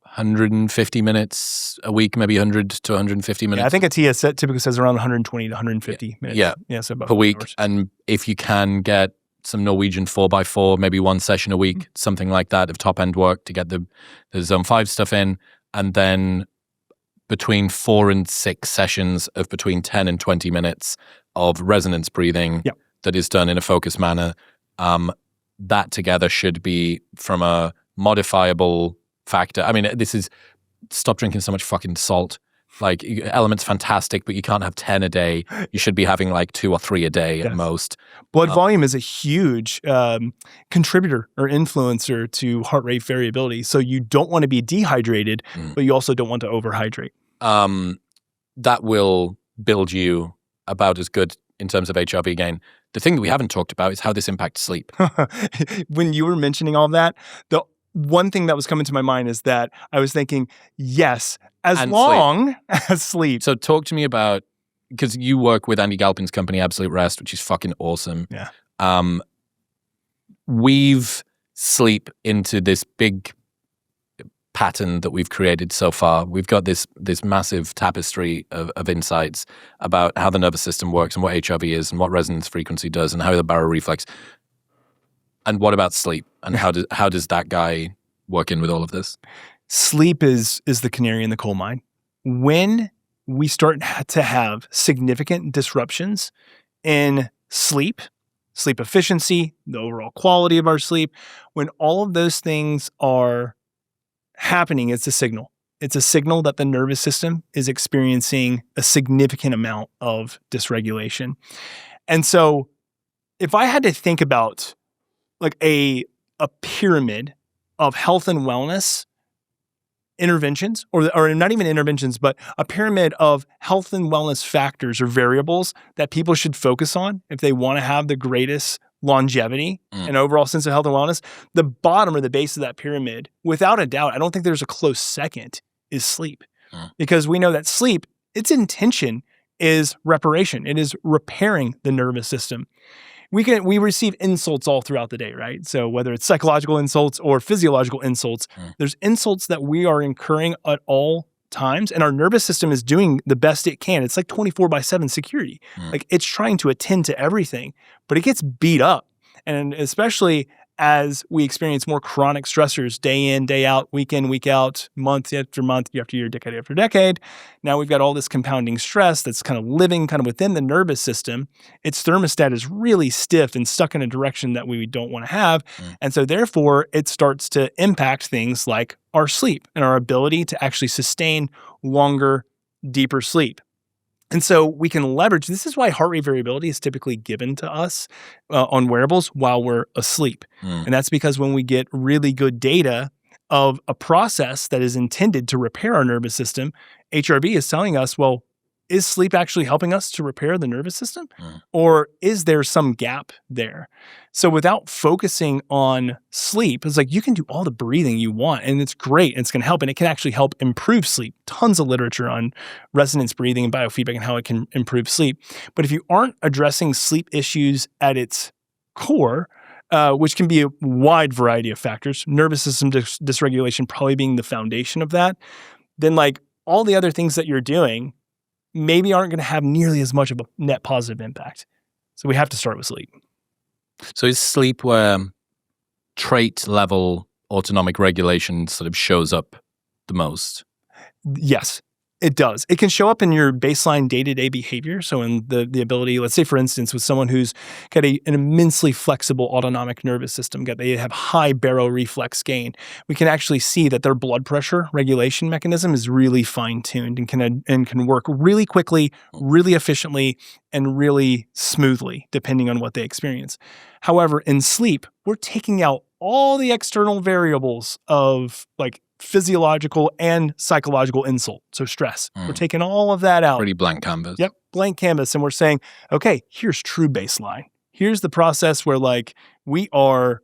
150 minutes a week, maybe 100 to 150 minutes. Yeah, I think a TS typically says around 120 to 150 minutes. Yeah, so about per week. Hours. And if you can get some Norwegian 4x4, maybe one session a week, something like that of top-end work to get the zone 5 stuff in, and then between 4 and 6 sessions of between 10 and 20 minutes of resonance breathing that is done in a focused manner. That together should be from a modifiable factor. I mean, this is stop drinking so much fucking salt. Like Element's fantastic, but you can't have 10 a day. You should be having like 2 or 3 a day at most. Blood volume is a huge contributor or influencer to heart rate variability. So you don't want to be dehydrated, but you also don't want to overhydrate. That will build you about as good in terms of HRV gain. The thing that we haven't talked about is how this impacts sleep. When you were mentioning all that, the one thing that was coming to my mind is that I was thinking, yes, as long as sleep. So talk to me about, because you work with Andy Galpin's company, Absolute Rest, which is fucking awesome. Yeah. Weave sleep into this big pattern that we've created so far. We've got this massive tapestry of insights about how the nervous system works and what HRV is and what resonance frequency does and how the baroreflex. And what about sleep? And how does that guy work in with all of this? Sleep is the canary in the coal mine. When we start to have significant disruptions in sleep efficiency, the overall quality of our sleep, when all of those things are happening, it's a signal. It's a signal that the nervous system is experiencing a significant amount of dysregulation. And so if I had to think about like a pyramid of health and wellness interventions, or not even interventions, but a pyramid of health and wellness factors or variables that people should focus on if they want to have the greatest longevity and overall sense of health and wellness, the bottom or the base of that pyramid, without a doubt, I don't think there's a close second, is sleep. Because we know that sleep, its intention is reparation. It is repairing the nervous system. we receive insults all throughout the day, right? So whether it's psychological insults or physiological insults, there's insults that we are incurring at all times, and our nervous system is doing the best it can. It's like 24/7 security. Like it's trying to attend to everything, but it gets beat up. And especially as we experience more chronic stressors day in, day out, week in, week out, month after month, year after year, decade after decade. Now we've got all this compounding stress that's kind of living kind of within the nervous system. Its thermostat is really stiff and stuck in a direction that we don't want to have. And so therefore, it starts to impact things like our sleep and our ability to actually sustain longer, deeper sleep. And so we can leverage, this is why heart rate variability is typically given to us on wearables while we're asleep. And that's because when we get really good data of a process that is intended to repair our nervous system, HRV is telling us, well, is sleep actually helping us to repair the nervous system? Or is there some gap there? So without focusing on sleep, it's like you can do all the breathing you want and it's great and it's going to help and it can actually help improve sleep. Tons of literature on resonance breathing and biofeedback and how it can improve sleep. But if you aren't addressing sleep issues at its core, which can be a wide variety of factors, nervous system dysregulation probably being the foundation of that, then like all the other things that you're doing maybe aren't going to have nearly as much of a net positive impact. So we have to start with sleep. So is sleep where trait level autonomic regulation sort of shows up the most? Yes, it does. It can show up in your baseline day-to-day behavior. So in the ability, let's say for instance, with someone who's got an immensely flexible autonomic nervous system, they have high baroreflex gain, we can actually see that their blood pressure regulation mechanism is really fine-tuned and can work really quickly, really efficiently, and really smoothly, depending on what they experience. However, in sleep, we're taking out all the external variables of like physiological and psychological insult, so stress. We're taking all of that out. Pretty blank canvas. Yep, blank canvas. And we're saying, okay, here's true baseline. Here's the process where like we are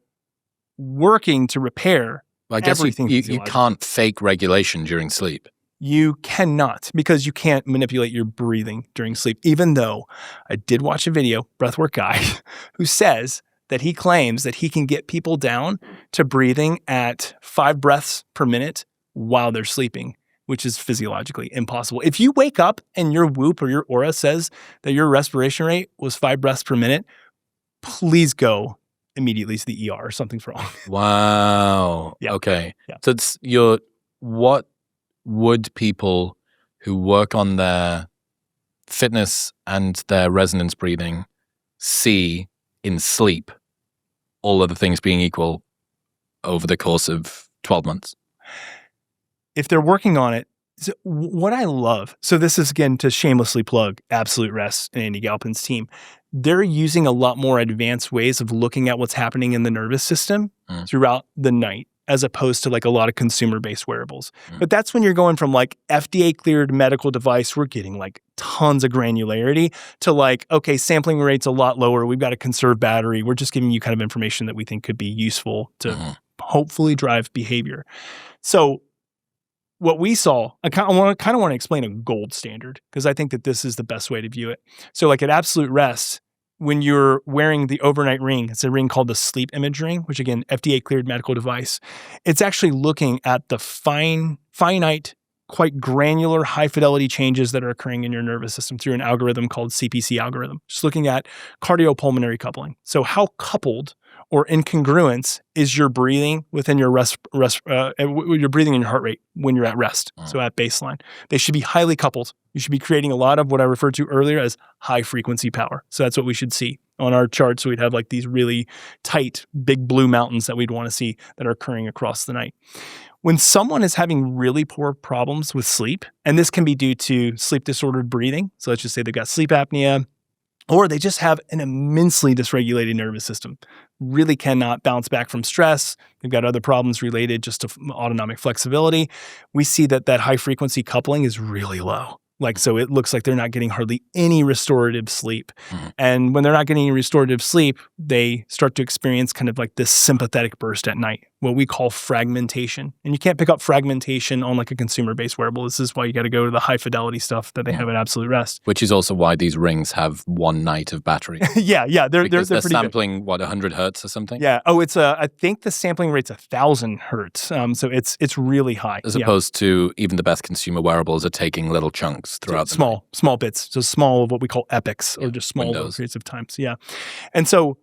working to repair Well, I guess everything. you can't fake regulation during sleep. You cannot, because you can't manipulate your breathing during sleep, even though I did watch a video, Breathwork guy, who says that he claims that he can get people down to breathing at 5 breaths per minute while they're sleeping, which is physiologically impossible. If you wake up and your Whoop or your aura says that your respiration rate was 5 breaths per minute, please go immediately to the ER or something's wrong. Wow. Yeah. Okay. Yeah. So what would people who work on their fitness and their resonance breathing see in sleep, all other things being equal, over the course of 12 months? If they're working on it, so what I love, so this is again to shamelessly plug Absolute Rest and Andy Galpin's team, they're using a lot more advanced ways of looking at what's happening in the nervous system throughout the night, as opposed to like a lot of consumer-based wearables. But that's when you're going from like FDA-cleared medical device, we're getting like tons of granularity, to like, okay, sampling rate's a lot lower, we've got to conserve battery, we're just giving you kind of information that we think could be useful to hopefully drive behavior. So what we saw, I kind of want to explain a gold standard, because I think that this is the best way to view it. So like at Absolute Rest, when you're wearing the overnight ring, it's a ring called the sleep image ring, which again, FDA-cleared medical device. It's actually looking at the finite, quite granular, high-fidelity changes that are occurring in your nervous system through an algorithm called CPC algorithm. Just looking at cardiopulmonary coupling. So how coupled or incongruence is your breathing within your your breathing and your heart rate when you're at rest, so at baseline. They should be highly coupled. You should be creating a lot of what I referred to earlier as high frequency power. So that's what we should see on our chart. So we'd have like these really tight, big blue mountains that we'd want to see that are occurring across the night. When someone is having really poor problems with sleep, and this can be due to sleep disordered breathing, so let's just say they've got sleep apnea, or they just have an immensely dysregulated nervous system, really cannot bounce back from stress, they've got other problems related just to autonomic flexibility, we see that high frequency coupling is really low. Like, so it looks like they're not getting hardly any restorative sleep. And when they're not getting any restorative sleep, they start to experience kind of like this sympathetic burst at night what we call fragmentation. And you can't pick up fragmentation on like a consumer-based wearable. This is why you got to go to the high-fidelity stuff that they have at Absolute Rest. Which is also why these rings have one night of battery. Yeah. They're they're pretty sampling, good. 100 hertz or something? Yeah. Oh, it's I think the sampling rate's 1,000 hertz. So it's really high. As opposed to even the best consumer wearables are taking little chunks throughout the night. Small bits. So small of what we call epochs, or just small periods of time. So, yeah. And so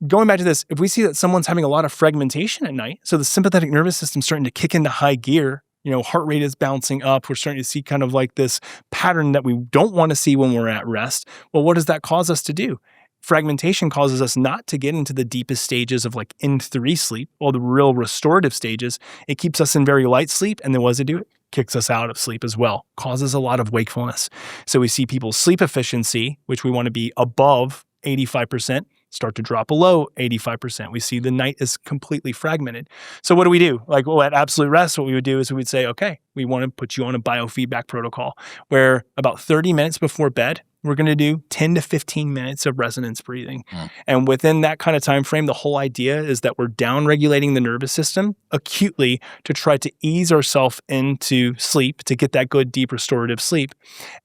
going back to this, if we see that someone's having a lot of fragmentation at night, so the sympathetic nervous system's starting to kick into high gear, heart rate is bouncing up, we're starting to see kind of like this pattern that we don't want to see when we're at rest. Well, what does that cause us to do? Fragmentation causes us not to get into the deepest stages of like N3 sleep, or the real restorative stages. It keeps us in very light sleep, and then what does it do? It kicks us out of sleep as well, causes a lot of wakefulness. So we see people's sleep efficiency, which we want to be above 85%, start to drop below 85%. We see the night is completely fragmented. So what do we do? At Absolute Rest, what we would do is we would say, okay, we want to put you on a biofeedback protocol where about 30 minutes before bed, we're going to do 10 to 15 minutes of resonance breathing. And within that kind of time frame, the whole idea is that we're down-regulating the nervous system acutely to try to ease ourselves into sleep, to get that good, deep, restorative sleep.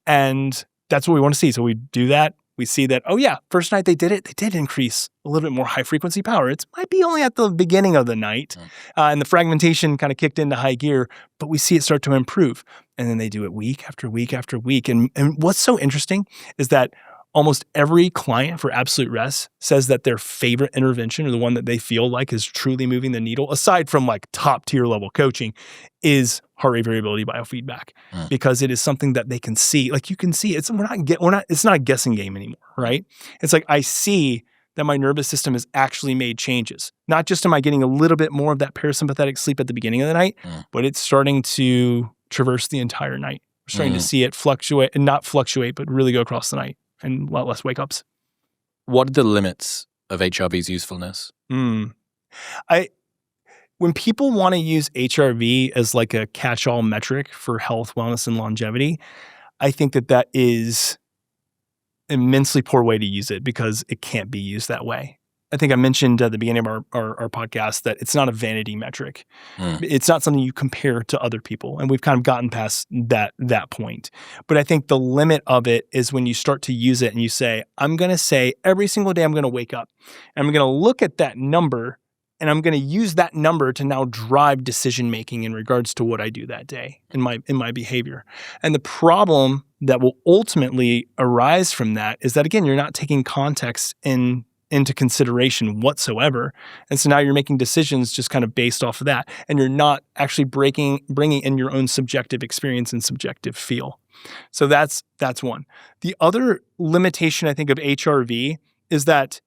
And that's what we want to see. So we do that. We see that, oh yeah, first night they did increase a little bit more high frequency power. It might be only at the beginning of the night, and the fragmentation kind of kicked into high gear, but we see it start to improve. And then they do it week after week after week. And what's so interesting is that almost every client for Absolute Rest says that their favorite intervention, or the one that they feel like is truly moving the needle, aside from like top tier level coaching, is heart rate variability biofeedback, because it is something that they can see. Like you can see, it's not a guessing game anymore, right? It's like I see that my nervous system has actually made changes. Not just am I getting a little bit more of that parasympathetic sleep at the beginning of the night, but it's starting to traverse the entire night. We're starting to see it fluctuate, and not fluctuate, but really go across the night, and a lot less wake-ups. What are the limits of HRV's usefulness? When people want to use HRV as like a catch-all metric for health, wellness, and longevity, I think that is an immensely poor way to use it, because it can't be used that way. I think I mentioned at the beginning of our podcast that it's not a vanity metric. It's not something you compare to other people. And we've kind of gotten past that point. But I think the limit of it is when you start to use it and you say, I'm going to say every single day I'm going to wake up and I'm going to look at that number, and I'm going to use that number to now drive decision-making in regards to what I do that day in my behavior. And the problem that will ultimately arise from that is that, again, you're not taking context into consideration whatsoever. And so now you're making decisions just kind of based off of that. And you're not actually bringing in your own subjective experience and subjective feel. So that's one. The other limitation, I think, of HRV is that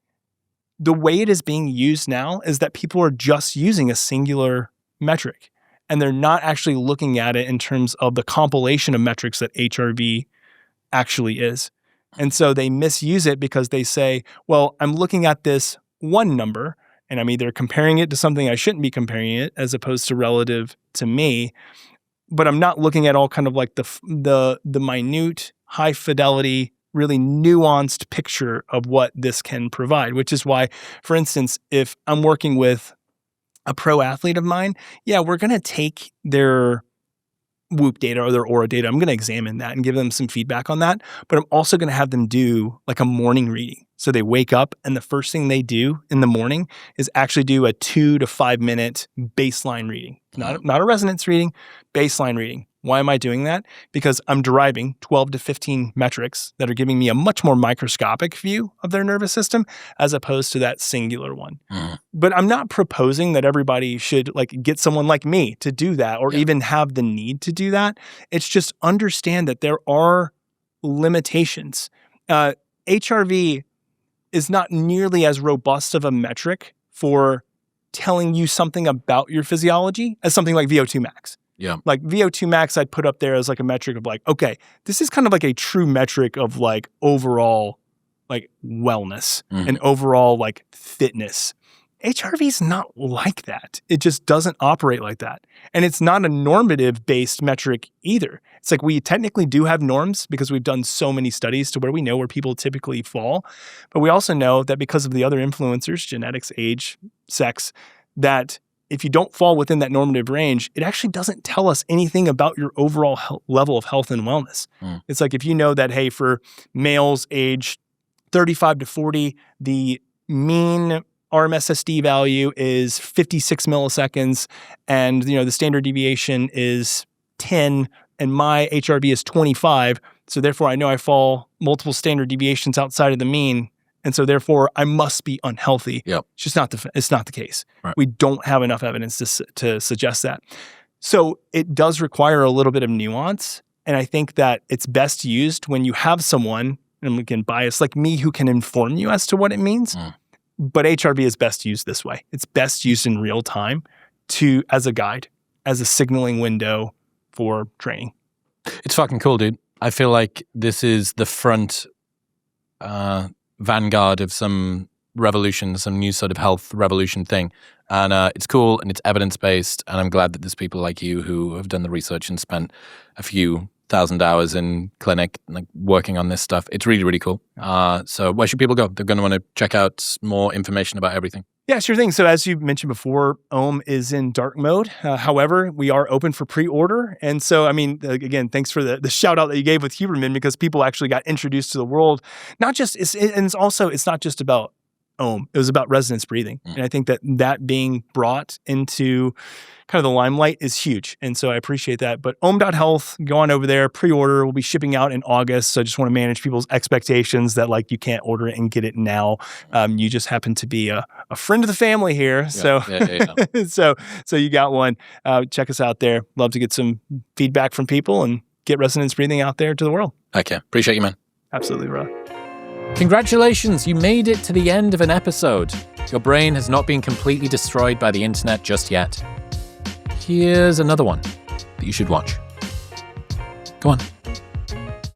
the way it is being used now is that people are just using a singular metric, and they're not actually looking at it in terms of the compilation of metrics that HRV actually is. And so they misuse it because they say, well, I'm looking at this one number and I'm either comparing it to something I shouldn't be comparing it as opposed to relative to me, but I'm not looking at all kind of like the minute, high fidelity, really nuanced picture of what this can provide, which is why, for instance, if I'm working with a pro athlete of mine, yeah, we're going to take their Whoop data or their Aura data. I'm going to examine that and give them some feedback on that. But I'm also going to have them do like a morning reading. So they wake up and the first thing they do in the morning is actually do a 2 to 5 minute baseline reading. Not a resonance reading, baseline reading. Why am I doing that? Because I'm deriving 12 to 15 metrics that are giving me a much more microscopic view of their nervous system as opposed to that singular one. But I'm not proposing that everybody should like get someone like me to do that or even have the need to do that. It's just understand that there are limitations. HRV is not nearly as robust of a metric for telling you something about your physiology as something like VO2 max. Yeah. Like VO2 max, I'd put up there as like a metric of like, okay, this is kind of like a true metric of like overall like wellness and overall like fitness. HRV is not like that. It just doesn't operate like that. And it's not a normative based metric either. It's like we technically do have norms because we've done so many studies to where we know where people typically fall. But we also know that because of the other influencers, genetics, age, sex, that if you don't fall within that normative range, it actually doesn't tell us anything about your overall level of health and wellness. It's like if you know that, hey, for males age 35 to 40, the mean RMSSD value is 56 milliseconds, and the standard deviation is 10, and my HRV is 25. So therefore, I know I fall multiple standard deviations outside of the mean, and so therefore, I must be unhealthy. Yep. It's just not the case. Right. We don't have enough evidence to suggest that. So it does require a little bit of nuance, and I think that it's best used when you have someone, and again, bias like me, who can inform you as to what it means. But HRV is best used this way. It's best used in real time as a guide, as a signaling window for training. It's fucking cool, dude. I feel like this is the front vanguard of some revolution, some new sort of health revolution thing. And it's cool and it's evidence-based. And I'm glad that there's people like you who have done the research and spent a few thousand hours in clinic working on this stuff. It's really, really cool. So where should people go? They're going to want to check out more information about everything. Yeah, sure thing. So as you mentioned before, Ohm is in dark mode. However, we are open for pre-order. And so, again, thanks for the shout out that you gave with Huberman, because people actually got introduced to the world. It's not just about Ohm. It was about resonance breathing. And I think that being brought into kind of the limelight is huge. And so I appreciate that. But ohm.health, go on over there, pre-order. We'll be shipping out in August. So I just want to manage people's expectations that you can't order it and get it now. You just happen to be a friend of the family here. Yeah. So you got one. Check us out there. Love to get some feedback from people and get resonance breathing out there to the world. Okay. Appreciate you, man. Absolutely, bro. Congratulations, you made it to the end of an episode. Your brain has not been completely destroyed by the internet just yet. Here's another one that you should watch. Go on.